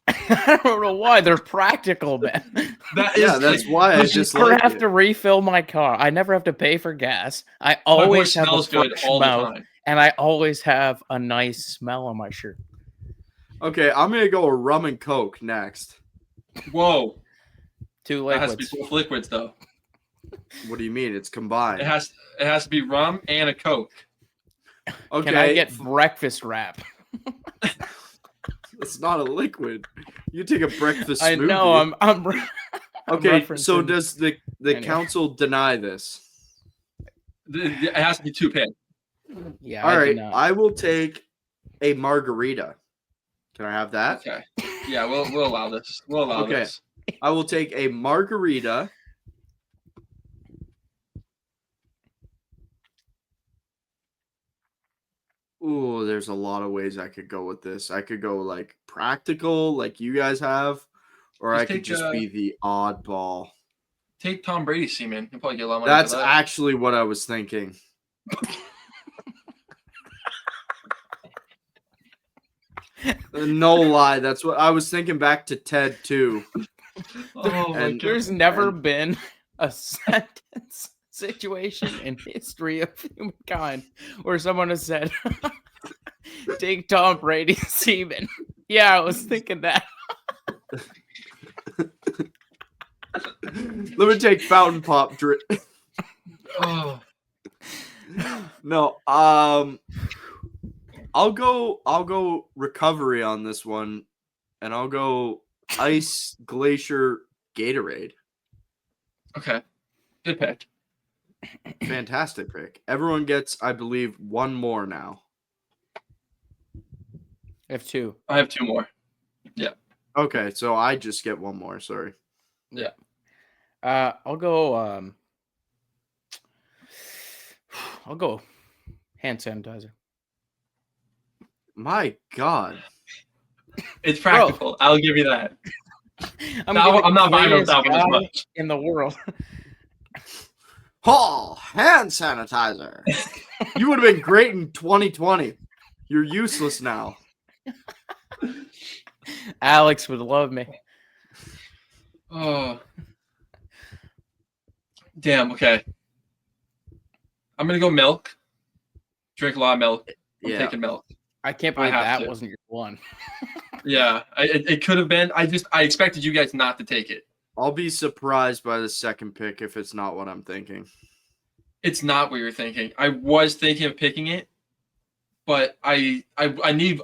I don't know why. They're practical, man. That Yeah, is that's like, why I I just never like have it. to refill my car. I never have to pay for gas. I my voice always have a smells good fresh all the mouth, time. and I always have a nice smell on my shirt. Okay, I'm gonna go with rum and coke next. Whoa, 2 that has to be liquids. both liquids though. What do you mean? It's combined. It has to be rum and a Coke. Okay, Can I get breakfast wrap? it's not a liquid. You take a breakfast I smoothie. know. I'm okay. So referencing- does the Anyway. council deny this? It has to be 2 pins. Yeah. All I right, do not. I will take a margarita. Can I have that? Okay. Yeah, we'll allow this. We'll allow Okay. this. I will take a margarita. Ooh, there's a lot of ways I could go with this. I could go like practical, like you guys have, or Just I could take, just be the oddball. Take Tom Brady's semen. You'll probably get a lot of money That's for that. actually what I was thinking. No lie, that's what I was thinking back to Ted too. Oh my And- god. There's never been a sentence situation in history of humankind where someone has said, "Take Tom Brady's semen." Yeah, I was thinking that. Let me take fountain pop drip. Oh. No, I'll go recovery on this one, and I'll go ice glacier Gatorade. Okay. Good pick. Fantastic pick. Everyone gets, I believe, one more now. F2. I have 2 more. Okay, so I just get one more. Sorry. I'll go. I'll go hand sanitizer. My God. It's practical. I'll give you that. I'm not buying on cleanest top of as guy much. in the world. Oh, hand sanitizer. You would have been great in 2020. You're useless now. Alex would love me. Oh. Damn, okay. I'm gonna go milk. Drink a lot of milk. I'm Yeah. taking milk. I can't I believe have that to. wasn't your one. Yeah, it could have been. I expected you guys not to take it. I'll be surprised by the second pick if it's not what I'm thinking. It's not what you're thinking. I was thinking of picking it, but I need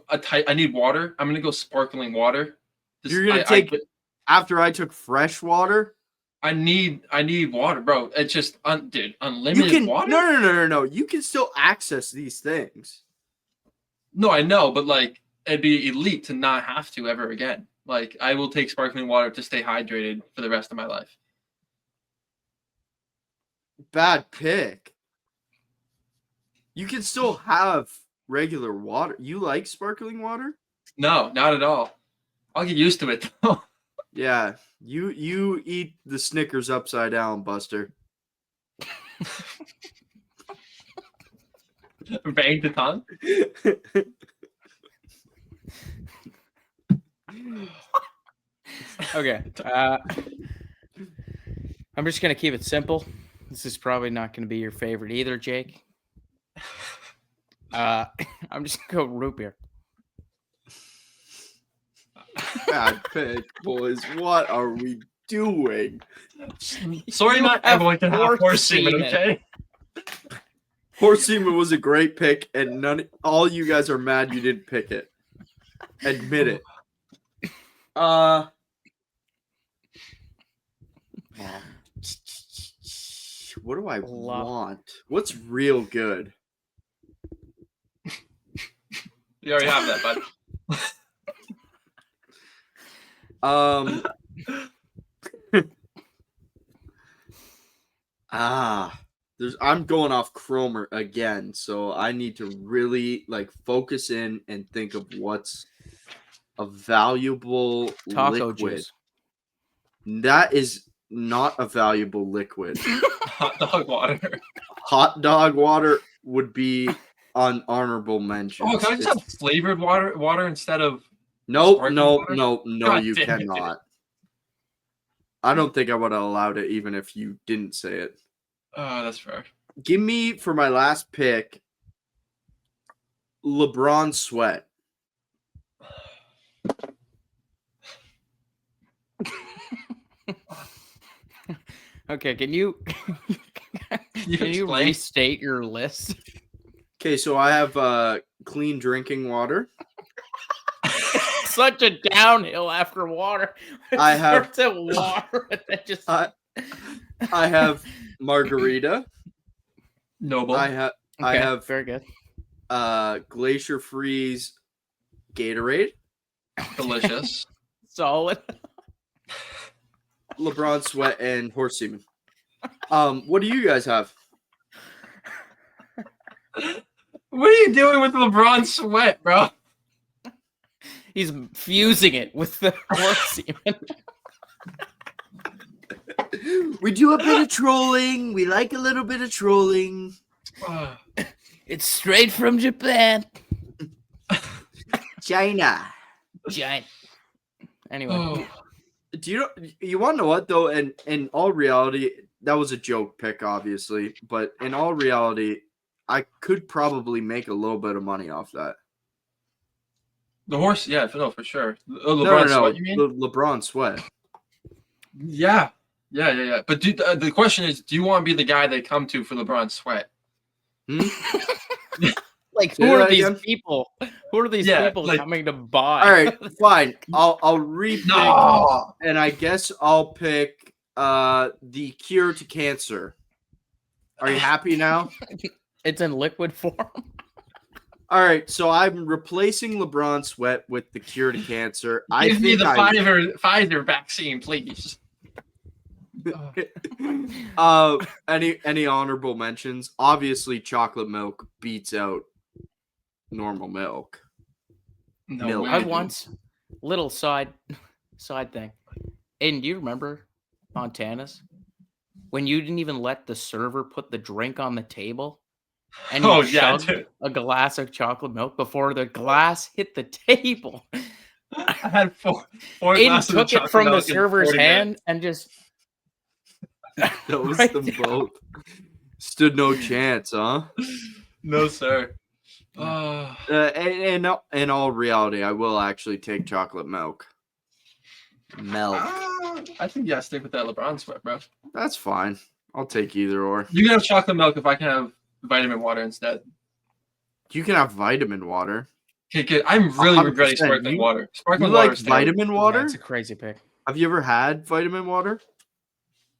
water. I'm gonna go sparkling water. You're gonna take after I took fresh water. I need water, bro. It's just dude, You unlimited can water. no. You can still access these things. No, I know, but like it'd be elite to not have to ever again. Like I will take sparkling water to stay hydrated for the rest of my life. Bad pick. You can still have regular water. You like sparkling water? No, not at all. I'll get used to it though. Yeah. You eat the Snickers upside down, Buster. Bang the tongue. Okay. I'm just gonna keep it simple. This is probably not gonna be your favorite either, Jake. I'm just gonna go root beer. Bad pick, boys. What are we doing? Sorry, You not have everyone can have horse horse semen, semen. okay? Horse semen was a great pick, and all you guys are mad you didn't pick it. Admit it. What do I want? What's real good? You already have that, bud. I'm going off Cromer again, so I need to really focus in and think of what's a valuable Taco liquid. juice. That is not a valuable liquid. Hot dog water. Hot dog water would be on honorable mention. Oh, can I just have flavored water instead of Nope, Sparkling no, water? no, no, God you damn it. cannot. I don't think I would have allowed it even if you didn't say it. Oh, that's fair. Give me, for my last pick, LeBron Sweat. Okay, can you Can you can you explain? restate your list? Okay, so I have clean drinking water. Such a downhill after water. It I have- starts at water and then just I have margarita. Noble. I have Okay, have very good. Glacier Freeze Gatorade. Delicious. Solid. LeBron Sweat and horse semen. What do you guys have? What are you doing with LeBron Sweat, bro? He's fusing it with the horse semen. We do a bit of trolling. We like a little bit of trolling. It's straight from Japan. China. Giant. Anyway, Oh. Do you want to know what though? And in all reality, that was a joke pick, obviously. But in all reality, I could probably make a little bit of money off that. The horse, yeah, for sure. LeBron No. Sweat, you mean? LeBron Sweat. Yeah. But the question is, do you want to be the guy they come to for LeBron Sweat? like Say who are that these again? people? Who are these Yeah, people like- coming to buy? All right, fine. I'll repick, No. and I guess I'll pick the cure to cancer. Are you happy now? It's in liquid form. All right, so I'm replacing LeBron Sweat with the cure to cancer. Give me the Pfizer vaccine, please. Any honorable mentions? Obviously, chocolate milk beats out normal milk. No Milk. way, I dude. once little side thing. Aiden, do you remember Montana's? When you didn't even let the server put the drink on the table and you Oh, yeah, chugged dude. a glass of chocolate milk before the glass hit the table. I had four Aiden glasses of took it chocolate from the milk in server's 40 hand minutes. and just Those Right them there. both stood no chance, huh? No, sir. In all reality, I will actually take chocolate milk. I think stick with that LeBron Sweat, bro. That's fine. I'll take either or. You can have chocolate milk if I can have vitamin water instead. You can have vitamin water. Okay, good. I'm really 100%. regretting sparkling water. You Sparkling water like is terrible. vitamin Yeah, water? it's a crazy pick. Have you ever had vitamin water?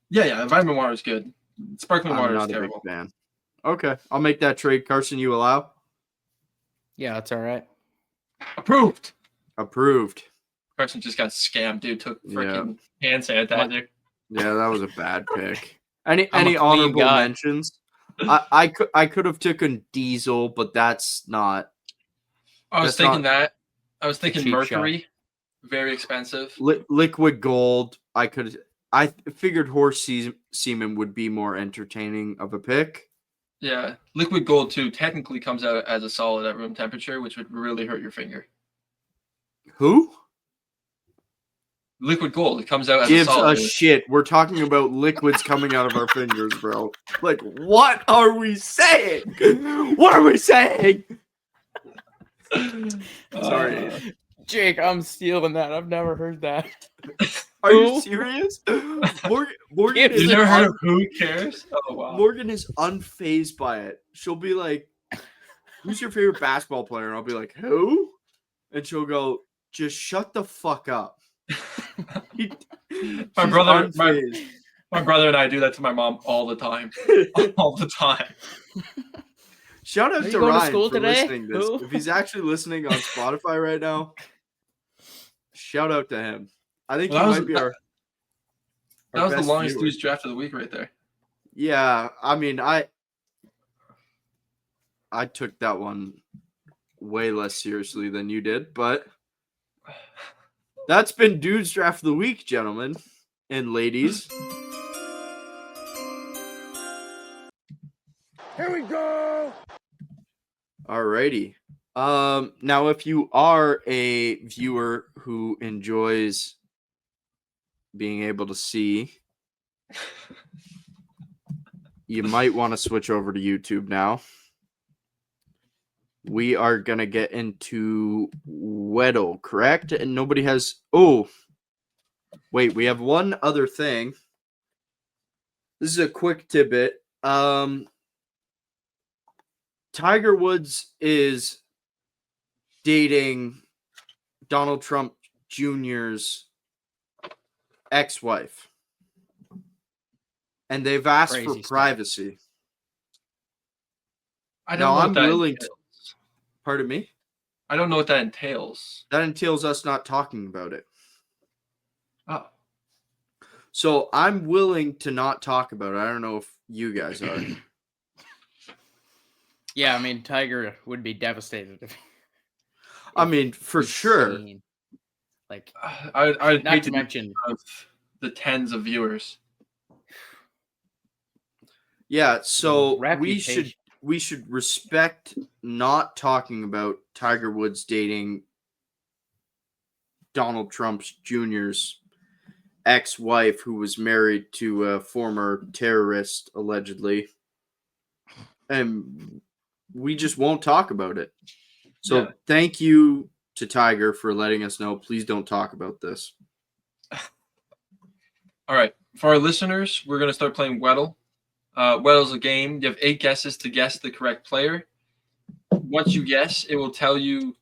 Yeah, vitamin water is good. Sparkling I'm water is not a big terrible. fan. Okay, I'll make that trade. Carson, you allow? Yeah, that's all right. Approved. Approved. Carson just got scammed, dude. Took Yeah. freaking hand sanitizer. Yeah, that was a bad pick. Any I'm a clean honorable guy. mentions? I could have taken Diesel, but that's not I was That's thinking not- that. I was thinking Cheap Mercury. Very expensive. liquid gold. I figured horse semen would be more entertaining of a pick. Yeah. Liquid gold, too, technically comes out as a solid at room temperature, which would really hurt your finger. Who Liquid gold, it comes out as gives a solid. a shit? We're talking about liquids coming out of our fingers, bro. Like, what are we saying? What are we saying? Sorry. Jake, I'm stealing that. I've never heard that. Are you Who? serious? Morgan Gives You is never heard un- of Who Cares? Oh, wow. Morgan is unfazed by it. She'll be like, "Who's your favorite basketball player?" And I'll be like, "Who?" And she'll go, "Just shut the fuck up." She's My brother and I do that to my mom all the time. All the time. Shout Are out you to going to Ryan school for today? listening to this. Who? If he's actually listening on Spotify right now, shout out to him. I think Well, he that was- might be our That was the best longest viewer. dude's draft of the week right there. Yeah, I mean, I took that one way less seriously than you did, but that's been Dude's Draft of the Week, gentlemen and ladies. Here we go. Alrighty. Now, if you are a viewer who enjoys being able to see, you might want to switch over to YouTube now. We are going to get into Weddle, correct? And nobody has... Oh, wait, we have one other thing. This is a quick tidbit. Tiger Woods is dating Donald Trump Jr.'s ex-wife. And they've asked Crazy for stuff. privacy. I don't Now, know I'm what that willing to... entails. Pardon me? I don't know what that entails. That entails us not talking about it. Oh, So I'm willing to not talk about it. I don't know if you guys are. Yeah, I mean, Tiger would be devastated if I mean, for he's sure. seen, like, I'd not hate to to mention, of the tens of viewers. Yeah, so reputation. we should respect not talking about Tiger Woods dating Donald Trump Jr.'s ex-wife, who was married to a former terrorist, allegedly. And we just won't talk about it. So Yeah. Thank you to Tiger for letting us know. Please don't talk about this. All right. For our listeners, we're going to start playing Weddle. Weddle's a game. You have 8 guesses to guess the correct player. Once you guess, it will tell you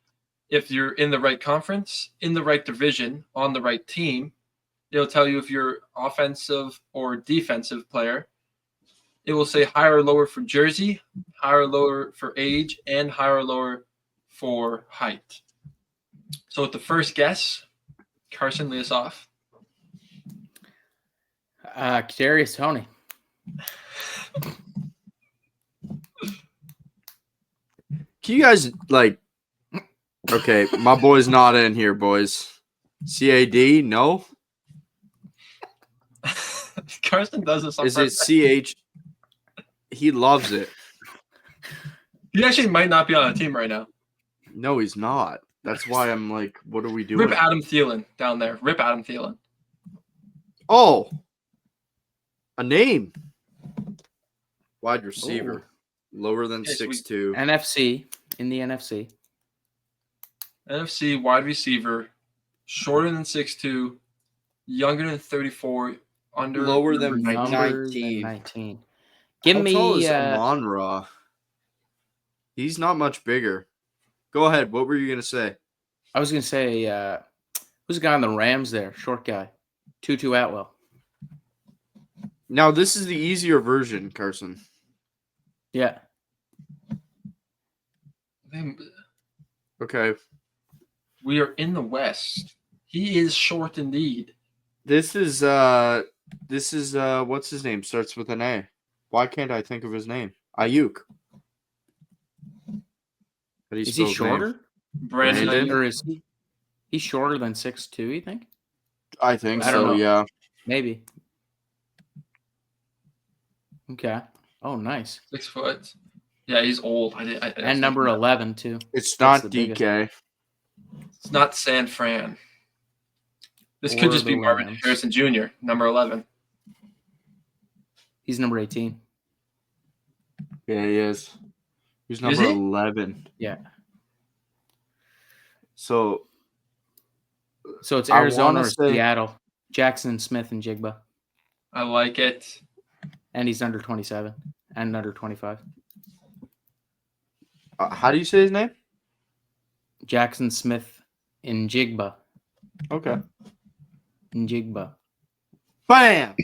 if you're in the right conference, in the right division, on the right team. It'll tell you if you're offensive or defensive player. It will say higher or lower for jersey, higher or lower for age, and higher or lower for height. So with the first guess, Carson, lead us off. Kadarius Toney. Can you guys, like... Okay, my boy's not in here, boys. CAD? No? Carson does this on Is it purpose. CH? He loves it. He actually might not be on a team right now. No, he's not. That's why I'm like, what are we doing? Rip Adam Thielen down there. Rip Adam Thielen. Oh, a name. Wide receiver. Lower than Yes, 6'2". NFC, in the NFC. NFC wide receiver, shorter than 6'2", younger than 34, under Lower than number 19. Numbers 19. and 19. Give How tall me is Amon-Ra? He's not much bigger. Go ahead. What were you going to say? I was gonna say who's the guy on the Rams there? Short guy. Tutu Atwell. Now, this is the easier version, Carson. Yeah. Okay. We are in the West. He is short indeed. This is what's his name? Starts with an A. Why can't I think of his name? Ayuk. How do you Is spell he his name? shorter? Brandon, Brandon? Or is he? He's shorter than 6'2", you think? I think I don't so, know. yeah. Maybe. Okay. Oh, nice. 6 foot. Yeah, he's old. And number 11 too. It's That's not the DK. It's not San Fran. This Or could just be the Marvin Rams. Harrison Jr., number 11. He's number 18. Yeah, he is. He's number he? 11. Yeah. So So it's I Arizona wanna or say- Seattle. Jackson Smith and Jigba. I like it. And he's under 27 and under 25. how do you say his name? Jackson Smith in Jigba. Okay. In Jigba. Bam!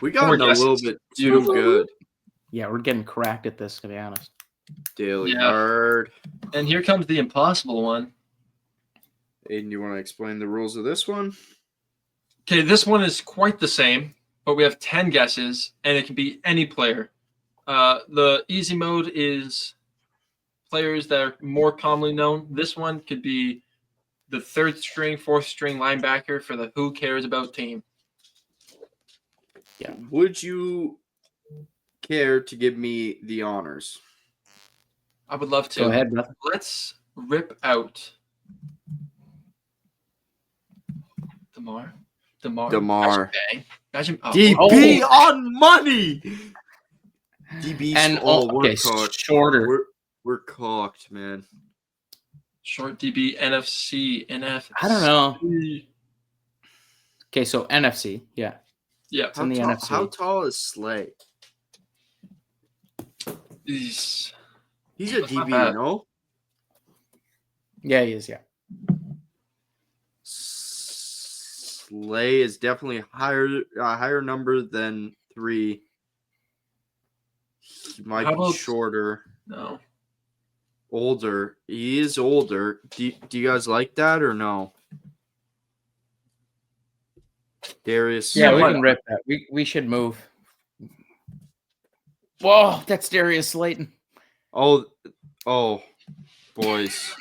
We got Four a little guesses. bit too Beautiful. good. Yeah, we're getting cracked at this, to be honest. Daily Yeah. hard. And here comes the impossible one. Aiden, you want to explain the rules of this one? Okay, this one is quite the same, but we have 10 guesses, and it can be any player. The easy mode is players that are more commonly known. This one could be the 3rd string, 4th string linebacker for the who cares about team. Yeah. Would you care to give me the honors? I would love to. Go ahead, brother. Let's Rip out. DeMar. DeMar. Bang. Imagine. DB on money. DB. And We're cooked. shorter. We're cooked, man. Short DB, NFC. I don't know. Okay, so NFC, yeah. Yeah. It's in the NFC. How tall is Slay? He's a That's not DB, bad. no? Yeah, he is, yeah. Slay is definitely higher number than 3. He might How be about- shorter. No. Older. He is older. Do you guys like that or no? Darius. Yeah, we why can not? rip that. We should move. Whoa, that's Darius Slayton. Oh, boys.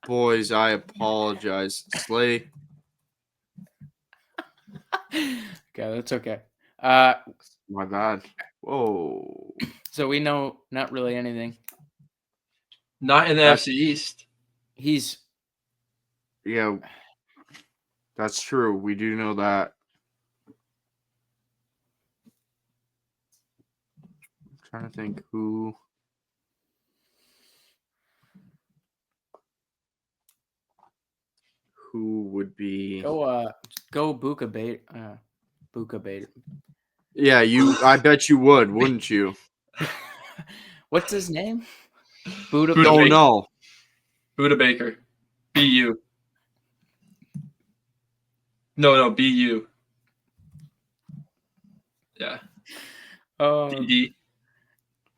Boys, I apologize. Slay. Okay, that's okay. My bad. Whoa. So we know not really anything. Not in the That's- NFC East. He's Yeah, that's true. We do know that. I'm trying to think who would be. go Buka Bait. Buka Bait. Yeah, I bet you would, wouldn't you? What's his name? Buda. Buda Oh Baker. no. Buda Baker. BU. No, BU. Yeah. DD,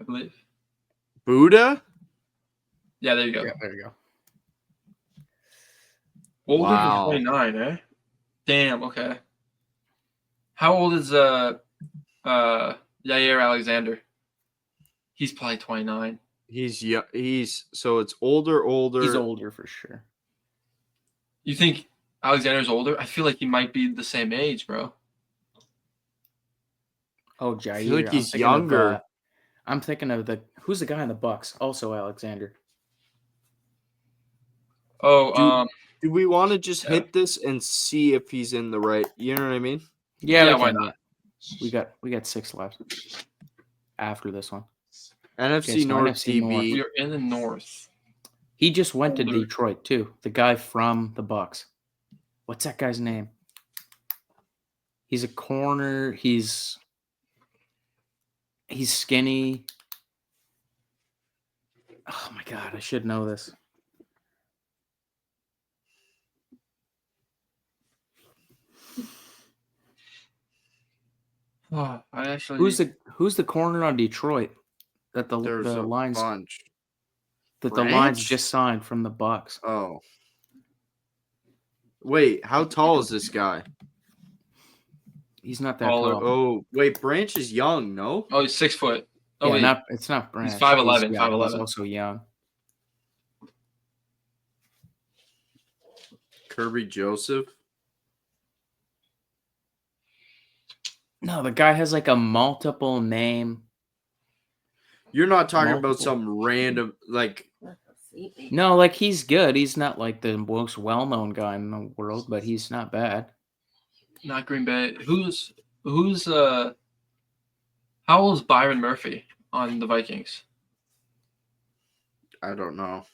I believe. Buddha? Yeah, there you go. Yeah, there you go. Older Wow. than 29, eh? Damn, okay. How old is Yair Alexander? He's probably 29. So it's older. He's older for sure. You think Alexander's older? I feel like he might be the same age, bro. Oh, Jair. I feel like I'm he's thinking of, younger. I'm thinking of who's the guy in the Bucks? Also Alexander. Oh, Do we want to just Yeah. hit this and see if he's in the right? You know what I mean? Yeah, Yeah, we why can. not? We got 6 left after this one. NFC Okay, so North NFC North. DB. we're in the north. He just went to Older. Detroit too. The guy from the Bucks. What's that guy's name? He's a corner. He's skinny. Oh my god, I should know this. Oh, I actually. Who's the corner on Detroit that the There's a Lions bunch. that the Lions Branch? just signed from the Bucks? Oh. Wait, how tall is this guy? He's not that Taller. tall. Oh, wait, Branch is young, no? Oh, he's 6 foot. Oh, yeah, wait. it's not Branch. 5'11", He's 5'11". also young. Kirby Joseph. No, the guy has like a multiple name. You're not talking about Multiple. some random like No, like he's good. He's not like the most well-known guy in the world, but he's not bad. Not Green Bay. Who's how old is Byron Murphy on the Vikings? I don't know.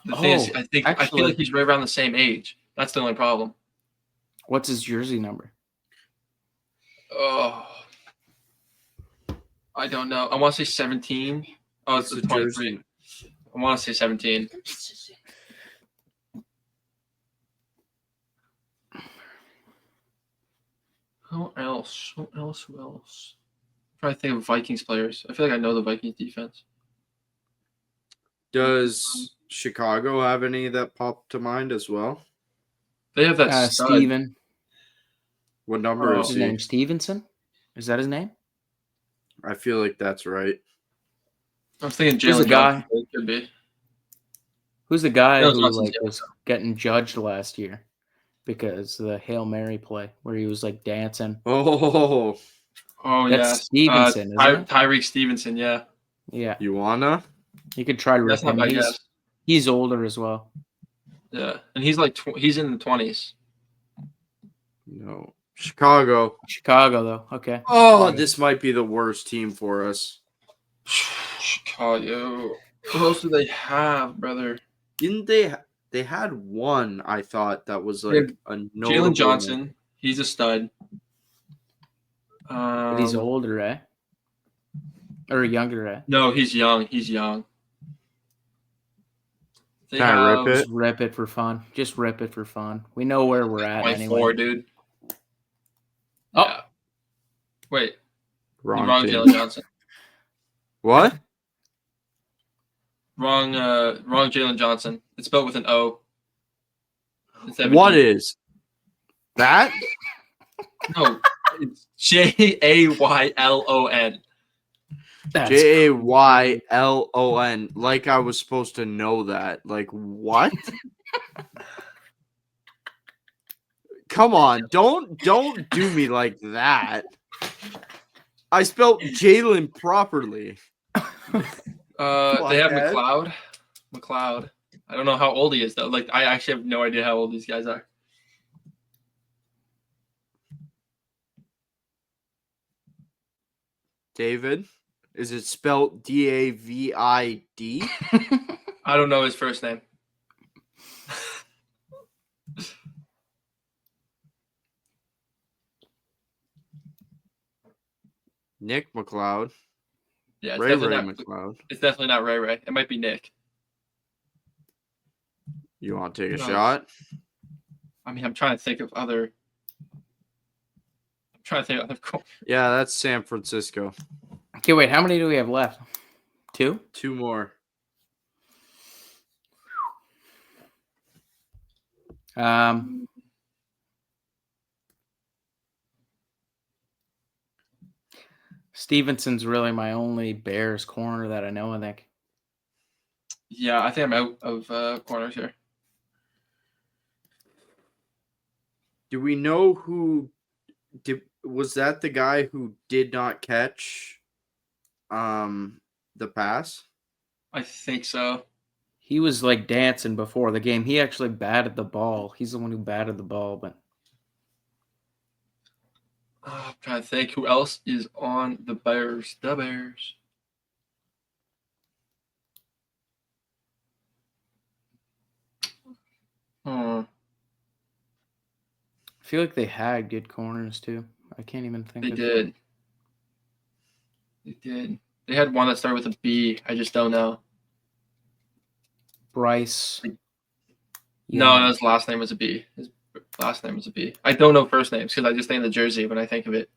The thing is, Oh, I feel actually- like he's right around the same age. That's the only problem. What's his jersey number? Oh, I don't know. I want to say 17. Oh, it's What's the the 23. jersey? I want to say 17. Who else? I'm trying to think of Vikings players. I feel like I know the Vikings defense. Does Chicago have any that pop to mind as well? They have that stud. Steven. What number Oh. is What's his he? name? Stevenson? Is that his name? I feel like that's right. I'm thinking Who's the Jalen guy? Johnson. It could be. Who's the guy Bill who Johnson's like was getting judged last year because the Hail Mary play where he was like dancing? Oh, Oh, That's yeah. Stevenson, isn't it? Tyreek Stevenson, yeah. Yeah. you wanna? You could try to That's rip not him. bad guess. He's older as well. Yeah, and he's like he's in the 20s. No. Chicago. Chicago, though. Okay. Oh, this might be the worst team for us. Chicago. Who else do they have, brother? Didn't they? They had one, I thought, that was like a notable Jalen Johnson. He's a stud. But he's older, eh? Or younger, eh? No, he's young. He's young. They Can I rip have it? Just rip it for fun. Just rip it for fun. We know where we're at 24, anyway. dude. Oh. Yeah. Wait, Wrong wrong team. Jalen Johnson. What? Wrong Jalen Johnson. It's spelled with an O. instead of an What E. is that? No, it's Jaylon. That's Jaylon. Like I was supposed to know that. Like what? Come on, don't do me like that. I spelled Jalen properly. They have Flathead. McLeod. I don't know how old he is though. Like I actually have no idea how old these guys are. David, is it spelled David? I don't know his first name. Nick McLeod. Yeah, it's Ray definitely Ray not. McLeod. It's definitely not Ray Ray. It might be Nick. You want to take a No. shot? I mean, I'm trying to think of other. Yeah, that's San Francisco. Okay, wait. How many do we have left? 2? 2 more. Stevenson's really my only Bears corner that I know, I think. Yeah, I think I'm out of corners here. Do we know who was that the guy who did not catch the pass? I think so. He was like dancing before the game. He actually batted the ball. He's the one who batted the ball, but I'm trying to think who else is on the Bears. The Bears. I feel like they had good corners too. I can't even think They of did. They did. They had one that started with a B. I just don't know. Bryce. No, his last name was a B. His last name was a B. I don't know first names because I just think of the jersey when I think of it.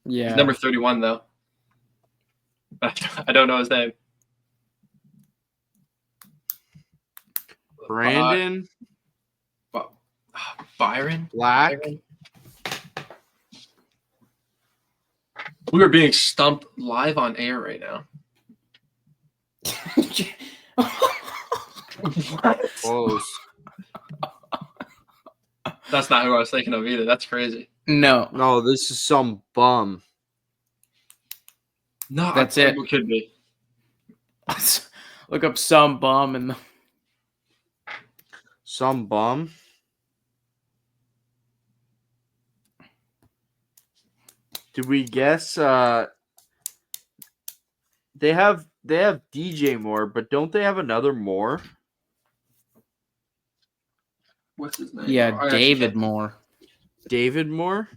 Yeah. He's number 31 though. I don't know his name. Brandon Byron Black. Byron? We are being stumped live on air right now. Close. That's not who I was thinking of either. That's crazy. No. No, this is some bum. No, That's it. it. It could be. Look up some bum and Some bum. Did we guess they have DJ Moore, but don't they have another Moore? What's his name? yeah, Oh, I David actually- Moore. David Moore?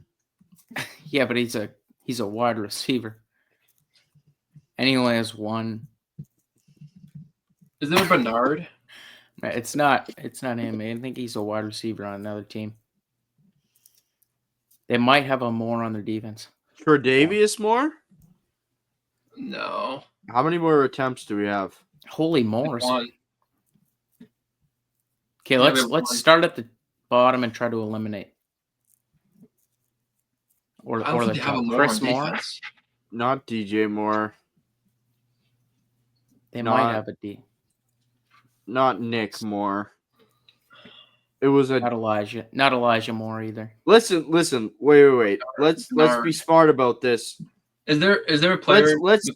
Yeah, but he's a wide receiver. And he only has one. Is there a Bernard? It's not him. I think he's a wide receiver on another team. They might have a Moore on their defense. Tre'Davious Moore? No. How many more attempts do we have? Holy Morris. One. Okay, Yeah, we have let's one. start at the bottom and try to eliminate. Or I don't the think they have a top. Moore Chris on Moore. defense. Not DJ Moore. They Not- might have a D. Not Nick Moore. It was a Not Elijah Moore either. listen. Wait. Let's be smart about this. Is there a player? Let's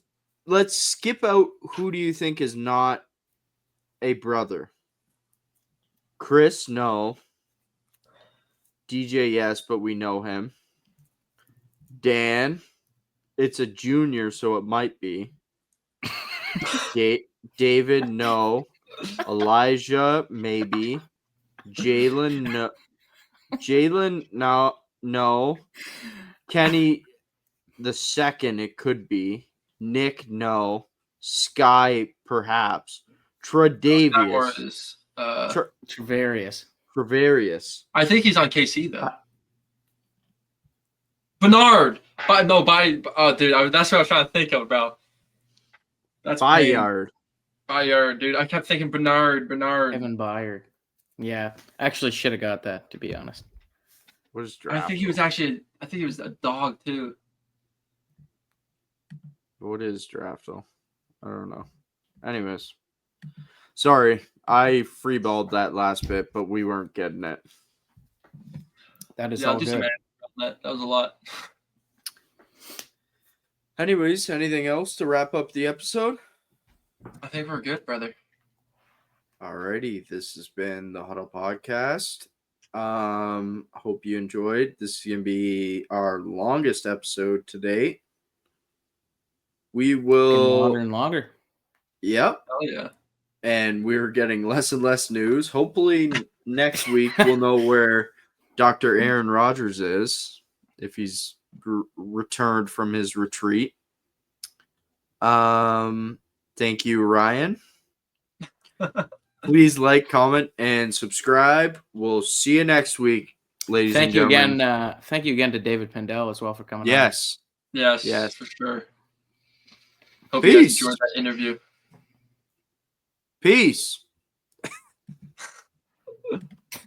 let's skip out who do you think is not a brother? Chris, no. DJ, yes, but we know him. Dan, it's a junior, so it might be. David, no. Elijah, maybe. Jalen, no. Jalen, no. Kenny, the second, it could be. Nick, no. Sky, perhaps. Tredavious. Is, Travarius. Travarius. I think he's on KC though. Bernard. Dude, that's what I was trying to think of, bro. That's Bayard. Bayard, dude. I kept thinking Bernard. Evan Bayard. Yeah, actually should have got that, to be honest. What is I draft? think he was a dog too. What is Draftle? I don't know. Anyways. Sorry, I freeballed that last bit, but we weren't getting it. That is I'll all do some good. editing on that. That was a lot. Anyways, anything else to wrap up the episode? I think we're good, brother. Alrighty, this has been the Huddle Podcast. Hope you enjoyed. This is gonna be our longest episode to date. We will Longer and longer. Yep. Oh yeah. And we're getting less and less news. Hopefully next week we'll know where Dr. Aaron Rodgers is, if he's returned from his retreat. Thank you, Ryan. Please like, comment, and subscribe. We'll see you next week, ladies and gentlemen. Thank you again to David Pindell as well for coming on. Yes. Yes, for sure. Hope you guys enjoyed that interview. Peace.